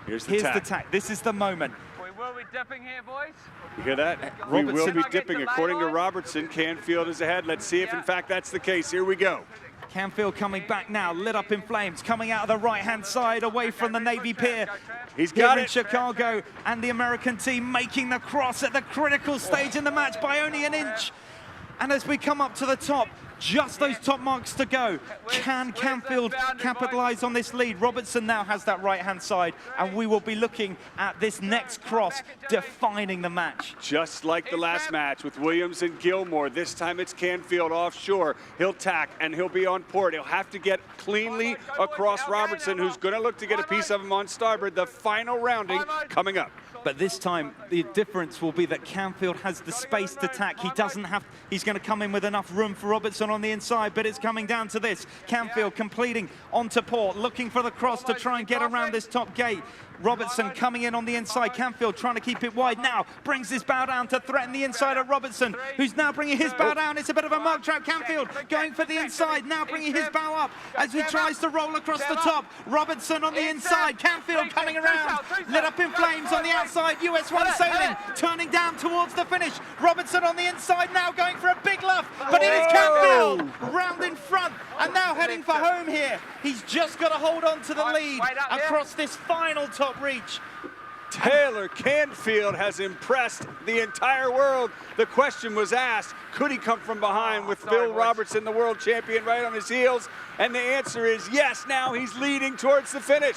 Here's the tack. This is the moment. We will be dipping here, boys. You hear that? We will be dipping. According to Robertson, Canfield is ahead. Let's see if, in fact, that's the case. Here we go. Canfield coming back now, lit up in flames, coming out of the right-hand side, away from the Navy Pier. He's got Here it. in Chicago, and the American team making the cross at the critical stage in the match by only an inch. And as we come up to the top, just those top marks to go. Can Canfield capitalize on this lead? Robertson now has that right-hand side, and we will be looking at this next cross defining the match. Just like the last match with Williams and Gilmore, this time it's Canfield offshore. He'll tack and he'll be on port. He'll have to get cleanly across Robertson, who's going to look to get a piece of him on starboard. The final rounding coming up. But this time, the difference will be that Canfield has the space to tack. He doesn't have, he's going to come in with enough room for Robertson on the inside, but it's coming down to this. Canfield completing onto port, looking for the cross to try and get around this top gate. Robertson coming in on the inside. Canfield trying to keep it wide now. Brings his bow down to threaten the inside of Robertson, who's now bringing his bow down. It's a bit of a mark trap. Canfield going for the inside, now bringing his bow up as he tries to roll across the top. Robertson on the inside. Canfield coming around. Lit up in flames on the outside. US1 sailing, turning down towards the finish. Robertson on the inside now going for a big luff, but it is Canfield round in front and now heading for home here. He's just got to hold on to the lead across this final top reach. Taylor Canfield has impressed the entire world. The question was asked, could he come from behind with Phil Robertson, the world champion, right on his heels? And the answer is yes. Now he's leading towards the finish.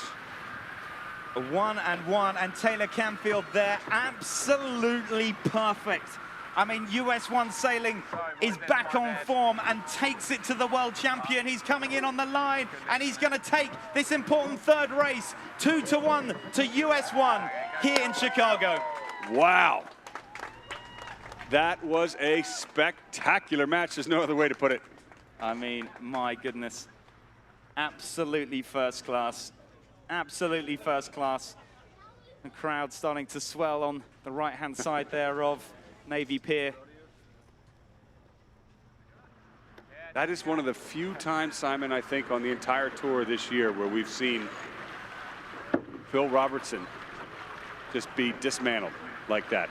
1-1, and Taylor Canfield there, absolutely perfect. I mean, US1 Sailing is back on form and takes it to the world champion. He's coming in on the line, and he's going to take this important third race, 2-1 to US1 here in Chicago. Wow. That was a spectacular match. There's no other way to put it. I mean, my goodness. Absolutely first class. Absolutely first class. The crowd starting to swell on the right-hand side there of Navy Pier. That is one of the few times, Simon, I think, on the entire tour this year where we've seen Phil Robertson just be dismantled like that.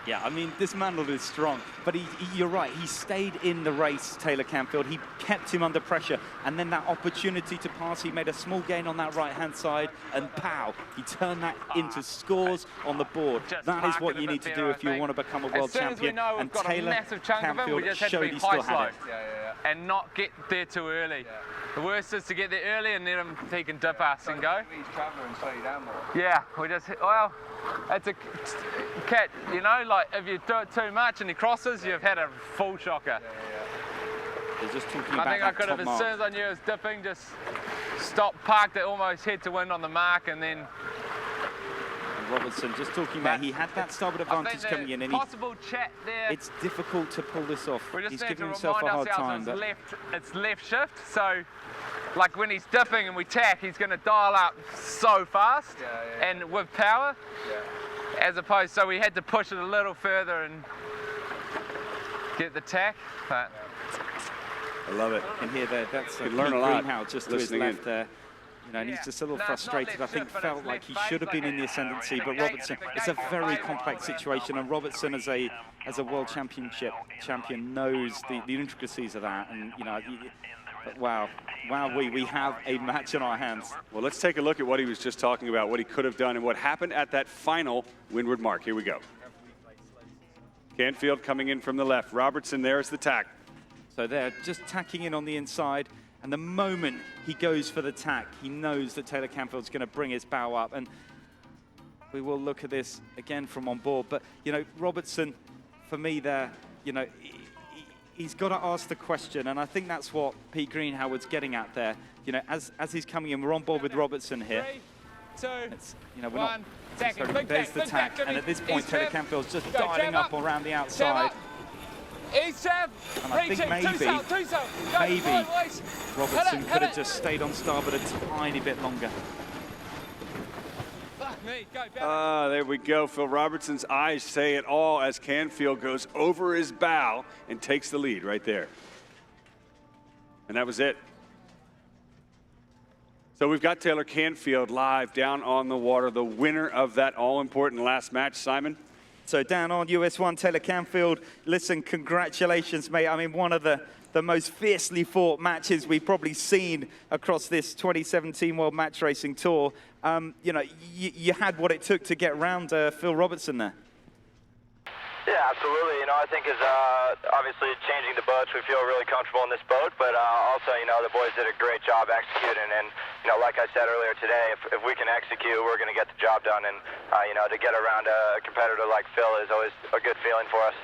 Yeah, I mean, dismantled is strong, but you're right, he stayed in the race, Taylor Canfield. He kept him under pressure, and then that opportunity to pass, he made a small gain on that right-hand side, and pow, he turned that into scores on the board. That is what you need to do if you want to become a world champion, and Taylor Canfield showed he still had it. And not get there too early. The worst is to get there early and then he can dip us and go. He's traveling and slow you down more. Yeah, we just, well, it's a cat, you know, like if you do it too much and he crosses, you've had a full shocker. They're just talking I about think I could have, as soon as I knew it was dipping, just stopped, parked it almost head to wind on the mark, and then Robertson just talking about he had that starboard advantage coming in, and possible chat there. It's difficult to pull this off. He's need giving to himself a hard time. But it's left shift, so like when he's dipping and we tack, he's going to dial up so fast and with power, as opposed, so we had to push it a little further and get the tack. But I love it. And here, that's you learn a lot Greenhouse just to his left there. You know, and he's just a little No, frustrated. I think felt like he should have been in the ascendancy, but Robertson, it's a very complex situation, and Robertson as a world championship champion knows the intricacies of that. And you know, but wow, we have a match in our hands. Well, let's take a look at what he was just talking about, what he could have done, and what happened at that final windward mark. Here we go. Canfield coming in from the left. Robertson there is the tack. So they're just tacking in on the inside. And the moment he goes for the tack, he knows that Taylor Canfield's going to bring his bow up. And we will look at this again from on board. But, you know, Robertson, for me there, you know, he's got to ask the question. And I think that's what Pete Greenhouse getting at there. You know, as he's coming in, we're on board with Robertson here. 3, 2, you know, we're 1, not, there's the tack. And at this point, Taylor Canfield's just dialing up around the outside. East jab, And I think maybe Robertson could have just stayed on starboard a tiny bit longer. There we go. Phil Robertson's eyes say it all as Canfield goes over his bow and takes the lead right there. And that was it. So we've got Taylor Canfield live down on the water, the winner of that all-important last match. Simon? So down on US1, Taylor Canfield, listen, congratulations, mate. I mean, one of the the most fiercely fought matches we've probably seen across this 2017 World Match Racing Tour. You know, you had what it took to get around Phil Robertson there. Yeah, absolutely. You know, I think is obviously changing the boats. We feel really comfortable in this boat, but also, you know, the boys did a great job executing. And, you know, like I said earlier today, if we can execute, we're going to get the job done. And, you know, to get around a competitor like Phil is always a good feeling for us.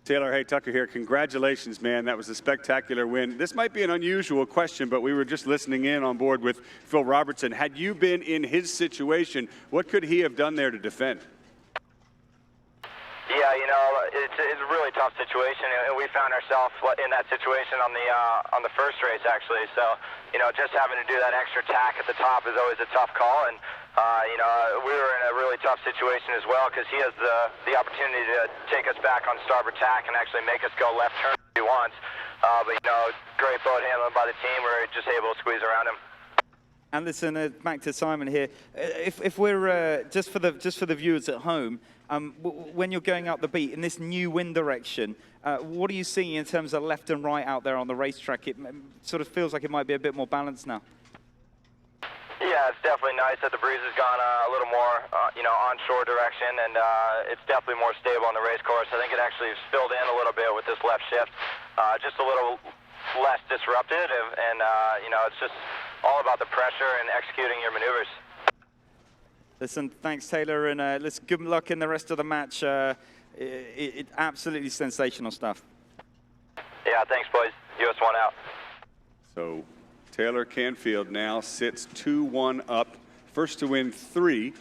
Taylor, hey, Tucker here. Congratulations, man. That was a spectacular win. This might be an unusual question, but we were just listening in on board with Phil Robertson. Had you been in his situation, what could he have done there to defend? Yeah, you know, it's a really tough situation, and we found ourselves in that situation on the first race, actually. So, you know, just having to do that extra tack at the top is always a tough call, and you know, we were in a really tough situation as well because he has the opportunity to take us back on starboard tack and actually make us go left turn if he wants. But you know, great boat handling by the team. We're just able to squeeze around him. And listen, back to Simon here. If we're just for the viewers at home, when you're going up the beat in this new wind direction, what are you seeing in terms of left and right out there on the racetrack? It sort of feels like it might be a bit more balanced now. Yeah, it's definitely nice that the breeze has gone a little more, you know, onshore direction, and it's definitely more stable on the race course. I think it actually spilled in a little bit with this left shift, just a little less disrupted, and you know, it's just all about the pressure and executing your maneuvers. Listen, thanks, Taylor, and listen, good luck in the rest of the match. It absolutely sensational stuff. Yeah, thanks, boys. US 1 out. So Taylor Canfield now sits 2-1 up, first to win 3,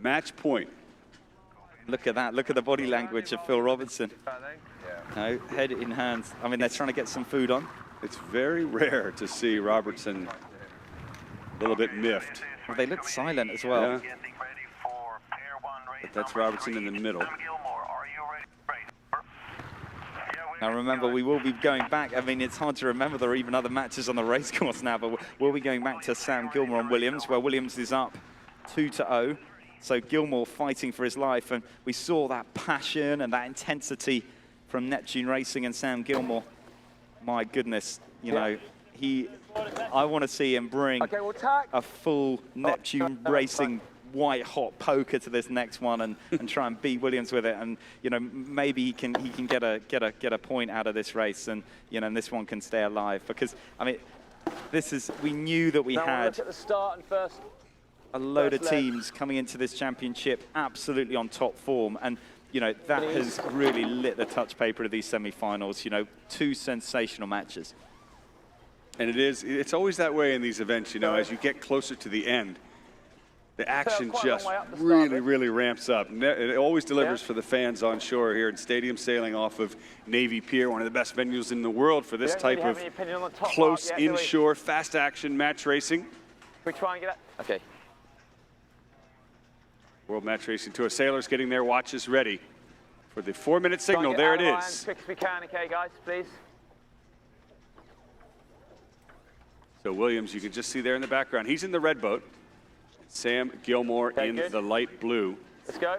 match point. Look at that. Look at the body language of Phil Robertson. No, head in hands. I mean, they're trying to get some food on. It's very rare to see Robertson a little bit miffed. Well, they look silent as well. Yeah. But that's Robertson in the middle. Now remember, we will be going back. I mean, it's hard to remember there are even other matches on the race course now, but we'll be going back to Sam Gilmore and Williams, where Williams is up 2-0. So Gilmore fighting for his life, and we saw that passion and that intensity from Neptune Racing and Sam Gilmore. My goodness, you know, I want to see him bring a full Neptune Racing white hot poker to this next one and try and beat Williams with it, and you know, maybe he can get a point out of this race, and you know, and this one can stay alive, because I mean, we knew that we had a load of teams coming into this championship absolutely on top form, and you know, that has really lit the touch paper of these semi-finals. You know, 2 sensational matches. And it's always that way in these events, you know, as you get closer to the end, the action just really ramps up. It always delivers for the fans on shore here in Stadium Sailing off of Navy Pier, one of the best venues in the world for this type of close inshore, fast action match racing. We try and get it. Okay. World Match Racing Tour sailors getting their watches ready for the 4-minute signal. There it is. As quick as we can, okay, guys, please. So Williams, you can just see there in the background. He's in the red boat. Sam Gilmore in the light blue. Let's go.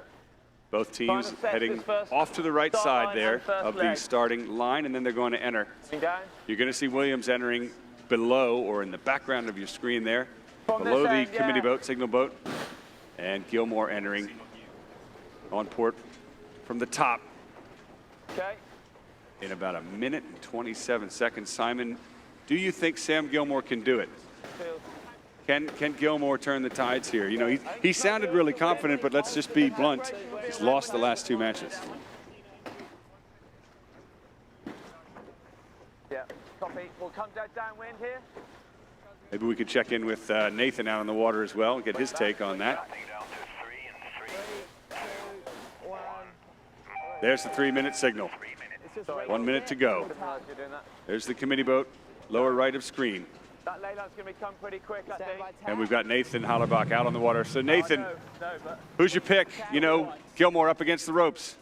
Both teams heading off to the right side there of the starting line, and then they're going to enter. You're going to see Williams entering below, or in the background of your screen there, below the committee boat, signal boat, and Gilmore entering on port from the top. Okay. In about 1 minute and 27 seconds. Simon, do you think Sam Gilmore can do it? Can Gilmore turn the tides here? You know, he sounded really confident, but let's just be blunt. He's lost the last 2 matches. Yeah, copy. We'll come downwind here. Maybe we could check in with Nathan out on the water as well and get his take on that. There's the 3-minute signal. 1 minute to go. There's the committee boat, lower right of screen. That ley line's going to become pretty quick, I think. And we've got Nathan Hollerbach out on the water. So Nathan, who's your pick? You know, Gilmore up against the ropes.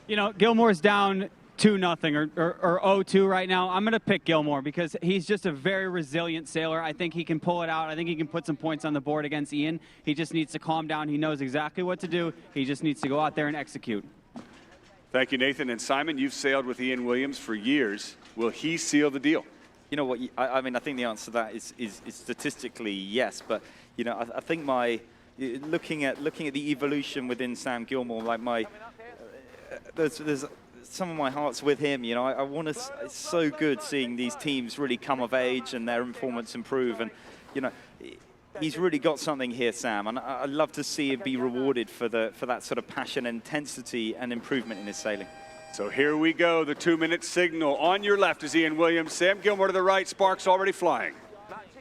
You know, Gilmore's down 2-0 or 0-2 right now. I'm going to pick Gilmore because he's just a very resilient sailor. I think he can pull it out. I think he can put some points on the board against Ian. He just needs to calm down. He knows exactly what to do. He just needs to go out there and execute. Thank you, Nathan. And Simon, you've sailed with Ian Williams for years. Will he seal the deal? You know what? I mean, I think the answer to that is statistically yes. But you know, I think looking at the evolution within Sam Gilmore, like there's some of my heart's with him. You know, I want to. It's so good seeing these teams really come of age and their performance improve. And you know, he's really got something here, Sam. And I'd love to see him be rewarded for that sort of passion, intensity, and improvement in his sailing. So here we go, the 2-minute signal. On your left is Ian Williams. Sam Gilmore to the right. Sparks already flying.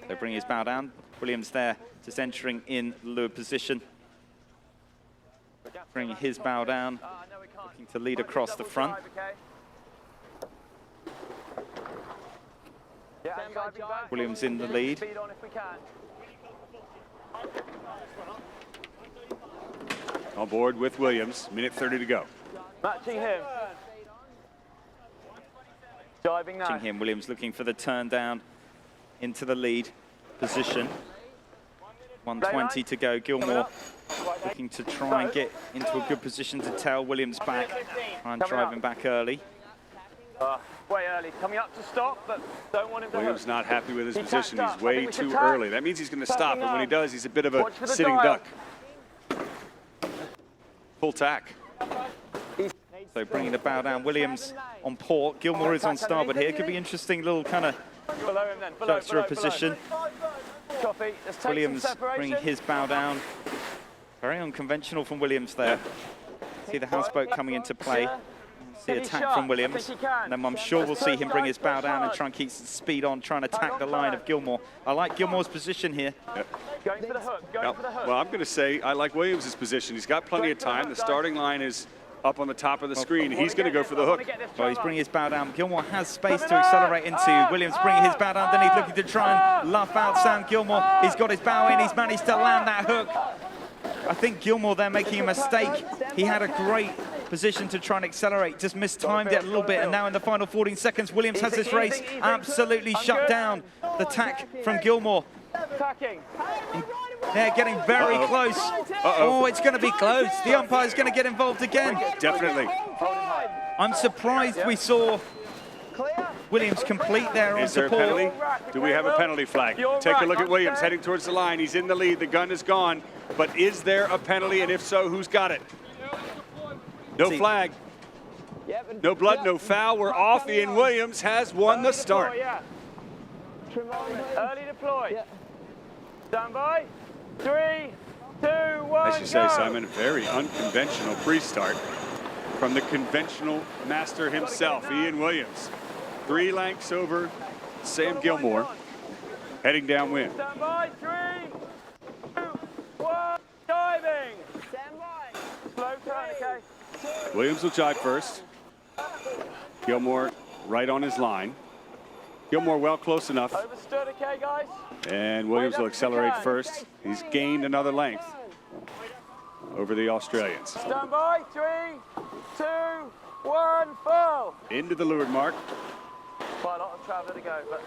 They bring his bow down. Williams there, just entering in leeward position. Bring his bow down, looking to lead across the front. Williams in the lead. On board with Williams, minute 30 to go. Matching him. Diving now. Matching him, Williams looking for the turn down into the lead position. 120 to go. Gilmore looking to try and get into a good position to tail Williams back. Try and drive him back early. Way early. Coming up to stop, but don't want him to Williams hook. not happy with his He position. tacked He's up. way too early. That means he's going to stop, and when he does, he's a bit of a sitting duck. Full tack. So bringing the bow down, Williams on port. Gilmore is on starboard here. Could be interesting little kind of Below him then. structure of position. Copy. Let's take Williams some separation. bringing his bow down. Very unconventional from Williams there. See the houseboat coming into play. See attack from Williams. And then I'm sure we'll see him bring his bow down and try and keep speed on, trying to attack the line of Gilmore. I like Gilmore's position here. Yep. Going for the hook. Going for the hook. Well, I'm going to say I like Williams' position. He's got plenty of time. The starting line is up on the top of the screen. He's going to go for the hook. Well, he's bringing his bow down. Gilmore has space to accelerate into. Williams bringing his bow down. Then he's looking to try and luff out Sam Gilmore. He's got his bow in. He's managed to land that hook. I think Gilmore there making a mistake. He had a great position to try and accelerate, just mistimed it a little bit, and now in the final 14 seconds, Williams has this race absolutely shut down. The tack from Gilmore. They're getting very close. Oh, it's going to be close. The umpire's going to get involved again. Definitely. I'm surprised we saw Williams complete there on Is there a support. penalty? Do we have a penalty flag? Take a look at Williams heading towards the line. He's in the lead. The gun is gone. But is there a penalty? And if so, who's got it? No flag. No blood, no foul. We're off. Ian Williams has won the start. Early deploy. Stand by. 3, 2, 1, As you say, Simon, a very unconventional pre-start from the conventional master himself, Ian Williams. 3 lengths over Sam Gilmore, heading downwind. Stand by. 3, 2, 1. Diving. Stand by. Slow turn, okay? Williams will jibe first. Gilmore right on his line. Gilmore well close enough. Overstood, okay, guys? And Williams will accelerate first. He's gained another length over the Australians. Stand by. 3, 2, 1, full. Into the leeward mark. Quite a lot of travel to go, but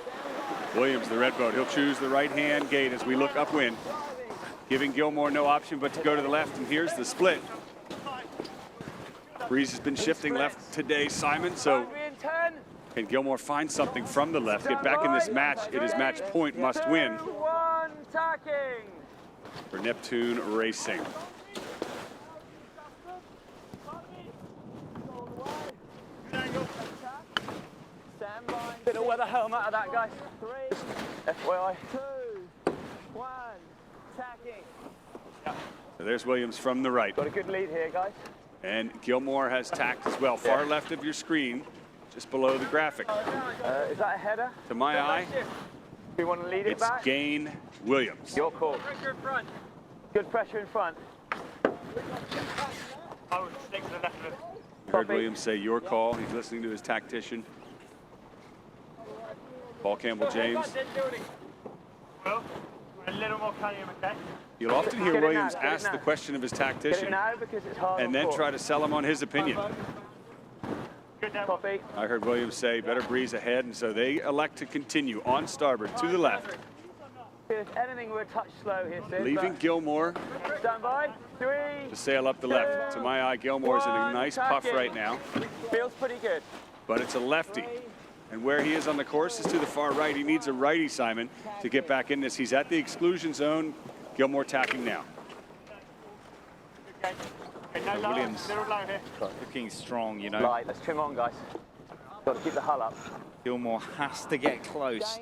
Williams, the red boat, he'll choose the right-hand gate as we look upwind, giving Gilmore no option but to go to the left, and here's the split. Breeze has been shifting left today, Simon, so can Gilmore find something from the left, get back in this match? It is match point, must win 1, tacking. for Neptune Racing. Bit of weather helm out of that, guys. 3, FYI. 2, 1, tacking. So there's Williams from the right. Got a good lead here, guys. And Gilmore has tacked as well, far left of your screen, just below the graphic. Is that a header? To my eye, We want to lead it it's back. Gain Williams. Your call. Pressure in front. Good pressure in front. Oh, stick to the left of it. You heard Williams say your call. He's listening to his tactician. Paul Campbell James. Well, a little more cunning, okay? You'll often hear Williams ask the question of his tactician and then try to sell him on his opinion. Copy. I heard Williams say better breeze ahead, and so they elect to continue on starboard to the left. If anything, we're a touch slow here, Sid. Leaving Gilmore Stand by. 3. to sail up the left. To my eye, Gilmore's in a nice puff right now, Feels pretty good. but it's a lefty. And where he is on the course is to the far right. He needs a righty, Simon, to get back in this. He's at the exclusion zone. Gilmore tacking now. Williams looking strong, you know. Right, let's trim on, guys. Got to keep the hull up. Gilmore has to get close.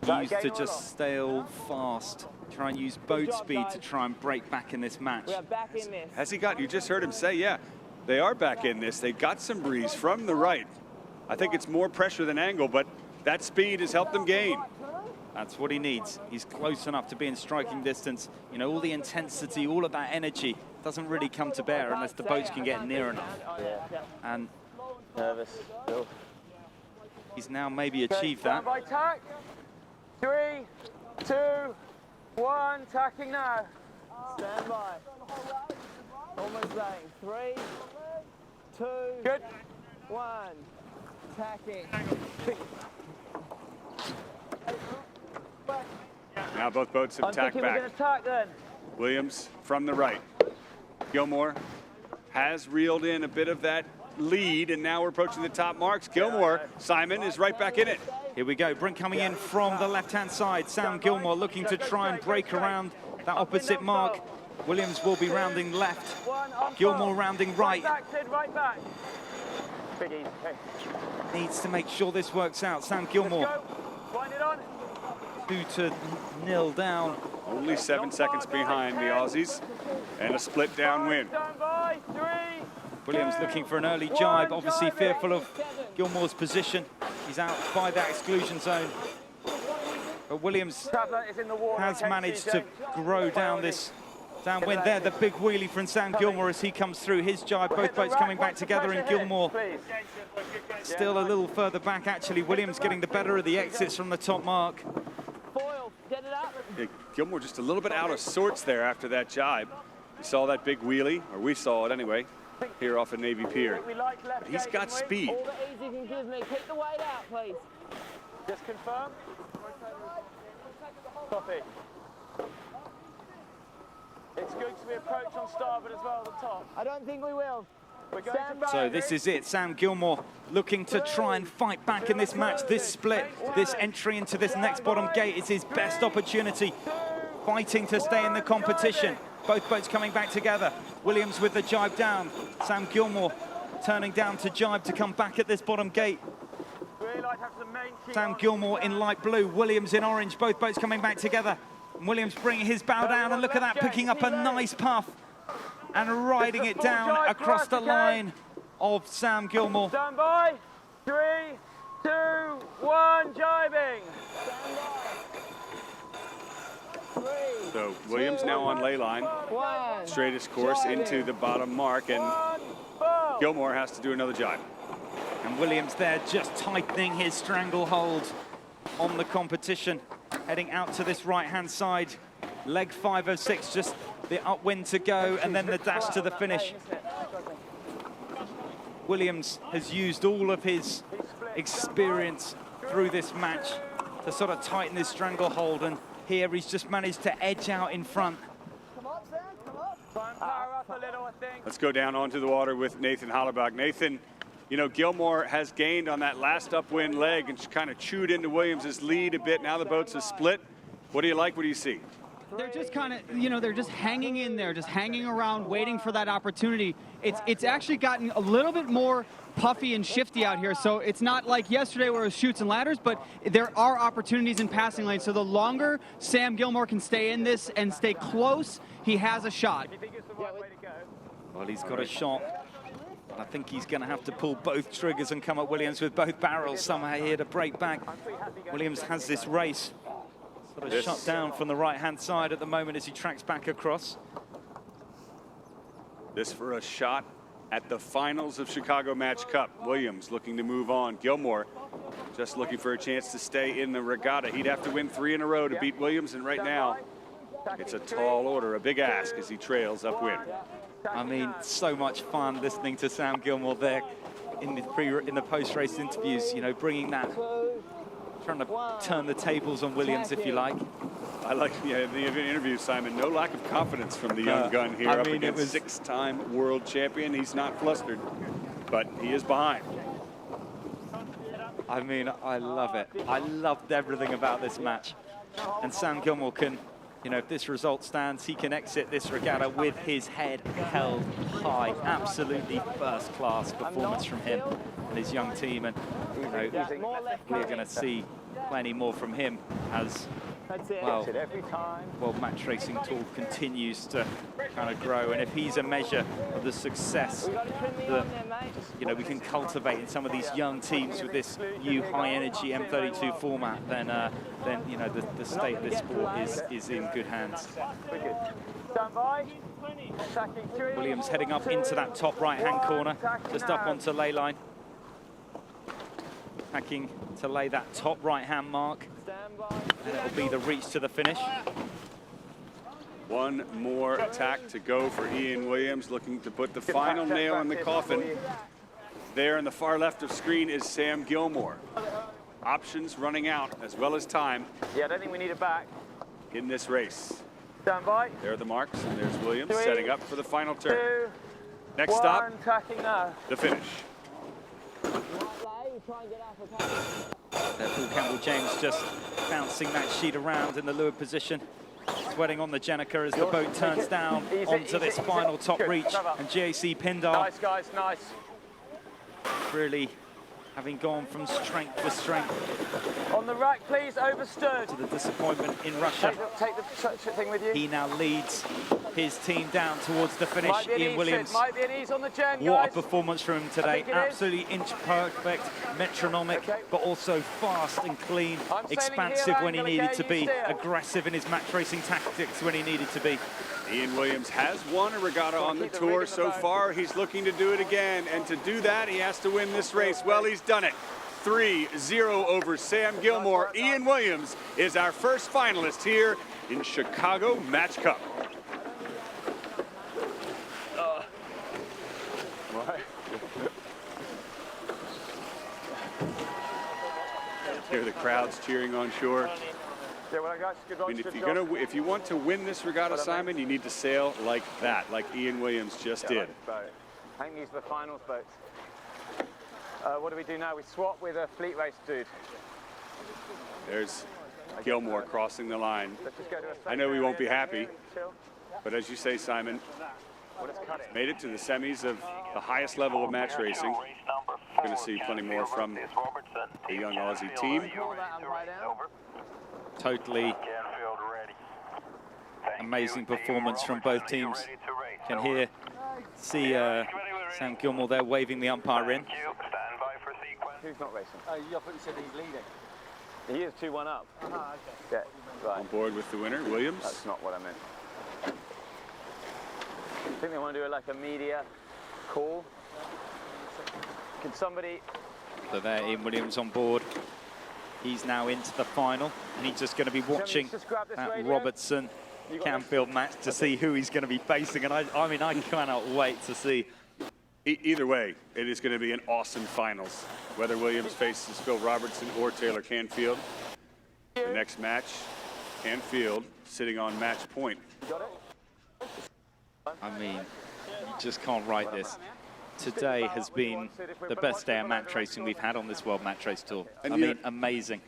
He used to just sail fast, try and use boat speed to try and break back in this match. We are back in this. Has he got, you just heard him say, yeah, they are back in this. They got some breeze from the right. I think it's more pressure than angle, but that speed has helped them gain. That's what he needs. He's close enough to be in striking distance. You know, all the intensity, all of that energy doesn't really come to bear unless the boats can get near enough. And Nervous. he's now maybe achieved that. Stand by, tack. 3, 2, 1, tacking now. Stand by. Almost laying. 3, 2, good. 1, tacking. Now both boats have I'm tacked thinking we're back. going to tack then. Williams from the right. Gilmore has reeled in a bit of that lead, and now we're approaching the top marks. Gilmore, Simon, is right back in it. Here we go, Brink coming in from the left-hand side. Sam Gilmore looking to try and break around that opposite mark. Williams will be rounding left. Gilmore rounding right. Right back, Sid, right back. Big easy, okay. Needs to make sure this works out. Sam Gilmore, Wind it on. 2-0 down. Only 7 seconds behind the Aussies, and a split downwind. Stand by. 3. Williams looking for an early jibe, obviously fearful of Gilmore's position. He's out by that exclusion zone. But Williams has managed to grow down this downwind there. The big wheelie from Sam Gilmore as he comes through his jibe. Both boats coming back together, and Gilmore still a little further back, actually. Williams getting the better of the exits from the top mark. Yeah, Gilmore just a little bit out of sorts there after that jibe. You saw that big wheelie, or we saw it anyway, here off of Navy Pier. But he's got speed. All the ease you can give me. Keep the weight out, please. Just confirm. Copy. It's good to be approached on starboard as well at the top. I don't think we will. So this is it. Sam Gilmore looking to try and fight back in this match. This split, this entry into this next bottom gate is his best opportunity. Fighting to stay in the competition. Both boats coming back together. Williams with the jibe down. Sam Gilmore turning down to jibe to come back at this bottom gate. Sam Gilmore in light blue, Williams in orange. Both boats coming back together. And Williams bringing his bow down, and look at that, picking up a nice puff and riding it down across the line of Sam Gilmore. Stand by. 3, 2, 1, jibing. So Williams now on lay line, straightest course into the bottom mark, and Gilmore has to do another jibe. And Williams there just tightening his stranglehold on the competition, heading out to this right-hand side. Leg 5 of 6, just the upwind to go, and then the dash to the finish. Williams has used all of his experience through this match to sort of tighten his stranglehold, and here he's just managed to edge out in front. Let's go down onto the water with Nathan Hollerbach. Nathan, you know, Gilmore has gained on that last upwind leg and kind of chewed into Williams' lead a bit. Now the boats are split. What do you like? What do you see? They're just kind of, you know, they're just hanging in there, just hanging around, waiting for that opportunity. It's actually gotten a little bit more puffy and shifty out here, so it's not like yesterday where it was chutes and ladders, but there are opportunities in passing lanes. So the longer Sam Gilmore can stay in this and stay close, he has a shot. Well, he's got a shot. I think he's going to have to pull both triggers and come at Williams with both barrels somehow here to break back. Williams has this race sort of shut down from the right-hand side at the moment as he tracks back across. This for a shot at the finals of Chicago Match Cup. Williams looking to move on. Gilmore just looking for a chance to stay in the regatta. He'd have to win 3 in a row to beat Williams, and right now it's a tall order, a big ask as he trails upwind. I mean, so much fun listening to Sam Gilmore there in the post-race interviews, you know, bringing that trying to turn the tables on Williams, if you like. I like the interview, Simon. No lack of confidence from the young gun here up against six-time world champion. He's not flustered, but he is behind. I mean, I love it. I loved everything about this match. And Sam Gilmore can, you know, if this result stands, he can exit this regatta with his head held high. Absolutely first-class performance from him and his young team. And, you know, we're going to see plenty more from him as, well, World Match Racing Tour continues to kind of grow. And if he's a measure of the success that, you know, we can cultivate in some of these young teams with this new high-energy M32 format, then you know, the state of this sport is in good hands. Williams heading up into that top right-hand corner, just up onto lay line. Hacking to lay that top right-hand mark. And it'll be the reach to the finish. One more attack to go for Ian Williams, looking to put the final nail in the coffin. There in the far left of screen is Sam Gilmore. Options running out as well as time. Yeah, I don't think we need it back. In this race. Stand by. There are the marks, and there's Williams setting up for the final turn. 2, Next stop, attacking now. the finish. Paul Campbell-James just bouncing that sheet around in the leeward position. Sweating on the Jenica as the boat turns down onto this final top reach. And GAC Pindar. Nice, guys, nice. Really having gone from strength to strength. On the rack, please, overstood. To the disappointment in Russia. Take the thing with you. He now leads his team down towards the finish. Ian Williams. Might be an ease on the gen, guys. What a performance from him today. Absolutely inch perfect, metronomic, but also fast and clean, expansive when he needed to be, aggressive in his match racing tactics when he needed to be. Ian Williams has won a regatta on the tour so far. He's looking to do it again, and to do that, he has to win this race. Well, he's done it. 3-0 over Sam Gilmore. Ian Williams is our first finalist here in Chicago Match Cup. Hear the crowds cheering on shore. I mean, if you want to win this regatta, Simon, you need to sail like that, like Ian Williams just did. I think these are the finals boats. What do we do now? We swap with a fleet race dude. There's Gilmore crossing the line. I know we won't be happy, but as you say, Simon, made it to the semis of the highest level of match racing. We're going to see plenty more from the young Aussie team. Totally amazing performance from both teams. Can see Sam Gilmore there waving the umpire in. Who's not racing? Oh, you said he's leading. He is 2-1 up. Okay. Yeah, right. On board with the winner, Williams. That's not what I meant. I think they want to do like a media call. Can somebody... So there, Ian Williams on board. He's now into the final, and he's just going to be watching that Robertson Canfield match to see who he's going to be facing. And I mean, I cannot wait to see. Either way, it is going to be an awesome finals. Whether Williams faces Phil Robertson or Taylor Canfield. The next match, Canfield sitting on match point. I mean, you just can't write this. Today has been the best day of match racing we've had on this World Match Race Tour. I mean, amazing.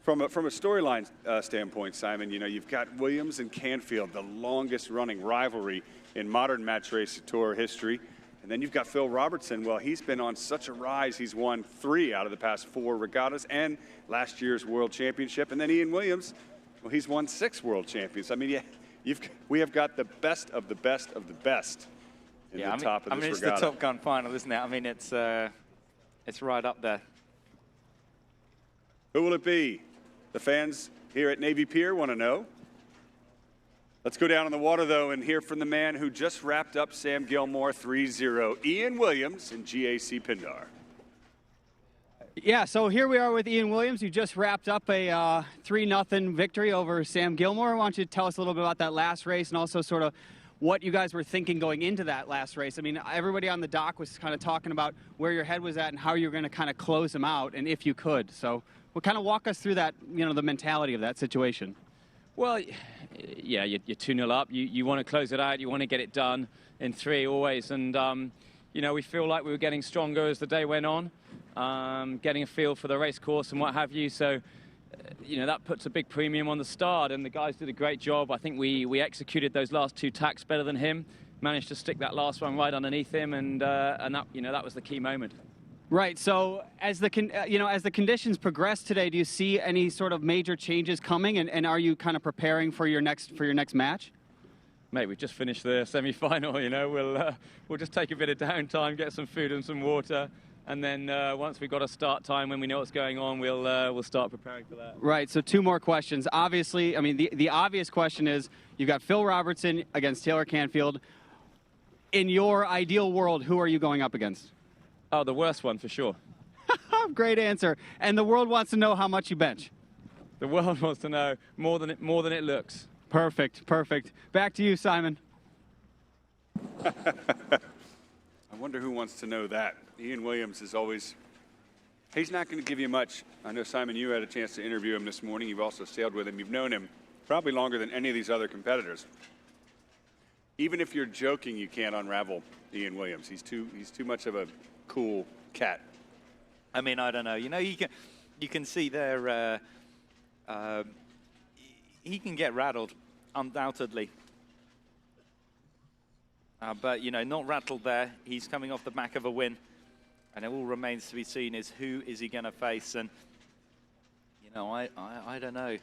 From a storyline standpoint, Simon, you know, you've got Williams and Canfield, the longest running rivalry in modern match race tour history. And then you've got Phil Robertson. Well, he's been on such a rise. He's won 3 out of the past 4 regattas and last year's World Championship. And then Ian Williams, well, he's won 6 World Champions. I mean, yeah, we have got the best of the best of the best in the top of this it's regatta. the Top Gun final, isn't it? I mean, it's right up there. Who will it be? The fans here at Navy Pier want to know. Let's go down on the water, though, and hear from the man who just wrapped up Sam Gilmore 3-0, Ian Williams and GAC Pindar. Yeah, so here we are with Ian Williams, who just wrapped up a 3-0 victory over Sam Gilmore. Why don't you tell us a little bit about that last race and also sort of what you guys were thinking going into that last race. I mean, everybody on the dock was kind of talking about where your head was at and how you're going to kind of close them out, and if you could. So we'll kind of walk us through that, you know, the mentality of that situation. Well, yeah, you're 2-0 up. You want to close it out. You want to get it done in 3 always. And, you know, we feel like we were getting stronger as the day went on, getting a feel for the race course and what have you. So, you know, that puts a big premium on the start. And the guys did a great job. I think we executed those last 2 tacks better than him. Managed to stick that last one right underneath him. And that, you know, that was the key moment. Right. So as the conditions progress today, do you see any sort of major changes coming, and are you kind of preparing for your next match? Mate, we've just finished the semi-final. You know, we'll just take a bit of downtime, get some food and some water, and then once we've got a start time when we know what's going on, we'll start preparing for that. Right. So 2 more questions. Obviously, I mean, the obvious question is you've got Phil Robertson against Taylor Canfield. In your ideal world, who are you going up against? Oh, the worst one for sure. Great answer. And the world wants to know how much you bench. The world wants to know more than it looks. Perfect, perfect. Back to you, Simon. I wonder who wants to know that. Ian Williams is always, he's not going to give you much. I know, Simon, you had a chance to interview him this morning. You've also sailed with him. You've known him probably longer than any of these other competitors. Even if you're joking, you can't unravel Ian Williams. He's too much of a cool cat. I mean, I don't know. You know, you can see there. He can get rattled, undoubtedly. But you know, not rattled there. He's coming off the back of a win, and it all remains to be seen is who is he going to face. And you know, I don't know.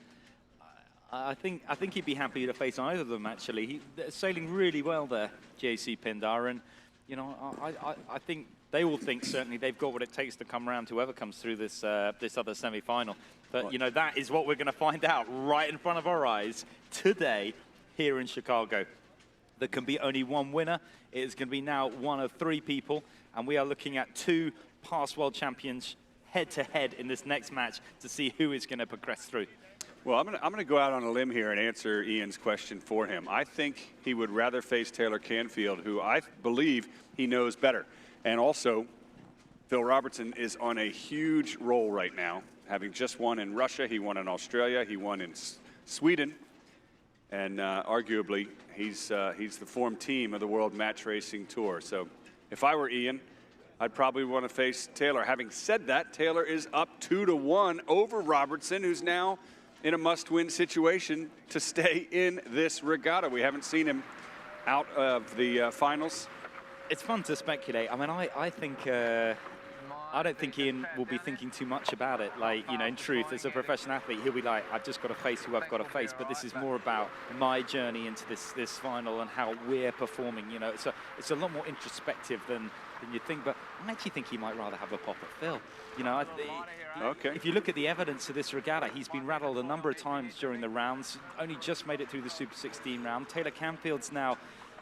I think he'd be happy to face either of them. Actually, they're sailing really well there, JC Pindar, and you know, I think. They all think certainly they've got what it takes to come around to whoever comes through this other semi-final. But, you know, that is what we're going to find out right in front of our eyes today here in Chicago. There can be only one winner. It is going to be now one of 3 people. And we are looking at 2 past world champions head-to-head in this next match to see who is going to progress through. Well, I'm going to go out on a limb here and answer Ian's question for him. I think he would rather face Taylor Canfield, who I believe he knows better. And also, Phil Robertson is on a huge roll right now, having just won in Russia. He won in Australia. He won in Sweden. And arguably, he's the form team of the World Match Racing Tour. So if I were Ian, I'd probably want to face Taylor. Having said that, Taylor is up 2-1 over Robertson, who's now in a must-win situation to stay in this regatta. We haven't seen him out of the finals. It's fun to speculate. I mean, I think I don't think Ian will be thinking too much about it. Like, you know, in truth, as a professional athlete, he'll be like, I've just got to face who I've got to face. But this is more about my journey into this final and how we're performing. You know, it's a lot more introspective than you think. But I actually think he might rather have a pop at Phil. You know, if you look at the evidence of this regatta, he's been rattled a number of times during the rounds. Only just made it through the Super 16 round. Taylor Canfield's now,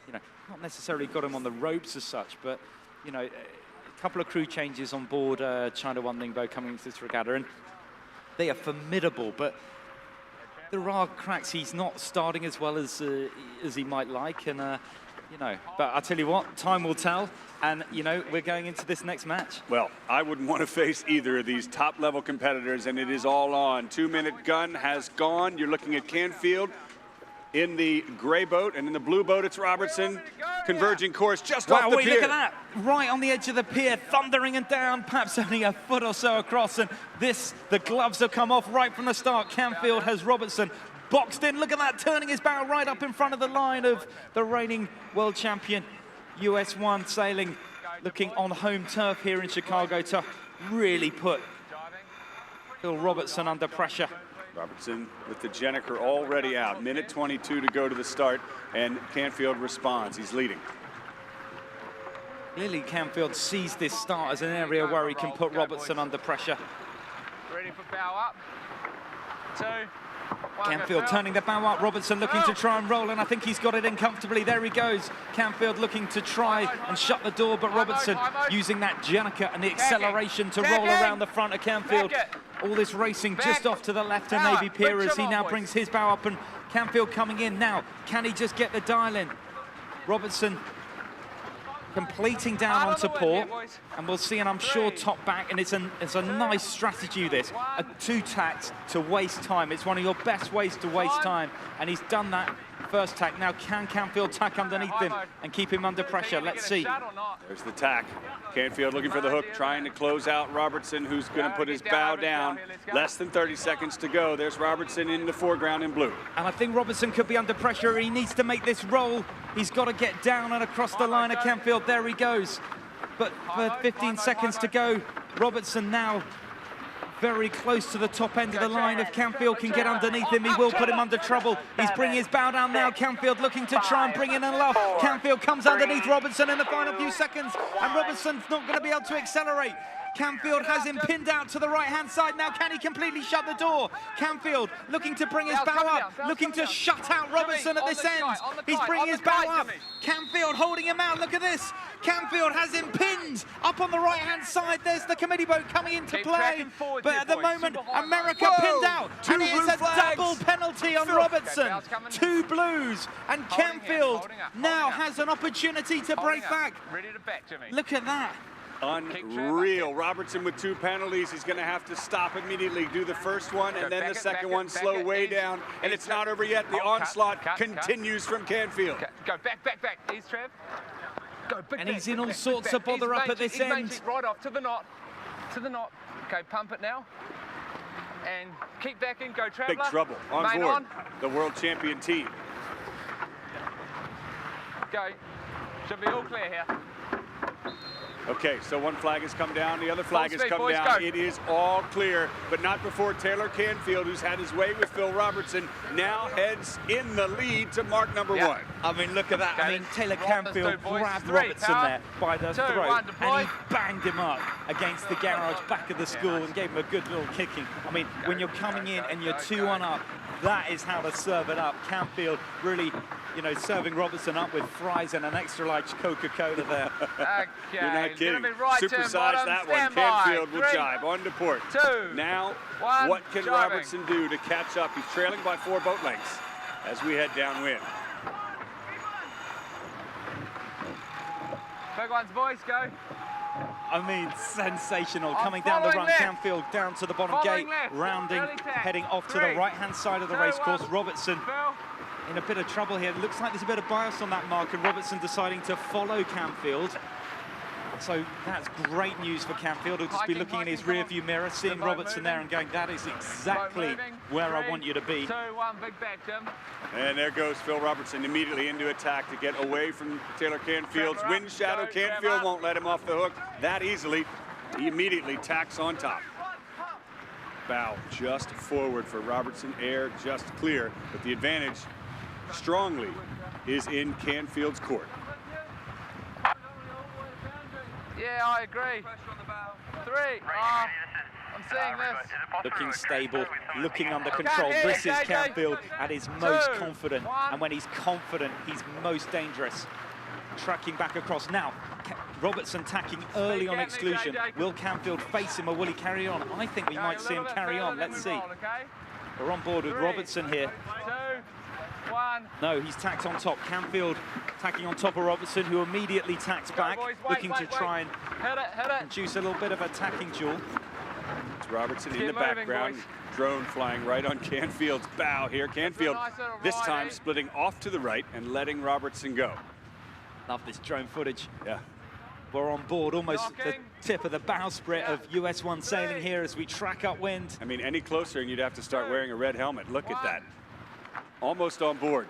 you know, not necessarily got him on the ropes as such, but, you know, a couple of crew changes on board China One Ningbo coming into this regatta, and they are formidable, but there are cracks. He's not starting as well as he might like, and, you know, but I'll tell you what, time will tell, and, you know, we're going into this next match. Well, I wouldn't want to face either of these top-level competitors, and it is all on. 2-minute gun has gone. You're looking at Canfield in the gray boat, and in the blue boat, it's Robertson. Converging course just off the pier. Look at that. Right on the edge of the pier, thundering and down, perhaps only a foot or so across. And the gloves have come off right from the start. Canfield has Robertson boxed in. Look at that, turning his bow right up in front of the line of the reigning world champion, US 1 sailing, looking on home turf here in Chicago to really put Phil Robertson under pressure. Robertson with the Jenniker already out. Minute 22 to go to the start, and Canfield responds. He's leading. Clearly, Canfield sees this start as an area where he can put Robertson under pressure. Ready for bow up. 2. Canfield turning the bow up, Robertson looking to try and roll, and I think he's got it in comfortably. There he goes. Canfield looking to try and shut the door, but Robertson using that Jenica and the acceleration to roll around the front of Canfield. All this racing just off to the left of Navy Pier as he now brings his bow up, and Canfield coming in now. Can he just get the dial in? Robertson completing down on support, and we'll see, and I'm sure top back, and it's a nice strategy, this. A 2 tacks to waste time. It's one of your best ways to waste time, and he's done that first tack. Now can Canfield tack underneath him and keep him under pressure? Let's see. There's the tack. Canfield looking for the hook, trying to close out Robertson, who's going to put his bow down. Less than 30 seconds to go. There's Robertson in the foreground in blue. And I think Robertson could be under pressure. He needs to make this roll. He's got to get down and across the line of Canfield. There he goes. But for 15 seconds to go, Robertson now very close to the top end of the line. If Canfield can get underneath him, he will put him under trouble. He's bringing his bow down now. Canfield looking to try and bring in a luff. Canfield comes underneath Robertson in the final few seconds, and Robertson's not going to be able to accelerate. Canfield has him pinned out to the right-hand side. Now can he completely shut the door? Canfield looking to bring his bow up, looking to shut out Robertson at this end. He's bringing his bow up. Canfield holding him out. Look at this. Canfield has him pinned up on the right-hand side. There's the committee boat coming into play. But at the moment, America pinned out. And it is a double penalty on Robertson. 2 blues. And Canfield now has an opportunity to break back. Look at that. Unreal. Robertson with 2 penalties. He's going to have to stop immediately, do the first one, and then the second one slow way down. And it's not over yet. The onslaught continues from Canfield. Go back. He's Trev. Go big. And he's in all sorts of bother up at this end. Right off to the knot. Okay, pump it now. And keep back in. Go, Traveller. Big trouble on board. The world champion team. Go. Should be all clear here. Okay, so one flag has come down, the other flag has come down. It is all clear, but not before Taylor Canfield, who's had his way with Phil Robertson, now heads in the lead to mark number 1. I mean, look at that. I mean, Taylor Canfield grabbed Robertson there by the throat, and he banged him up against the garage back of the school and gave him a good little kicking. I mean, when you're coming in and you're 2-1 up, that is how to serve it up. Canfield really, you know, serving Robertson up with fries and an extra large Coca-Cola there. Okay, you're not kidding. Right, supersize that one. Canfield will jibe on to port. 2, now, 1, what can Robertson do to catch up? He's trailing by 4 boat lengths as we head downwind. Big ones, boys, go. I mean, sensational. Coming down the run, Canfield down to the bottom gate, rounding, heading off to the right-hand side of the racecourse. Robertson in a bit of trouble here. It looks like there's a bit of bias on that mark, and Robertson deciding to follow Canfield. So that's great news for Canfield. He'll just be looking in his rear-view mirror, seeing Robertson there and going, that is exactly where I want you to be. 2, 1, big back, Tim. And there goes Phil Robertson immediately into attack to get away from Taylor Canfield's wind shadow. Canfield won't let him off the hook that easily. He immediately tacks on top. Bow just forward for Robertson, air just clear, but the advantage strongly is in Canfield's court. Yeah, I agree. 3. I'm seeing this. Looking stable, looking under control. This is Canfield at his most confident. And when he's confident, he's most dangerous. Tracking back across. Now, Robertson tacking early on exclusion. Will Canfield face him or will he carry on? I think we might see him carry on. Let's see. We're on board with Robertson here. 2, 1. No, he's tacked on top. Canfield tacking on top of Robertson, who immediately tacks back, looking to try and induce a little bit of a tacking duel. It's Robertson in the background. Drone flying right on Canfield's bow here. Canfield this time splitting off to the right and letting Robertson go. Love this drone footage. Yeah. We're on board, almost the tip of the bowsprit of US 1 sailing here as we track upwind. I mean, any closer and you'd have to start wearing a red helmet. Look at that. Almost on board.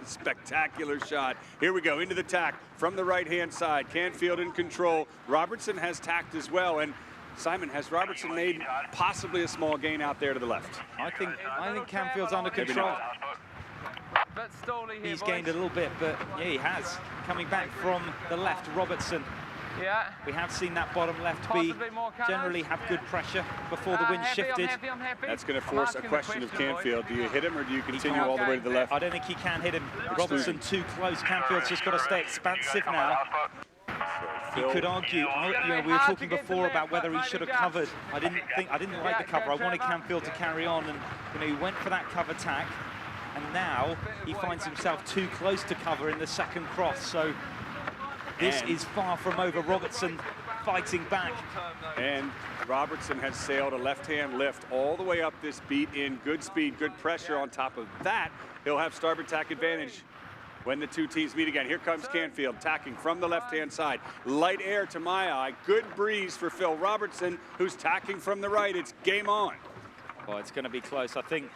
Spectacular shot. Here we go into the tack from the right-hand side. Canfield in control. Robertson has tacked as well. And Simon, has Robertson made possibly a small gain out there to the left? I think Canfield's under control. He's gained a little bit, but yeah, he has. Coming back from the left, Robertson. Yeah. We have seen that bottom left B generally have good pressure before the wind shifted. That's going to force a question of Canfield. Do you hit him or do you continue all the way to the left? I don't think he can hit him. Robertson too close. Canfield's just got to stay expansive now. You could argue, you know, we were talking before about whether he should have covered. I didn't like the cover. I wanted Canfield to carry on, and you know, he went for that cover tack. and now he finds himself too close to cover in the second cross. So this is far from over. Robertson fighting back. And Robertson has sailed a left-hand lift all the way up this beat in good speed, good pressure. On top of that, he'll have starboard tack advantage when the two teams meet again. Here comes Canfield, tacking from the left-hand side. Light air to my eye. Good breeze for Phil Robertson, who's tacking from the right. It's game on. Well, it's going to be close. I think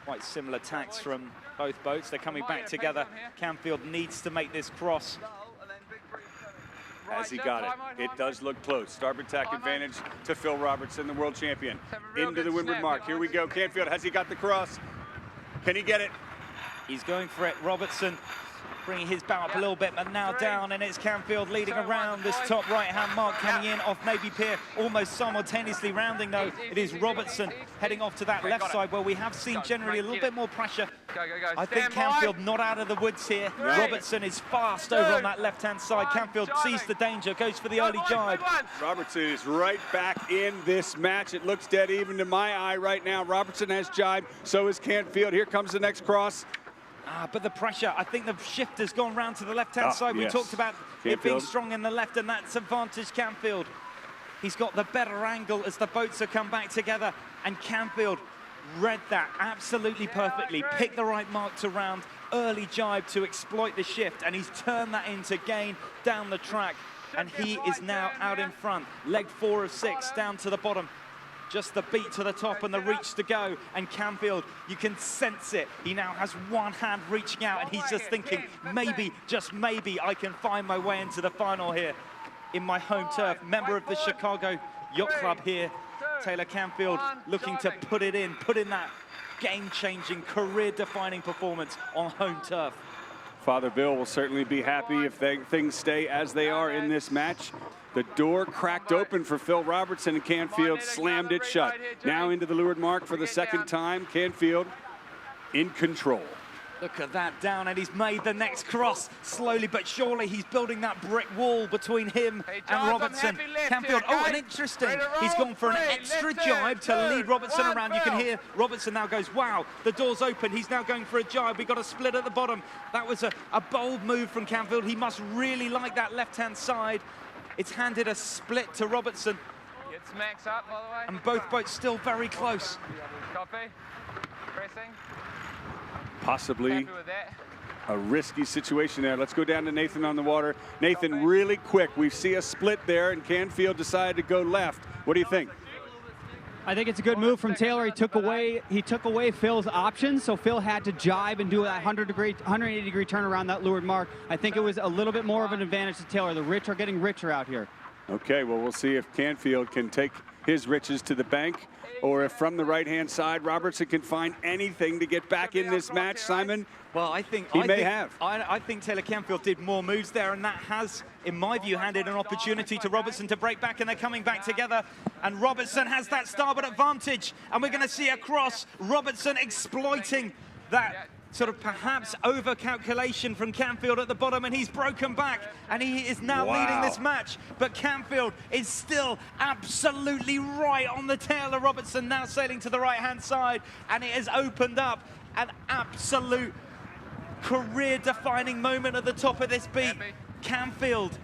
quite similar tacks from both boats. They're coming back together. Canfield needs to make this cross. Has he got it? It does look close. Starboard tack advantage to Phil Robertson, the world champion. Into the windward mark. Here we go. Canfield, has he got the cross? Can he get it? He's going for it. Robertson bringing his bow up a little bit, but now down, and it's Canfield leading around this top right-hand mark, coming in off Navy Pier, almost simultaneously rounding, though. It is Robertson heading off to that left side, where we have seen generally a little bit more pressure. I think Canfield not out of the woods here. Robertson is fast over on that left-hand side. Canfield sees the danger, goes for the early jibe. Robertson is right back in this match. It looks dead even to my eye right now. Robertson has jibed, so is Canfield. Here comes the next cross. But the pressure, I think the shift has gone round to the left-hand side. We talked about it being strong in the left, and that's advantage Canfield. He's got the better angle as the boats have come back together, and Canfield read that absolutely perfectly, picked the right mark to round, early jibe to exploit the shift, and he's turned that into gain down the track, and he is now out in front. Leg 4 of 6 down to the bottom. Just the beat to the top and the reach to go. And Canfield, you can sense it. He now has one hand reaching out, and he's just thinking, maybe, just maybe, I can find my way into the final here in my home turf. Member of the Chicago Yacht Club here, Taylor Canfield, looking to put in that game-changing, career-defining performance on home turf. Father Bill will certainly be happy if things stay as they are in this match. The door cracked open for Phil Robertson, and Canfield slammed it shut. Now into the leeward mark for the second time. Canfield in control. Look at that down, and he's made the next cross. Slowly but surely, he's building that brick wall between him and Robertson. Canfield, and interesting. He's gone for an extra jibe to lead Robertson around. You can hear Robertson now goes, wow, the door's open. He's now going for a jibe. We got a split at the bottom. That was a bold move from Canfield. He must really like that left-hand side. It's handed a split to Robertson. Gets Max up, by the way. And both boats still very close. Copy. Pressing. Possibly a risky situation there. Let's go down to Nathan on the water. Nathan, really quick. We see a split there, and Canfield decided to go left. What do you think? I think it's a good move from Taylor. He took away Phil's options, so Phil had to jibe and do that 180-degree turn around that leeward mark. I think it was a little bit more of an advantage to Taylor. The rich are getting richer out here. Okay, well, we'll see if Canfield can take his riches to the bank, or if from the right-hand side, Robertson can find anything to get back in this match. Simon? Well, I think Taylor Canfield did more moves there, and that has, in my view, handed an opportunity to Robertson to break back, and they're coming back together. And Robertson has that starboard advantage, and we're going to see a cross. Robertson exploiting that sort of perhaps over-calculation from Canfield at the bottom, and he's broken back, and he is now leading this match. But Canfield is still absolutely right on the tail of Robertson, now sailing to the right-hand side, and it has opened up an absolute career-defining moment at the top of this beat. Canfield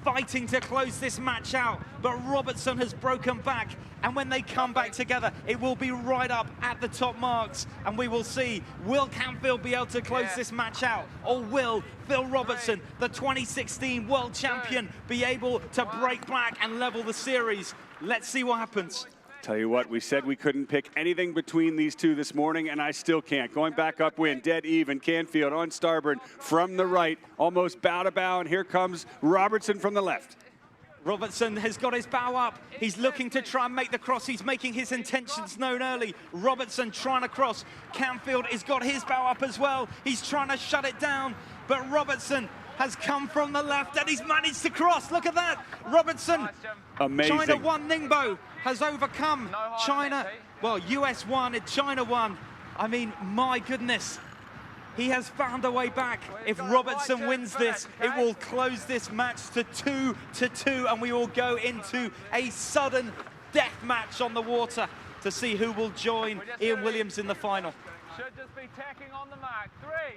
fighting to close this match out, but Robertson has broken back, and when they come back together, it will be right up at the top marks, and we will see, will Canfield be able to close this match out, or will Phil Robertson, the 2016 world champion, be able to break back and level the series? Let's see what happens. Tell you what, we said we couldn't pick anything between these two this morning, and I still can't. Going back upwind, dead even. Canfield on starboard from the right, almost bow to bow, and here comes Robertson from the left. Robertson has got his bow up. He's looking to try and make the cross. He's making his intentions known early. Robertson trying to cross. Canfield has got his bow up as well. He's trying to shut it down, but Robertson has come from the left, and he's managed to cross. Look at that. Robertson, amazing. China 1 Ningbo has overcome China, well, US 1 and China 1. I mean, my goodness. He has found a way back. If Robertson wins this, it will close this match to 2-2, and we will go into a sudden death match on the water to see who will join Ian Williams in the final. Should just be tacking on the mark.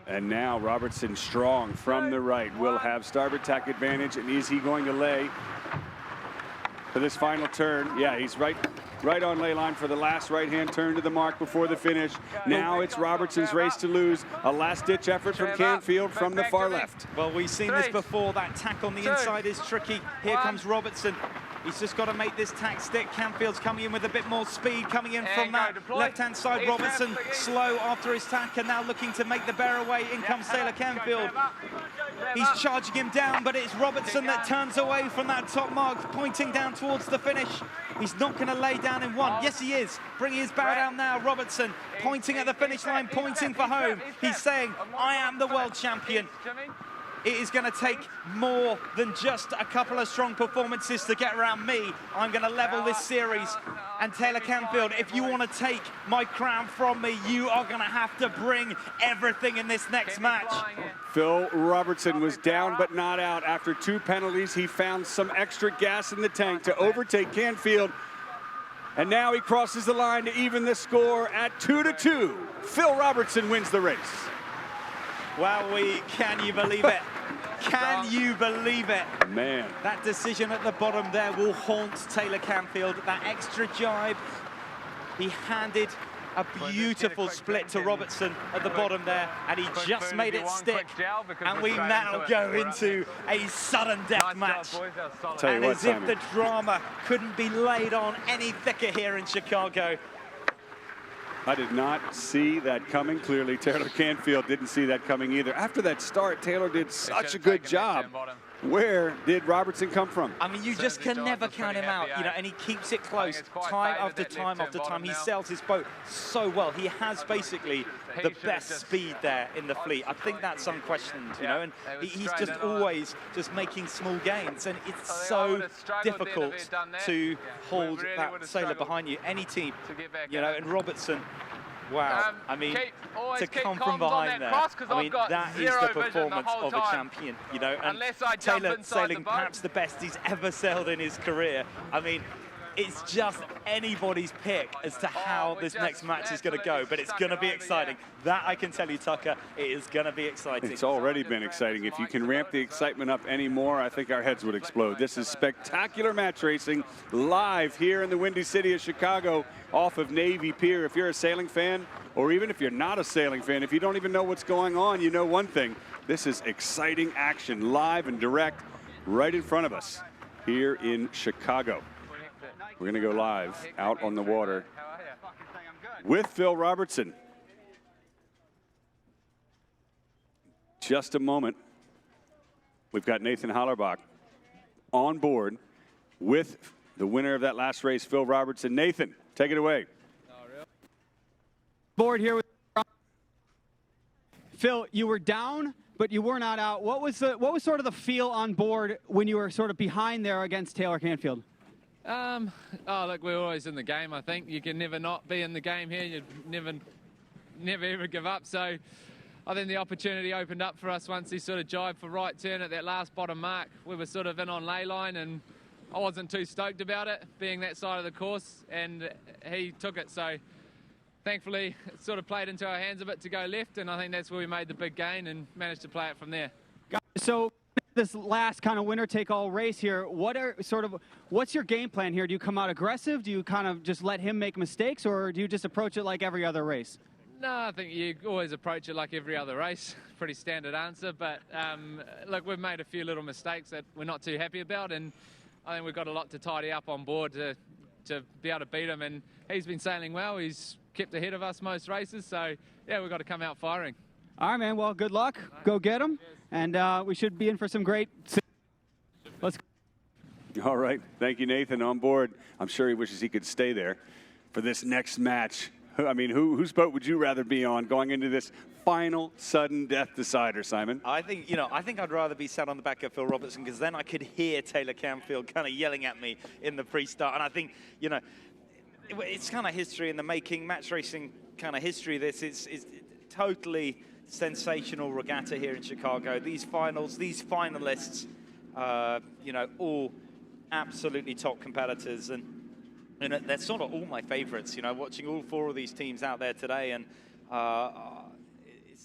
3. And now Robertson strong from the right will have starboard tack advantage. And is he going to lay for this final turn? Yeah, he's right on lay line for the last right-hand turn to the mark before the finish. Now it's Robertson's race to lose. A last-ditch effort from Canfield from the far left. Well, we've seen this before. That tack on the inside is tricky. Here comes Robertson. He's just got to make this tack stick. Canfield's coming in with a bit more speed, coming in from that left-hand side. Robertson slow after his tack and now looking to make the bear away. In comes Taylor Canfield. He's charging him down, but it's Robertson that turns away from that top mark, pointing down towards the finish. He's not going to lay down in one. Yes, he is. Bringing his bow down now. Robertson pointing at the finish line, pointing for home. He's saying, I am the world champion. It is going to take more than just a couple of strong performances to get around me. I'm going to level this series. And Taylor Canfield, if you want to take my crown from me, you are going to have to bring everything in this next match. Phil Robertson was down but not out. After 2 penalties, he found some extra gas in the tank to overtake Canfield. And now he crosses the line to even the score at 2-2. Phil Robertson wins the race. Wowee, can you believe it? Can you believe it? Man. That decision at the bottom there will haunt Taylor Canfield. That extra jibe. He handed a beautiful split to Robertson at the bottom there, and he just made it stick. And we now go into a sudden death match. And as if the drama couldn't be laid on any thicker here in Chicago. I did not see that coming. Clearly, Taylor Canfield didn't see that coming either. After that start, Taylor did such a good job. Where did Robertson come from? I mean, you just can never count him out, you know, and he keeps it close time after time after time. He sails his boat so well. He has basically the best speed there in the fleet. I think that's unquestioned, you know, and he's just always just making small gains, and it's so difficult to hold that sailor behind you. Any team, you know, and Robertson, wow, I mean, to come from behind there, I mean, that is the performance of a champion, you know, and Taylor sailing perhaps the best he's ever sailed in his career. I mean, it's just anybody's pick as to how this next match is going to go, but it's going to be exciting. That I can tell you, Tucker, it is going to be exciting. It's already been exciting. If you can ramp the excitement up anymore, I think our heads would explode. This is spectacular match racing live here in the Windy City of Chicago off of Navy Pier. If you're a sailing fan, or even if you're not a sailing fan, if you don't even know what's going on, you know one thing. This is exciting action, live and direct, right in front of us here in Chicago. We're going to go live out on the water with Phil Robertson. Just a moment. We've got Nathan Hollerbach on board with the winner of that last race, Phil Robertson. Nathan, take it away. Board here with Phil. You were down, but you were not out. What was sort of the feel on board when you were sort of behind there against Taylor Canfield? Oh, look, we're always in the game, I think. You can never not be in the game here. You never ever give up. So I think the opportunity opened up for us once he sort of jibed for right turn at that last bottom mark. We were sort of in on ley line, and I wasn't too stoked about it, being that side of the course, and he took it. So thankfully, it sort of played into our hands a bit to go left, and I think that's where we made the big gain and managed to play it from there. So this last kind of winner-take-all race here, what's your game plan here? Do you come out aggressive? Do you kind of just let him make mistakes, or do you just approach it like every other race? No, I think you always approach it like every other race. Pretty standard answer, but look, we've made a few little mistakes that we're not too happy about, and I think we've got a lot to tidy up on board to be able to beat him, and he's been sailing well. He's kept ahead of us most races, so yeah, we've got to come out firing. All right, man. Well, good luck. Go get him. And we should be in for some great... Let's go. All right. Thank you, Nathan, on board. I'm sure he wishes he could stay there for this next match. I mean, whose boat would you rather be on going into this final sudden death decider, Simon? I think I'd rather be sat on the back of Phil Robertson, because then I could hear Taylor Canfield kind of yelling at me in the pre-start. And I think, you know, it's kind of history in the making, match racing kind of history. This is totally sensational regatta here in Chicago. These finals, these finalists, you know, all absolutely top competitors, and they're sort of all my favorites. You know, watching all 4 of these teams out there today, and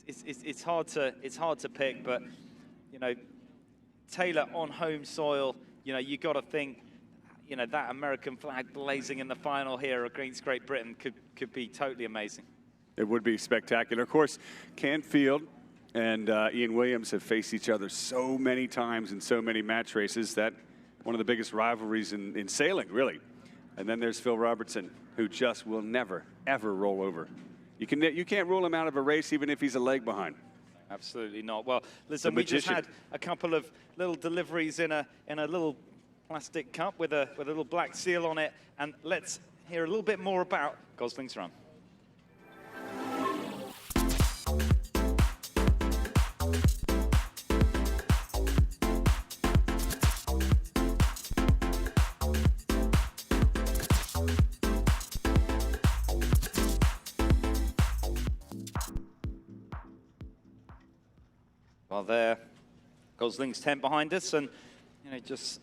It's hard to pick, but you know, Taylor on home soil, you know, you got to think, you know, that American flag blazing in the final here against Great Britain could be totally amazing. It would be spectacular. Of course, Canfield and Ian Williams have faced each other so many times in so many match races that one of the biggest rivalries in sailing, really. And then there's Phil Robertson, who just will never, ever roll over. You can't rule him out of a race even if he's a leg behind. Absolutely not. Well, listen, we just had a couple of little deliveries in a little plastic cup with a little black seal on it, and let's hear a little bit more about Gosling's Run. Well, there, Gosling's tent behind us, and you know, just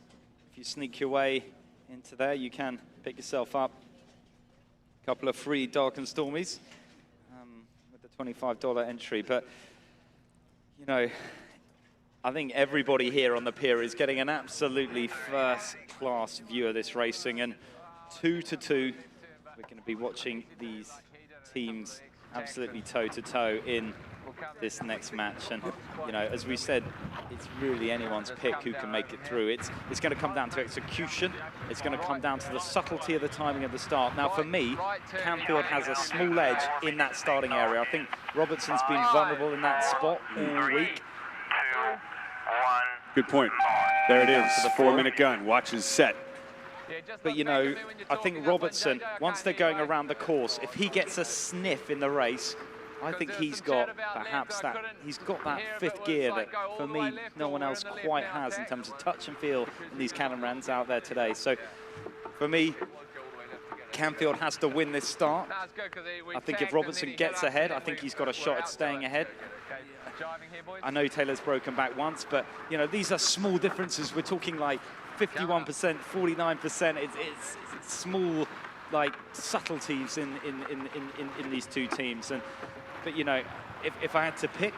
if you sneak your way into there, you can pick yourself up a couple of free dark and stormies with the $25 entry. But you know, I think everybody here on the pier is getting an absolutely first-class view of this racing, and 2-2, we're going to be watching these teams absolutely toe-to-toe in this next match. And you know, as we said, it's really anyone's pick who can make it through. It's going to come down to execution. It's going to come down to the subtlety of the timing of the start. Now for me, Canfield has a small edge in that starting area. I think Robertson's been vulnerable in that spot all week. Good point. There it is, the 4-minute gun. Watch his set. But you know, I think Robertson, once they're going around the course, if he gets a sniff in the race, I think he's got perhaps that, he's got that fifth gear that, for me, no one else quite has in terms of touch and feel in these catamarans out there today. So, for me, Canfield has to win this start. I think if Robertson gets ahead, I think he's got a shot at staying ahead. I know Taylor's broken back once, but, you know, these are small differences. We're talking like 51%, 49%. It's small, like, subtleties in these two teams. But, you know, if I had to pick,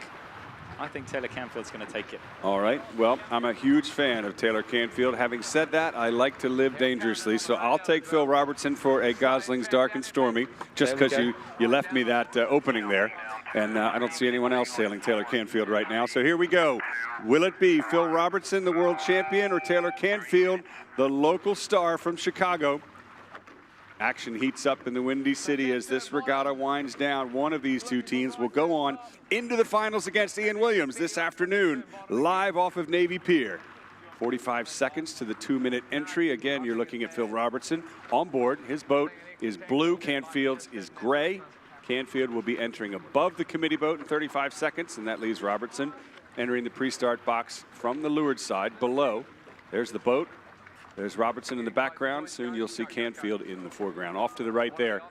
I think Taylor Canfield's going to take it. All right. Well, I'm a huge fan of Taylor Canfield. Having said that, I like to live dangerously, so I'll take Phil Robertson for a Gosling's Dark and Stormy, just because you left me that opening there. And I don't see anyone else sailing Taylor Canfield right now. So here we go. Will it be Phil Robertson, the world champion, or Taylor Canfield, the local star from Chicago? Action heats up in the Windy City as this regatta winds down. One of these two teams will go on into the finals against Ian Williams this afternoon, live off of Navy Pier. 45 seconds to the 2-minute entry. Again, you're looking at Phil Robertson on board. His boat is blue, Canfield's is gray. Canfield will be entering above the committee boat in 35 seconds, and that leaves Robertson entering the pre-start box from the leeward side below. There's the boat. There's Robertson in the background. Soon you'll see Canfield in the foreground. Off to the right there.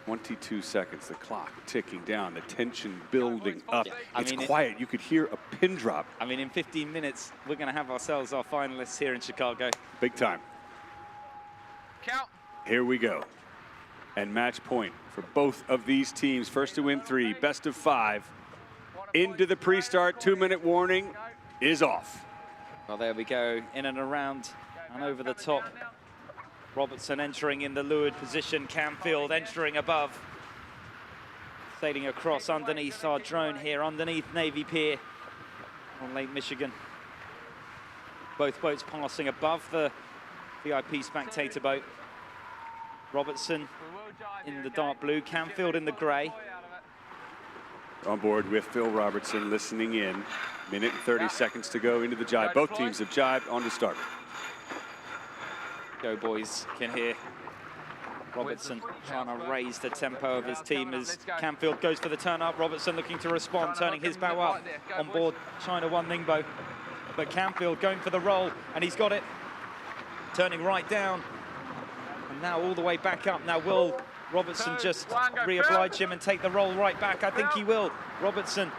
22 seconds, the clock ticking down, the tension building up. It's quiet, you could hear a pin drop. I mean, in 15 minutes, we're going to have ourselves our finalists here in Chicago. Big time. Count. Here we go. And match point for both of these teams. First to win 3, best of 5. Into the pre-start, 2-minute warning is off. Well, there we go, in and around and over the top. Robertson entering in the leeward position, Canfield entering above. Sailing across underneath our drone here, underneath Navy Pier on Lake Michigan. Both boats passing above the VIP spectator boat. Robertson in the dark blue, Canfield in the gray. On board with Phil Robertson, listening in. Minute and 30 seconds to go into the jibe. Both teams have jibed on to start. Go boys, can hear Robertson trying to raise the tempo of his team as Canfield goes for the turn up. Robertson looking to respond, turning his bow up on board China 1 Ningbo. But Canfield going for the roll, and he's got it. Turning right down, and now all the way back up. Now will Robertson just re-oblige him and take the roll right back? I think he will. Robertson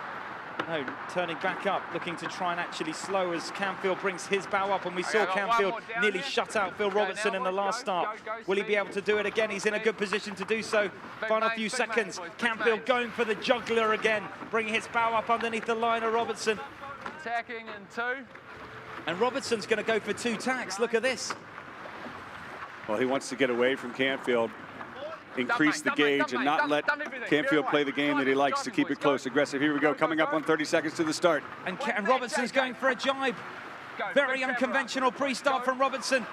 No, turning back up, looking to try and actually slow as Canfield brings his bow up, and we saw Canfield nearly shut out Phil Robertson in the last start. Will he be able to do it again? He's in a good position to do so. Final few seconds. Canfield going for the juggler again, bringing his bow up underneath the line of Robertson. Tacking in 2. And Robertson's going to go for 2 tacks. Look at this. Well, he wants to get away from Canfield, increase the gauge, and not let Canfield play the game that he likes, to keep it close, aggressive. Here we go, coming up on 30 seconds to the start. And Robertson's going for a jibe. Very unconventional pre-start from Robertson.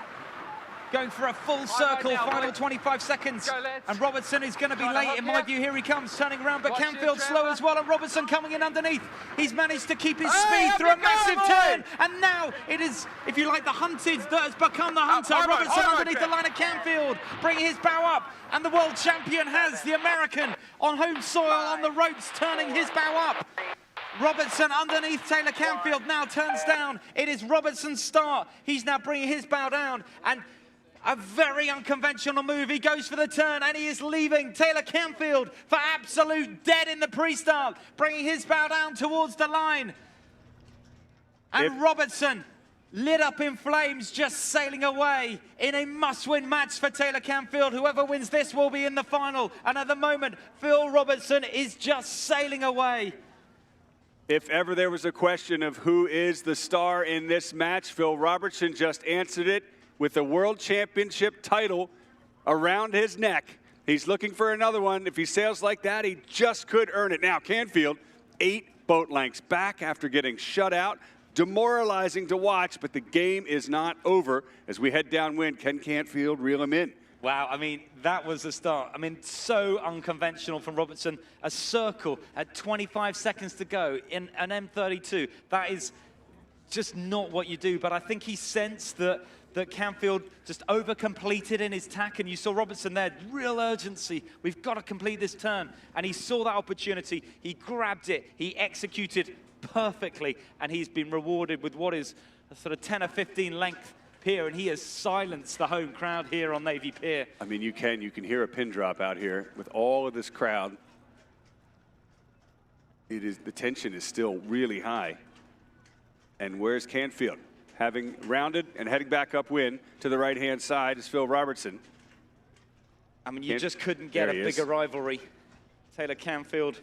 Going for a full circle, final 25 seconds. And Robertson is going to be late, in my view. Here he comes, turning around, but Canfield slow as well, and Robertson coming in underneath. He's managed to keep his speed through a massive turn. And now it is, if you like, the hunted that has become the hunter. Robertson underneath the line of Canfield, bringing his bow up. And the world champion has the American on home soil on the ropes, turning his bow up. Robertson underneath Taylor Canfield now turns down. It is Robertson's start. He's now bringing his bow down, and a very unconventional move. He goes for the turn, and he is leaving Taylor Canfield for absolute dead in the pre-start, bringing his bow down towards the line. And Robertson lit up in flames, just sailing away in a must-win match for Taylor Canfield. Whoever wins this will be in the final. And at the moment, Phil Robertson is just sailing away. If ever there was a question of who is the star in this match, Phil Robertson just answered it with a world championship title around his neck. He's looking for another one. If he sails like that, he just could earn it. Now, Canfield, 8 boat lengths back after getting shut out. Demoralizing to watch, but the game is not over. As we head downwind, can Canfield reel him in? Wow, I mean, that was the start. I mean, so unconventional from Robertson. A circle at 25 seconds to go in an M32. That is just not what you do, but I think he sensed that Canfield just over-completed in his tack, and you saw Robertson there, real urgency. We've got to complete this turn, and he saw that opportunity. He grabbed it. He executed perfectly, and he's been rewarded with what is a sort of 10 or 15 length pier, and he has silenced the home crowd here on Navy Pier. I mean, you can hear a pin drop out here with all of this crowd. The tension is still really high. And where's Canfield? Having rounded and heading back upwind to the right-hand side is Phil Robertson. I mean, you just couldn't get a bigger rivalry. Taylor Canfield.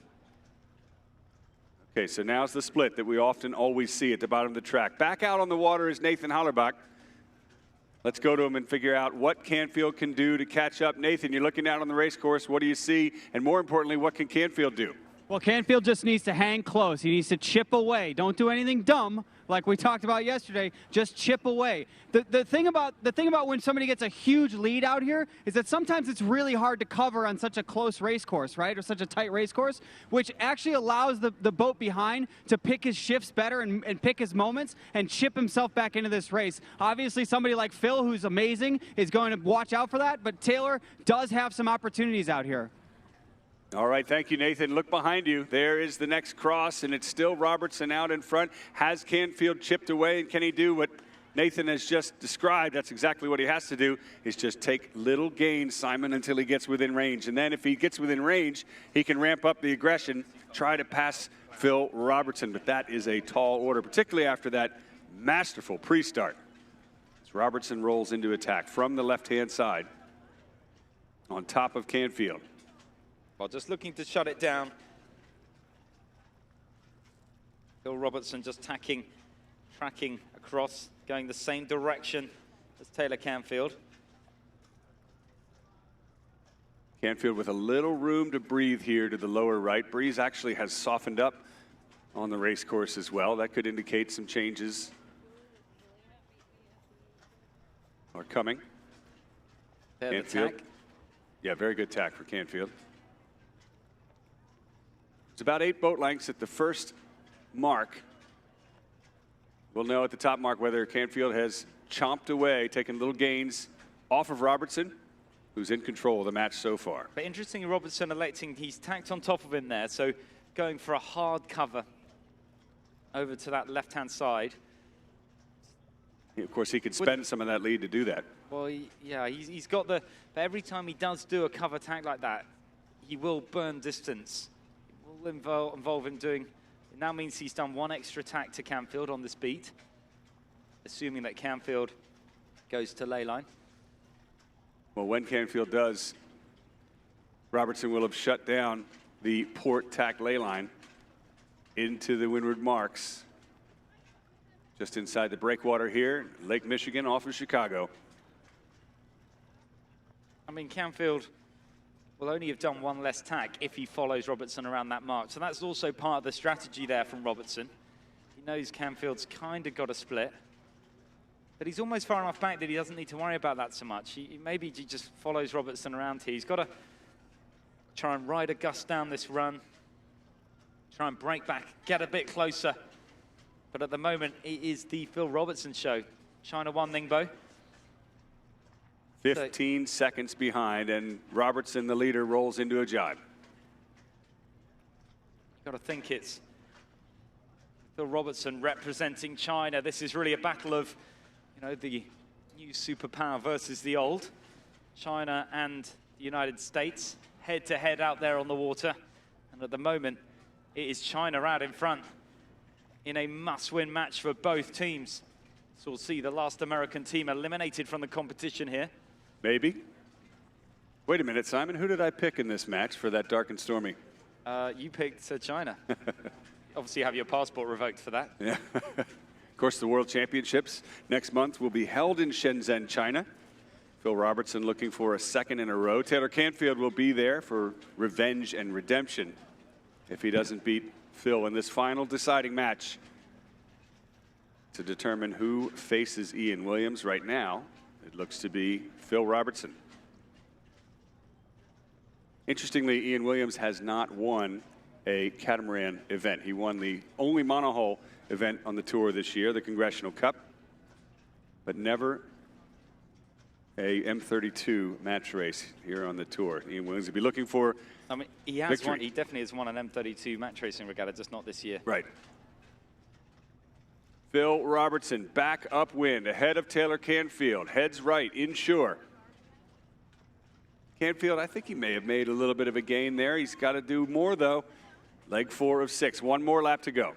Okay, so now's the split that we often always see at the bottom of the track. Back out on the water is Nathan Hollerbach. Let's go to him and figure out what Canfield can do to catch up. Nathan, you're looking out on the race course. What do you see? And more importantly, what can Canfield do? Well, Canfield just needs to hang close. He needs to chip away. Don't do anything dumb like we talked about yesterday. Just chip away. The thing about when somebody gets a huge lead out here is that sometimes it's really hard to cover on such a close race course, right? Or such a tight race course, which actually allows the boat behind to pick his shifts better and pick his moments and chip himself back into this race. Obviously, somebody like Phil, who's amazing, is going to watch out for that, but Taylor does have some opportunities out here. All right, thank you, Nathan. Look behind you. There is the next cross, and it's still Robertson out in front. Has Canfield chipped away, and can he do what Nathan has just described? That's exactly what he has to do, is just take little gains, Simon, until he gets within range. And then if he gets within range, he can ramp up the aggression, try to pass Phil Robertson. But that is a tall order, particularly after that masterful pre-start. As Robertson rolls into attack from the left-hand side on top of Canfield. Well, just looking to shut it down. Phil Robertson just tracking across, going the same direction as Taylor Canfield. Canfield with a little room to breathe here to the lower right. Breeze actually has softened up on the race course as well. That could indicate some changes are coming. Canfield. Yeah, very good tack for Canfield. It's about 8 boat lengths at the first mark. We'll know at the top mark whether Canfield has chomped away, taken little gains off of Robertson, who's in control of the match so far. But interesting, Robertson electing, he's tacked on top of him there, so going for a hard cover over to that left-hand side. Of course, he could spend some of that lead to do that. Well, yeah, he's got but every time he does do a cover tack like that, he will burn distance. It will involve him doing It now means he's done one extra tack to Canfield on this beat, assuming that Canfield goes to ley line. Well, when Canfield does, Robertson will have shut down the port tack ley line into the windward marks. Just inside the breakwater here, Lake Michigan off of Chicago. I mean, Canfield will only have done one less tack if he follows Robertson around that mark. So that's also part of the strategy there from Robertson. He knows Canfield's kind of got a split, but he's almost far enough back that he doesn't need to worry about that so much. Maybe he just follows Robertson around here. He's got to try and ride a gust down this run, try and break back, get a bit closer. But at the moment, it is the Phil Robertson show. China won, Ningbo. 15 seconds behind, and Robertson, the leader, rolls into a jibe. You've got to think it's Phil Robertson representing China. This is really a battle of, you know, the new superpower versus the old. China and the United States head to head out there on the water. And at the moment, it is China out in front in a must-win match for both teams. So we'll see the last American team eliminated from the competition here. Maybe. Wait a minute, Simon. Who did I pick in this match for that dark and stormy? You picked China. Obviously, you have your passport revoked for that. Yeah. Of course, the World Championships next month will be held in Shenzhen, China. Phil Robertson looking for a second in a row. Taylor Canfield will be there for revenge and redemption if he doesn't beat Phil in this final deciding match to determine who faces Ian Williams. Right now, it looks to be Phil Robertson. Interestingly, Ian Williams has not won a catamaran event. He won the only monohull event on the tour this year, the Congressional Cup, but never a M32 match race here on the tour. Ian Williams will be looking for I mean, he has victory. won, he definitely has won an M32 match racing regatta, just not this year. Right. Phil Robertson back upwind ahead of Taylor Canfield. Heads right, inshore. Canfield, I think he may have made a little bit of a gain there. He's got to do more, though. Leg 4 of 6. One more lap to go.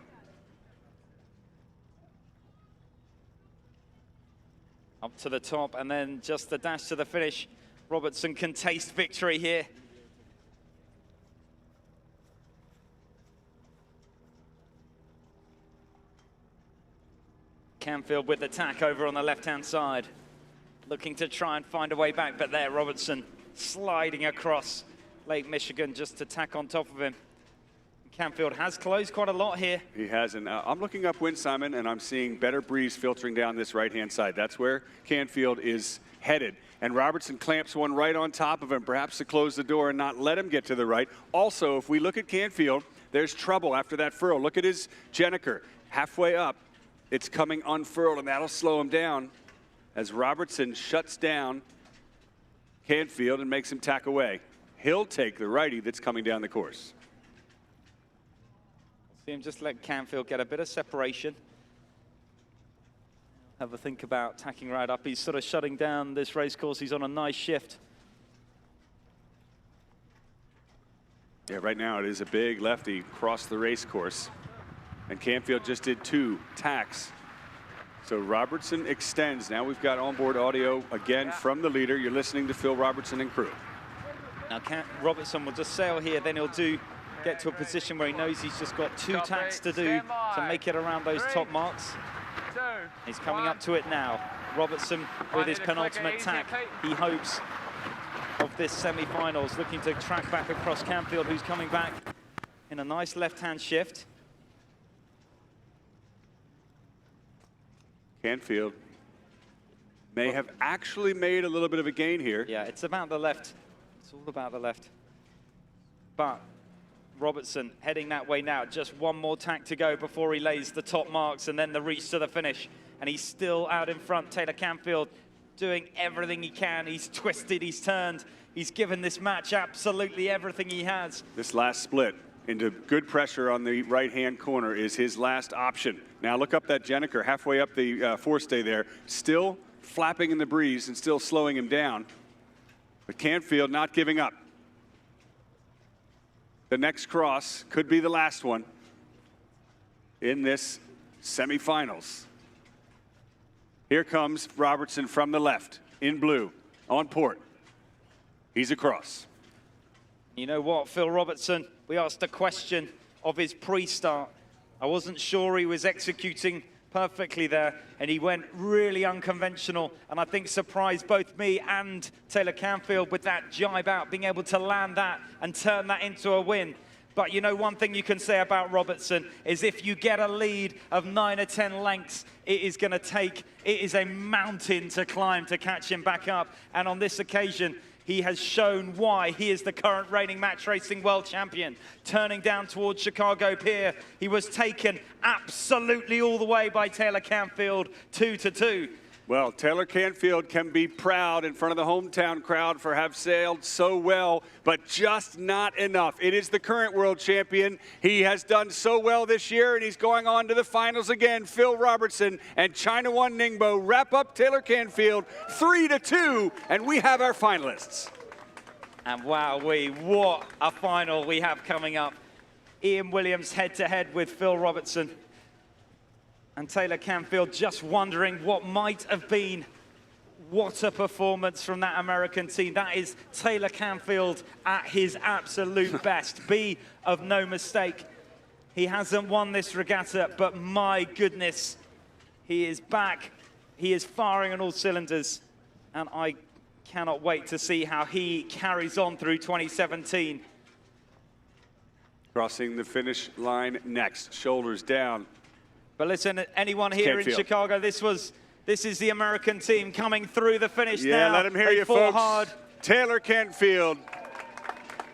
Up to the top, and then just the dash to the finish. Robertson can taste victory here. Canfield with the tack over on the left-hand side. Looking to try and find a way back, but there, Robertson sliding across Lake Michigan just to tack on top of him. Canfield has closed quite a lot here. He has, and I'm looking upwind, Simon, and I'm seeing better breeze filtering down this right-hand side. That's where Canfield is headed. And Robertson clamps one right on top of him, perhaps to close the door and not let him get to the right. Also, if we look at Canfield, there's trouble after that furl. Look at his Jenniker, halfway up. It's coming unfurled, and that'll slow him down as Robertson shuts down Canfield and makes him tack away. He'll take the righty that's coming down the course. See him just let Canfield get a bit of separation. Have a think about tacking right up. He's sort of shutting down this race course. He's on a nice shift. Yeah, right now it is a big lefty across the race course. And Canfield just did 2 tacks. So Robertson extends. Now we've got onboard audio again from the leader. You're listening to Phil Robertson and crew. Now Robertson will just sail here, then he'll get to a position where he knows he's just got 2 tacks to do to make it around those top marks. He's coming up to it now. Robertson with his penultimate tack. He hopes of this semi-finals, looking to track back across Canfield, who's coming back in a nice left-hand shift. Canfield may have actually made a little bit of a gain here. Yeah, it's about the left. It's all about the left. But Robertson heading that way now. Just one more tack to go before he lays the top marks and then the reach to the finish. And he's still out in front. Taylor Canfield doing everything he can. He's twisted, he's turned. He's given this match absolutely everything he has. This last split into good pressure on the right-hand corner is his last option. Now look up that Jenniker, halfway up the forestay there, still flapping in the breeze and still slowing him down. But Canfield not giving up. The next cross could be the last one. in this semifinals. Here comes Robertson from the left in blue on port. He's across. You know what, Phil Robertson, we asked a question of his pre-start. I wasn't sure he was executing perfectly there, and he went really unconventional, and I think surprised both me and Taylor Canfield with that jibe out, being able to land that and turn that into a win. But you know, one thing you can say about Robertson is if you get a lead of 9 or 10 lengths, it is a mountain to climb to catch him back up. And on this occasion, he has shown why he is the current reigning match racing world champion. Turning down towards Chicago Pier, he was taken absolutely all the way by Taylor Canfield, 2-2. Well, Taylor Canfield can be proud in front of the hometown crowd for have sailed so well, but just not enough. It is the current world champion. He has done so well this year, and he's going on to the finals again. Phil Robertson and China One Ningbo wrap up Taylor Canfield 3-2, and we have our finalists. And wow, what a final we have coming up. Ian Williams head-to-head with Phil Robertson. And Taylor Canfield just wondering what might have been. What a performance from that American team. That is Taylor Canfield at his absolute best. Be of no mistake. He hasn't won this regatta, but my goodness, he is back. He is firing on all cylinders. And I cannot wait to see how he carries on through 2017. Crossing the finish line next, shoulders down. But listen, anyone here in Chicago, this is the American team coming through the finish now. Yeah, let him hear you, folks. Hard. Taylor Canfield,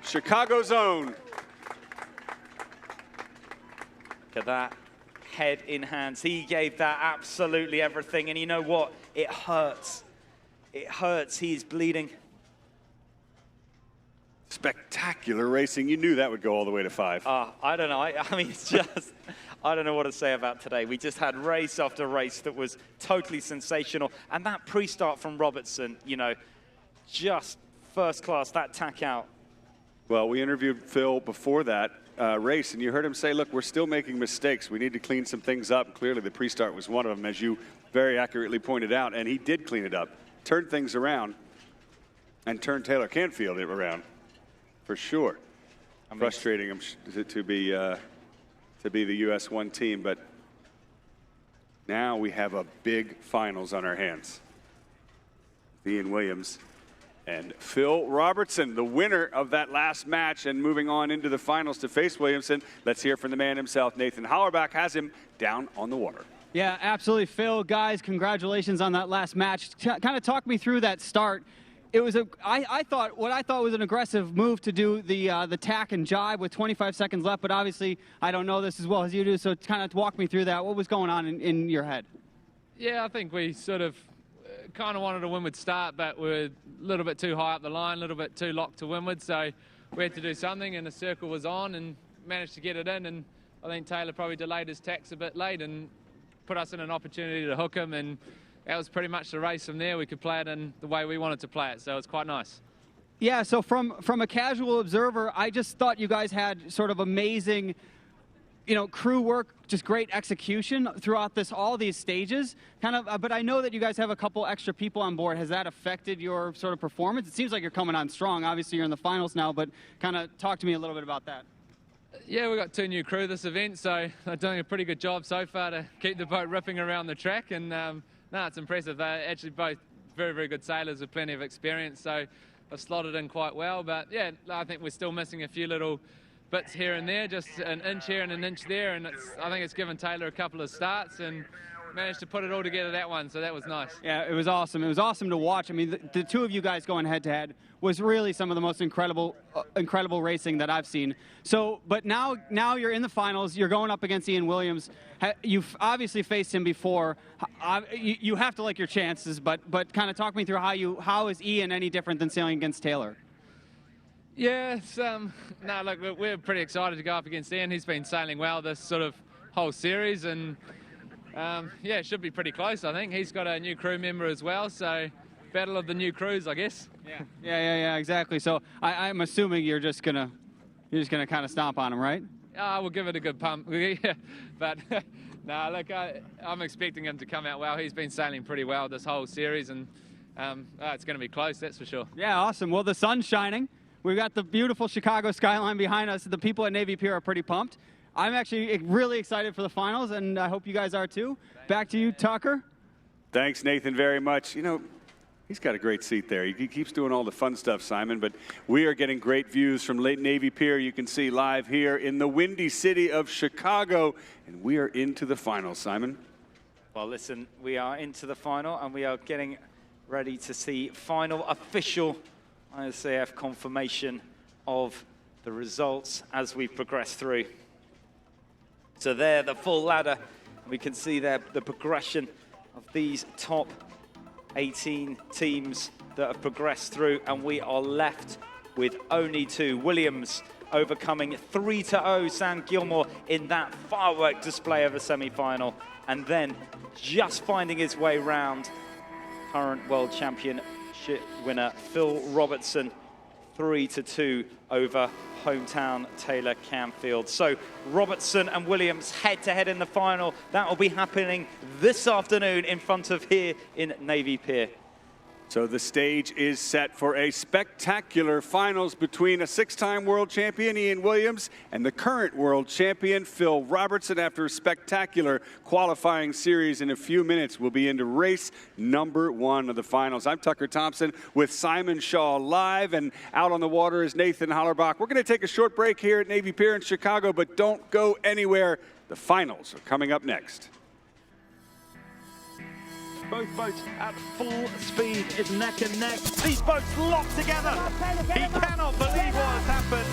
Chicago's own. Look at that, head in hands. He gave that absolutely everything, and you know what? It hurts. It hurts. He's bleeding. Spectacular racing. You knew that would go all the way to 5. I don't know. I mean, it's just... I don't know what to say about today. We just had race after race that was totally sensational. And that pre-start from Robertson, you know, just first class, that tack out. Well, we interviewed Phil before that race, and you heard him say, look, we're still making mistakes. We need to clean some things up. Clearly, the pre-start was one of them, as you very accurately pointed out, and he did clean it up, turned things around, and turned Taylor Canfield around, for sure. I mean, frustrating him to be the US 1 team, but now we have a big finals on our hands. Ian Williams and Phil Robertson, the winner of that last match and moving on into the finals to face Williamson. Let's hear from the man himself. Nathan Hollerbach has him down on the water. Yeah, absolutely, Phil. Guys, congratulations on that last match. Kind of talk me through that start. It was I thought was an aggressive move to do the tack and jibe with 25 seconds left, but obviously I don't know this as well as you do, so kind of walk me through that. What was going on in your head? Yeah, I think we sort of kind of wanted a windward start, but we're a little bit too high up the line, a little bit too locked to windward, so we had to do something, and the circle was on and managed to get it in, and I think Taylor probably delayed his tacks a bit late and put us in an opportunity to hook him, and that was pretty much the race from there. We could play it in the way we wanted to play it, so it's quite nice. Yeah, so from a casual observer, I just thought you guys had sort of amazing, you know, crew work, just great execution throughout all these stages. But I know that you guys have a couple extra people on board. Has that affected your sort of performance? It seems like you're coming on strong. Obviously, you're in the finals now, but kind of talk to me a little bit about that. Yeah, we've got 2 new crew this event, so they're doing a pretty good job so far to keep the boat ripping around the track, and no, it's impressive. They're actually both very, very good sailors with plenty of experience, so they've slotted in quite well. But yeah, I think we're still missing a few little bits here and there, just an inch here and an inch there, and I think it's given Taylor a couple of starts and managed to put it all together that one, so that was nice. Yeah, it was awesome. It was awesome to watch. I mean, the two of you guys going head-to-head was really some of the most incredible racing that I've seen. So, but now you're in the finals. You're going up against Ian Williams. You've obviously faced him before. You have to like your chances, but kind of talk me through how is Ian any different than sailing against Taylor? Yeah, no, look, we're pretty excited to go up against Ian. He's been sailing well this sort of whole series, and yeah, it should be pretty close, I think. He's got a new crew member as well, so battle of the new crews, I guess. Yeah, exactly. So I'm assuming you're just gonna kind of stomp on him, right? We'll give it a good pump. But no, look, I'm expecting him to come out well. He's been sailing pretty well this whole series, and it's going to be close, that's for sure. Yeah, awesome. Well, the sun's shining. We've got the beautiful Chicago skyline behind us. The people at Navy Pier are pretty pumped. I'm actually really excited for the finals, and I hope you guys are too. Back to you, Tucker. Thanks, Nathan, very much. You know, he's got a great seat there. He keeps doing all the fun stuff, Simon, but we are getting great views from Lake Navy Pier. You can see live here in the windy city of Chicago, and we are into the final, Simon. Well, listen, we are into the final, and we are getting ready to see final official ISAF confirmation of the results as we progress through. So there, the full ladder. We can see there the progression of these top 18 teams that have progressed through, and we are left with only 2. Williams overcoming 3-0 Sam Gilmore in that firework display of a semi-final, and then just finding his way round current world championship winner Phil Robertson, 3-2 over hometown Taylor Canfield. So Robertson and Williams head-to-head in the final. That will be happening this afternoon in front of here in Navy Pier. So the stage is set for a spectacular finals between a 6-time world champion, Ian Williams, and the current world champion, Phil Robertson. After a spectacular qualifying series in a few minutes, we'll be into race number 1 of the finals. I'm Tucker Thompson with Simon Shaw live, and out on the water is Nathan Hollerbach. We're going to take a short break here at Navy Pier in Chicago, but don't go anywhere. The finals are coming up next. Both boats at full speed, it's neck and neck. These boats locked together. He cannot believe what has happened.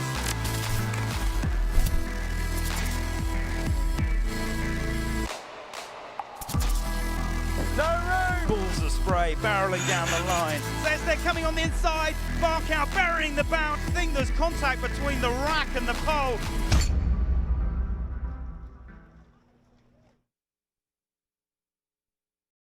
No room! Balls of spray barreling down the line. As they're coming on the inside, Barkow burying the bow. I think there's contact between the rack and the pole.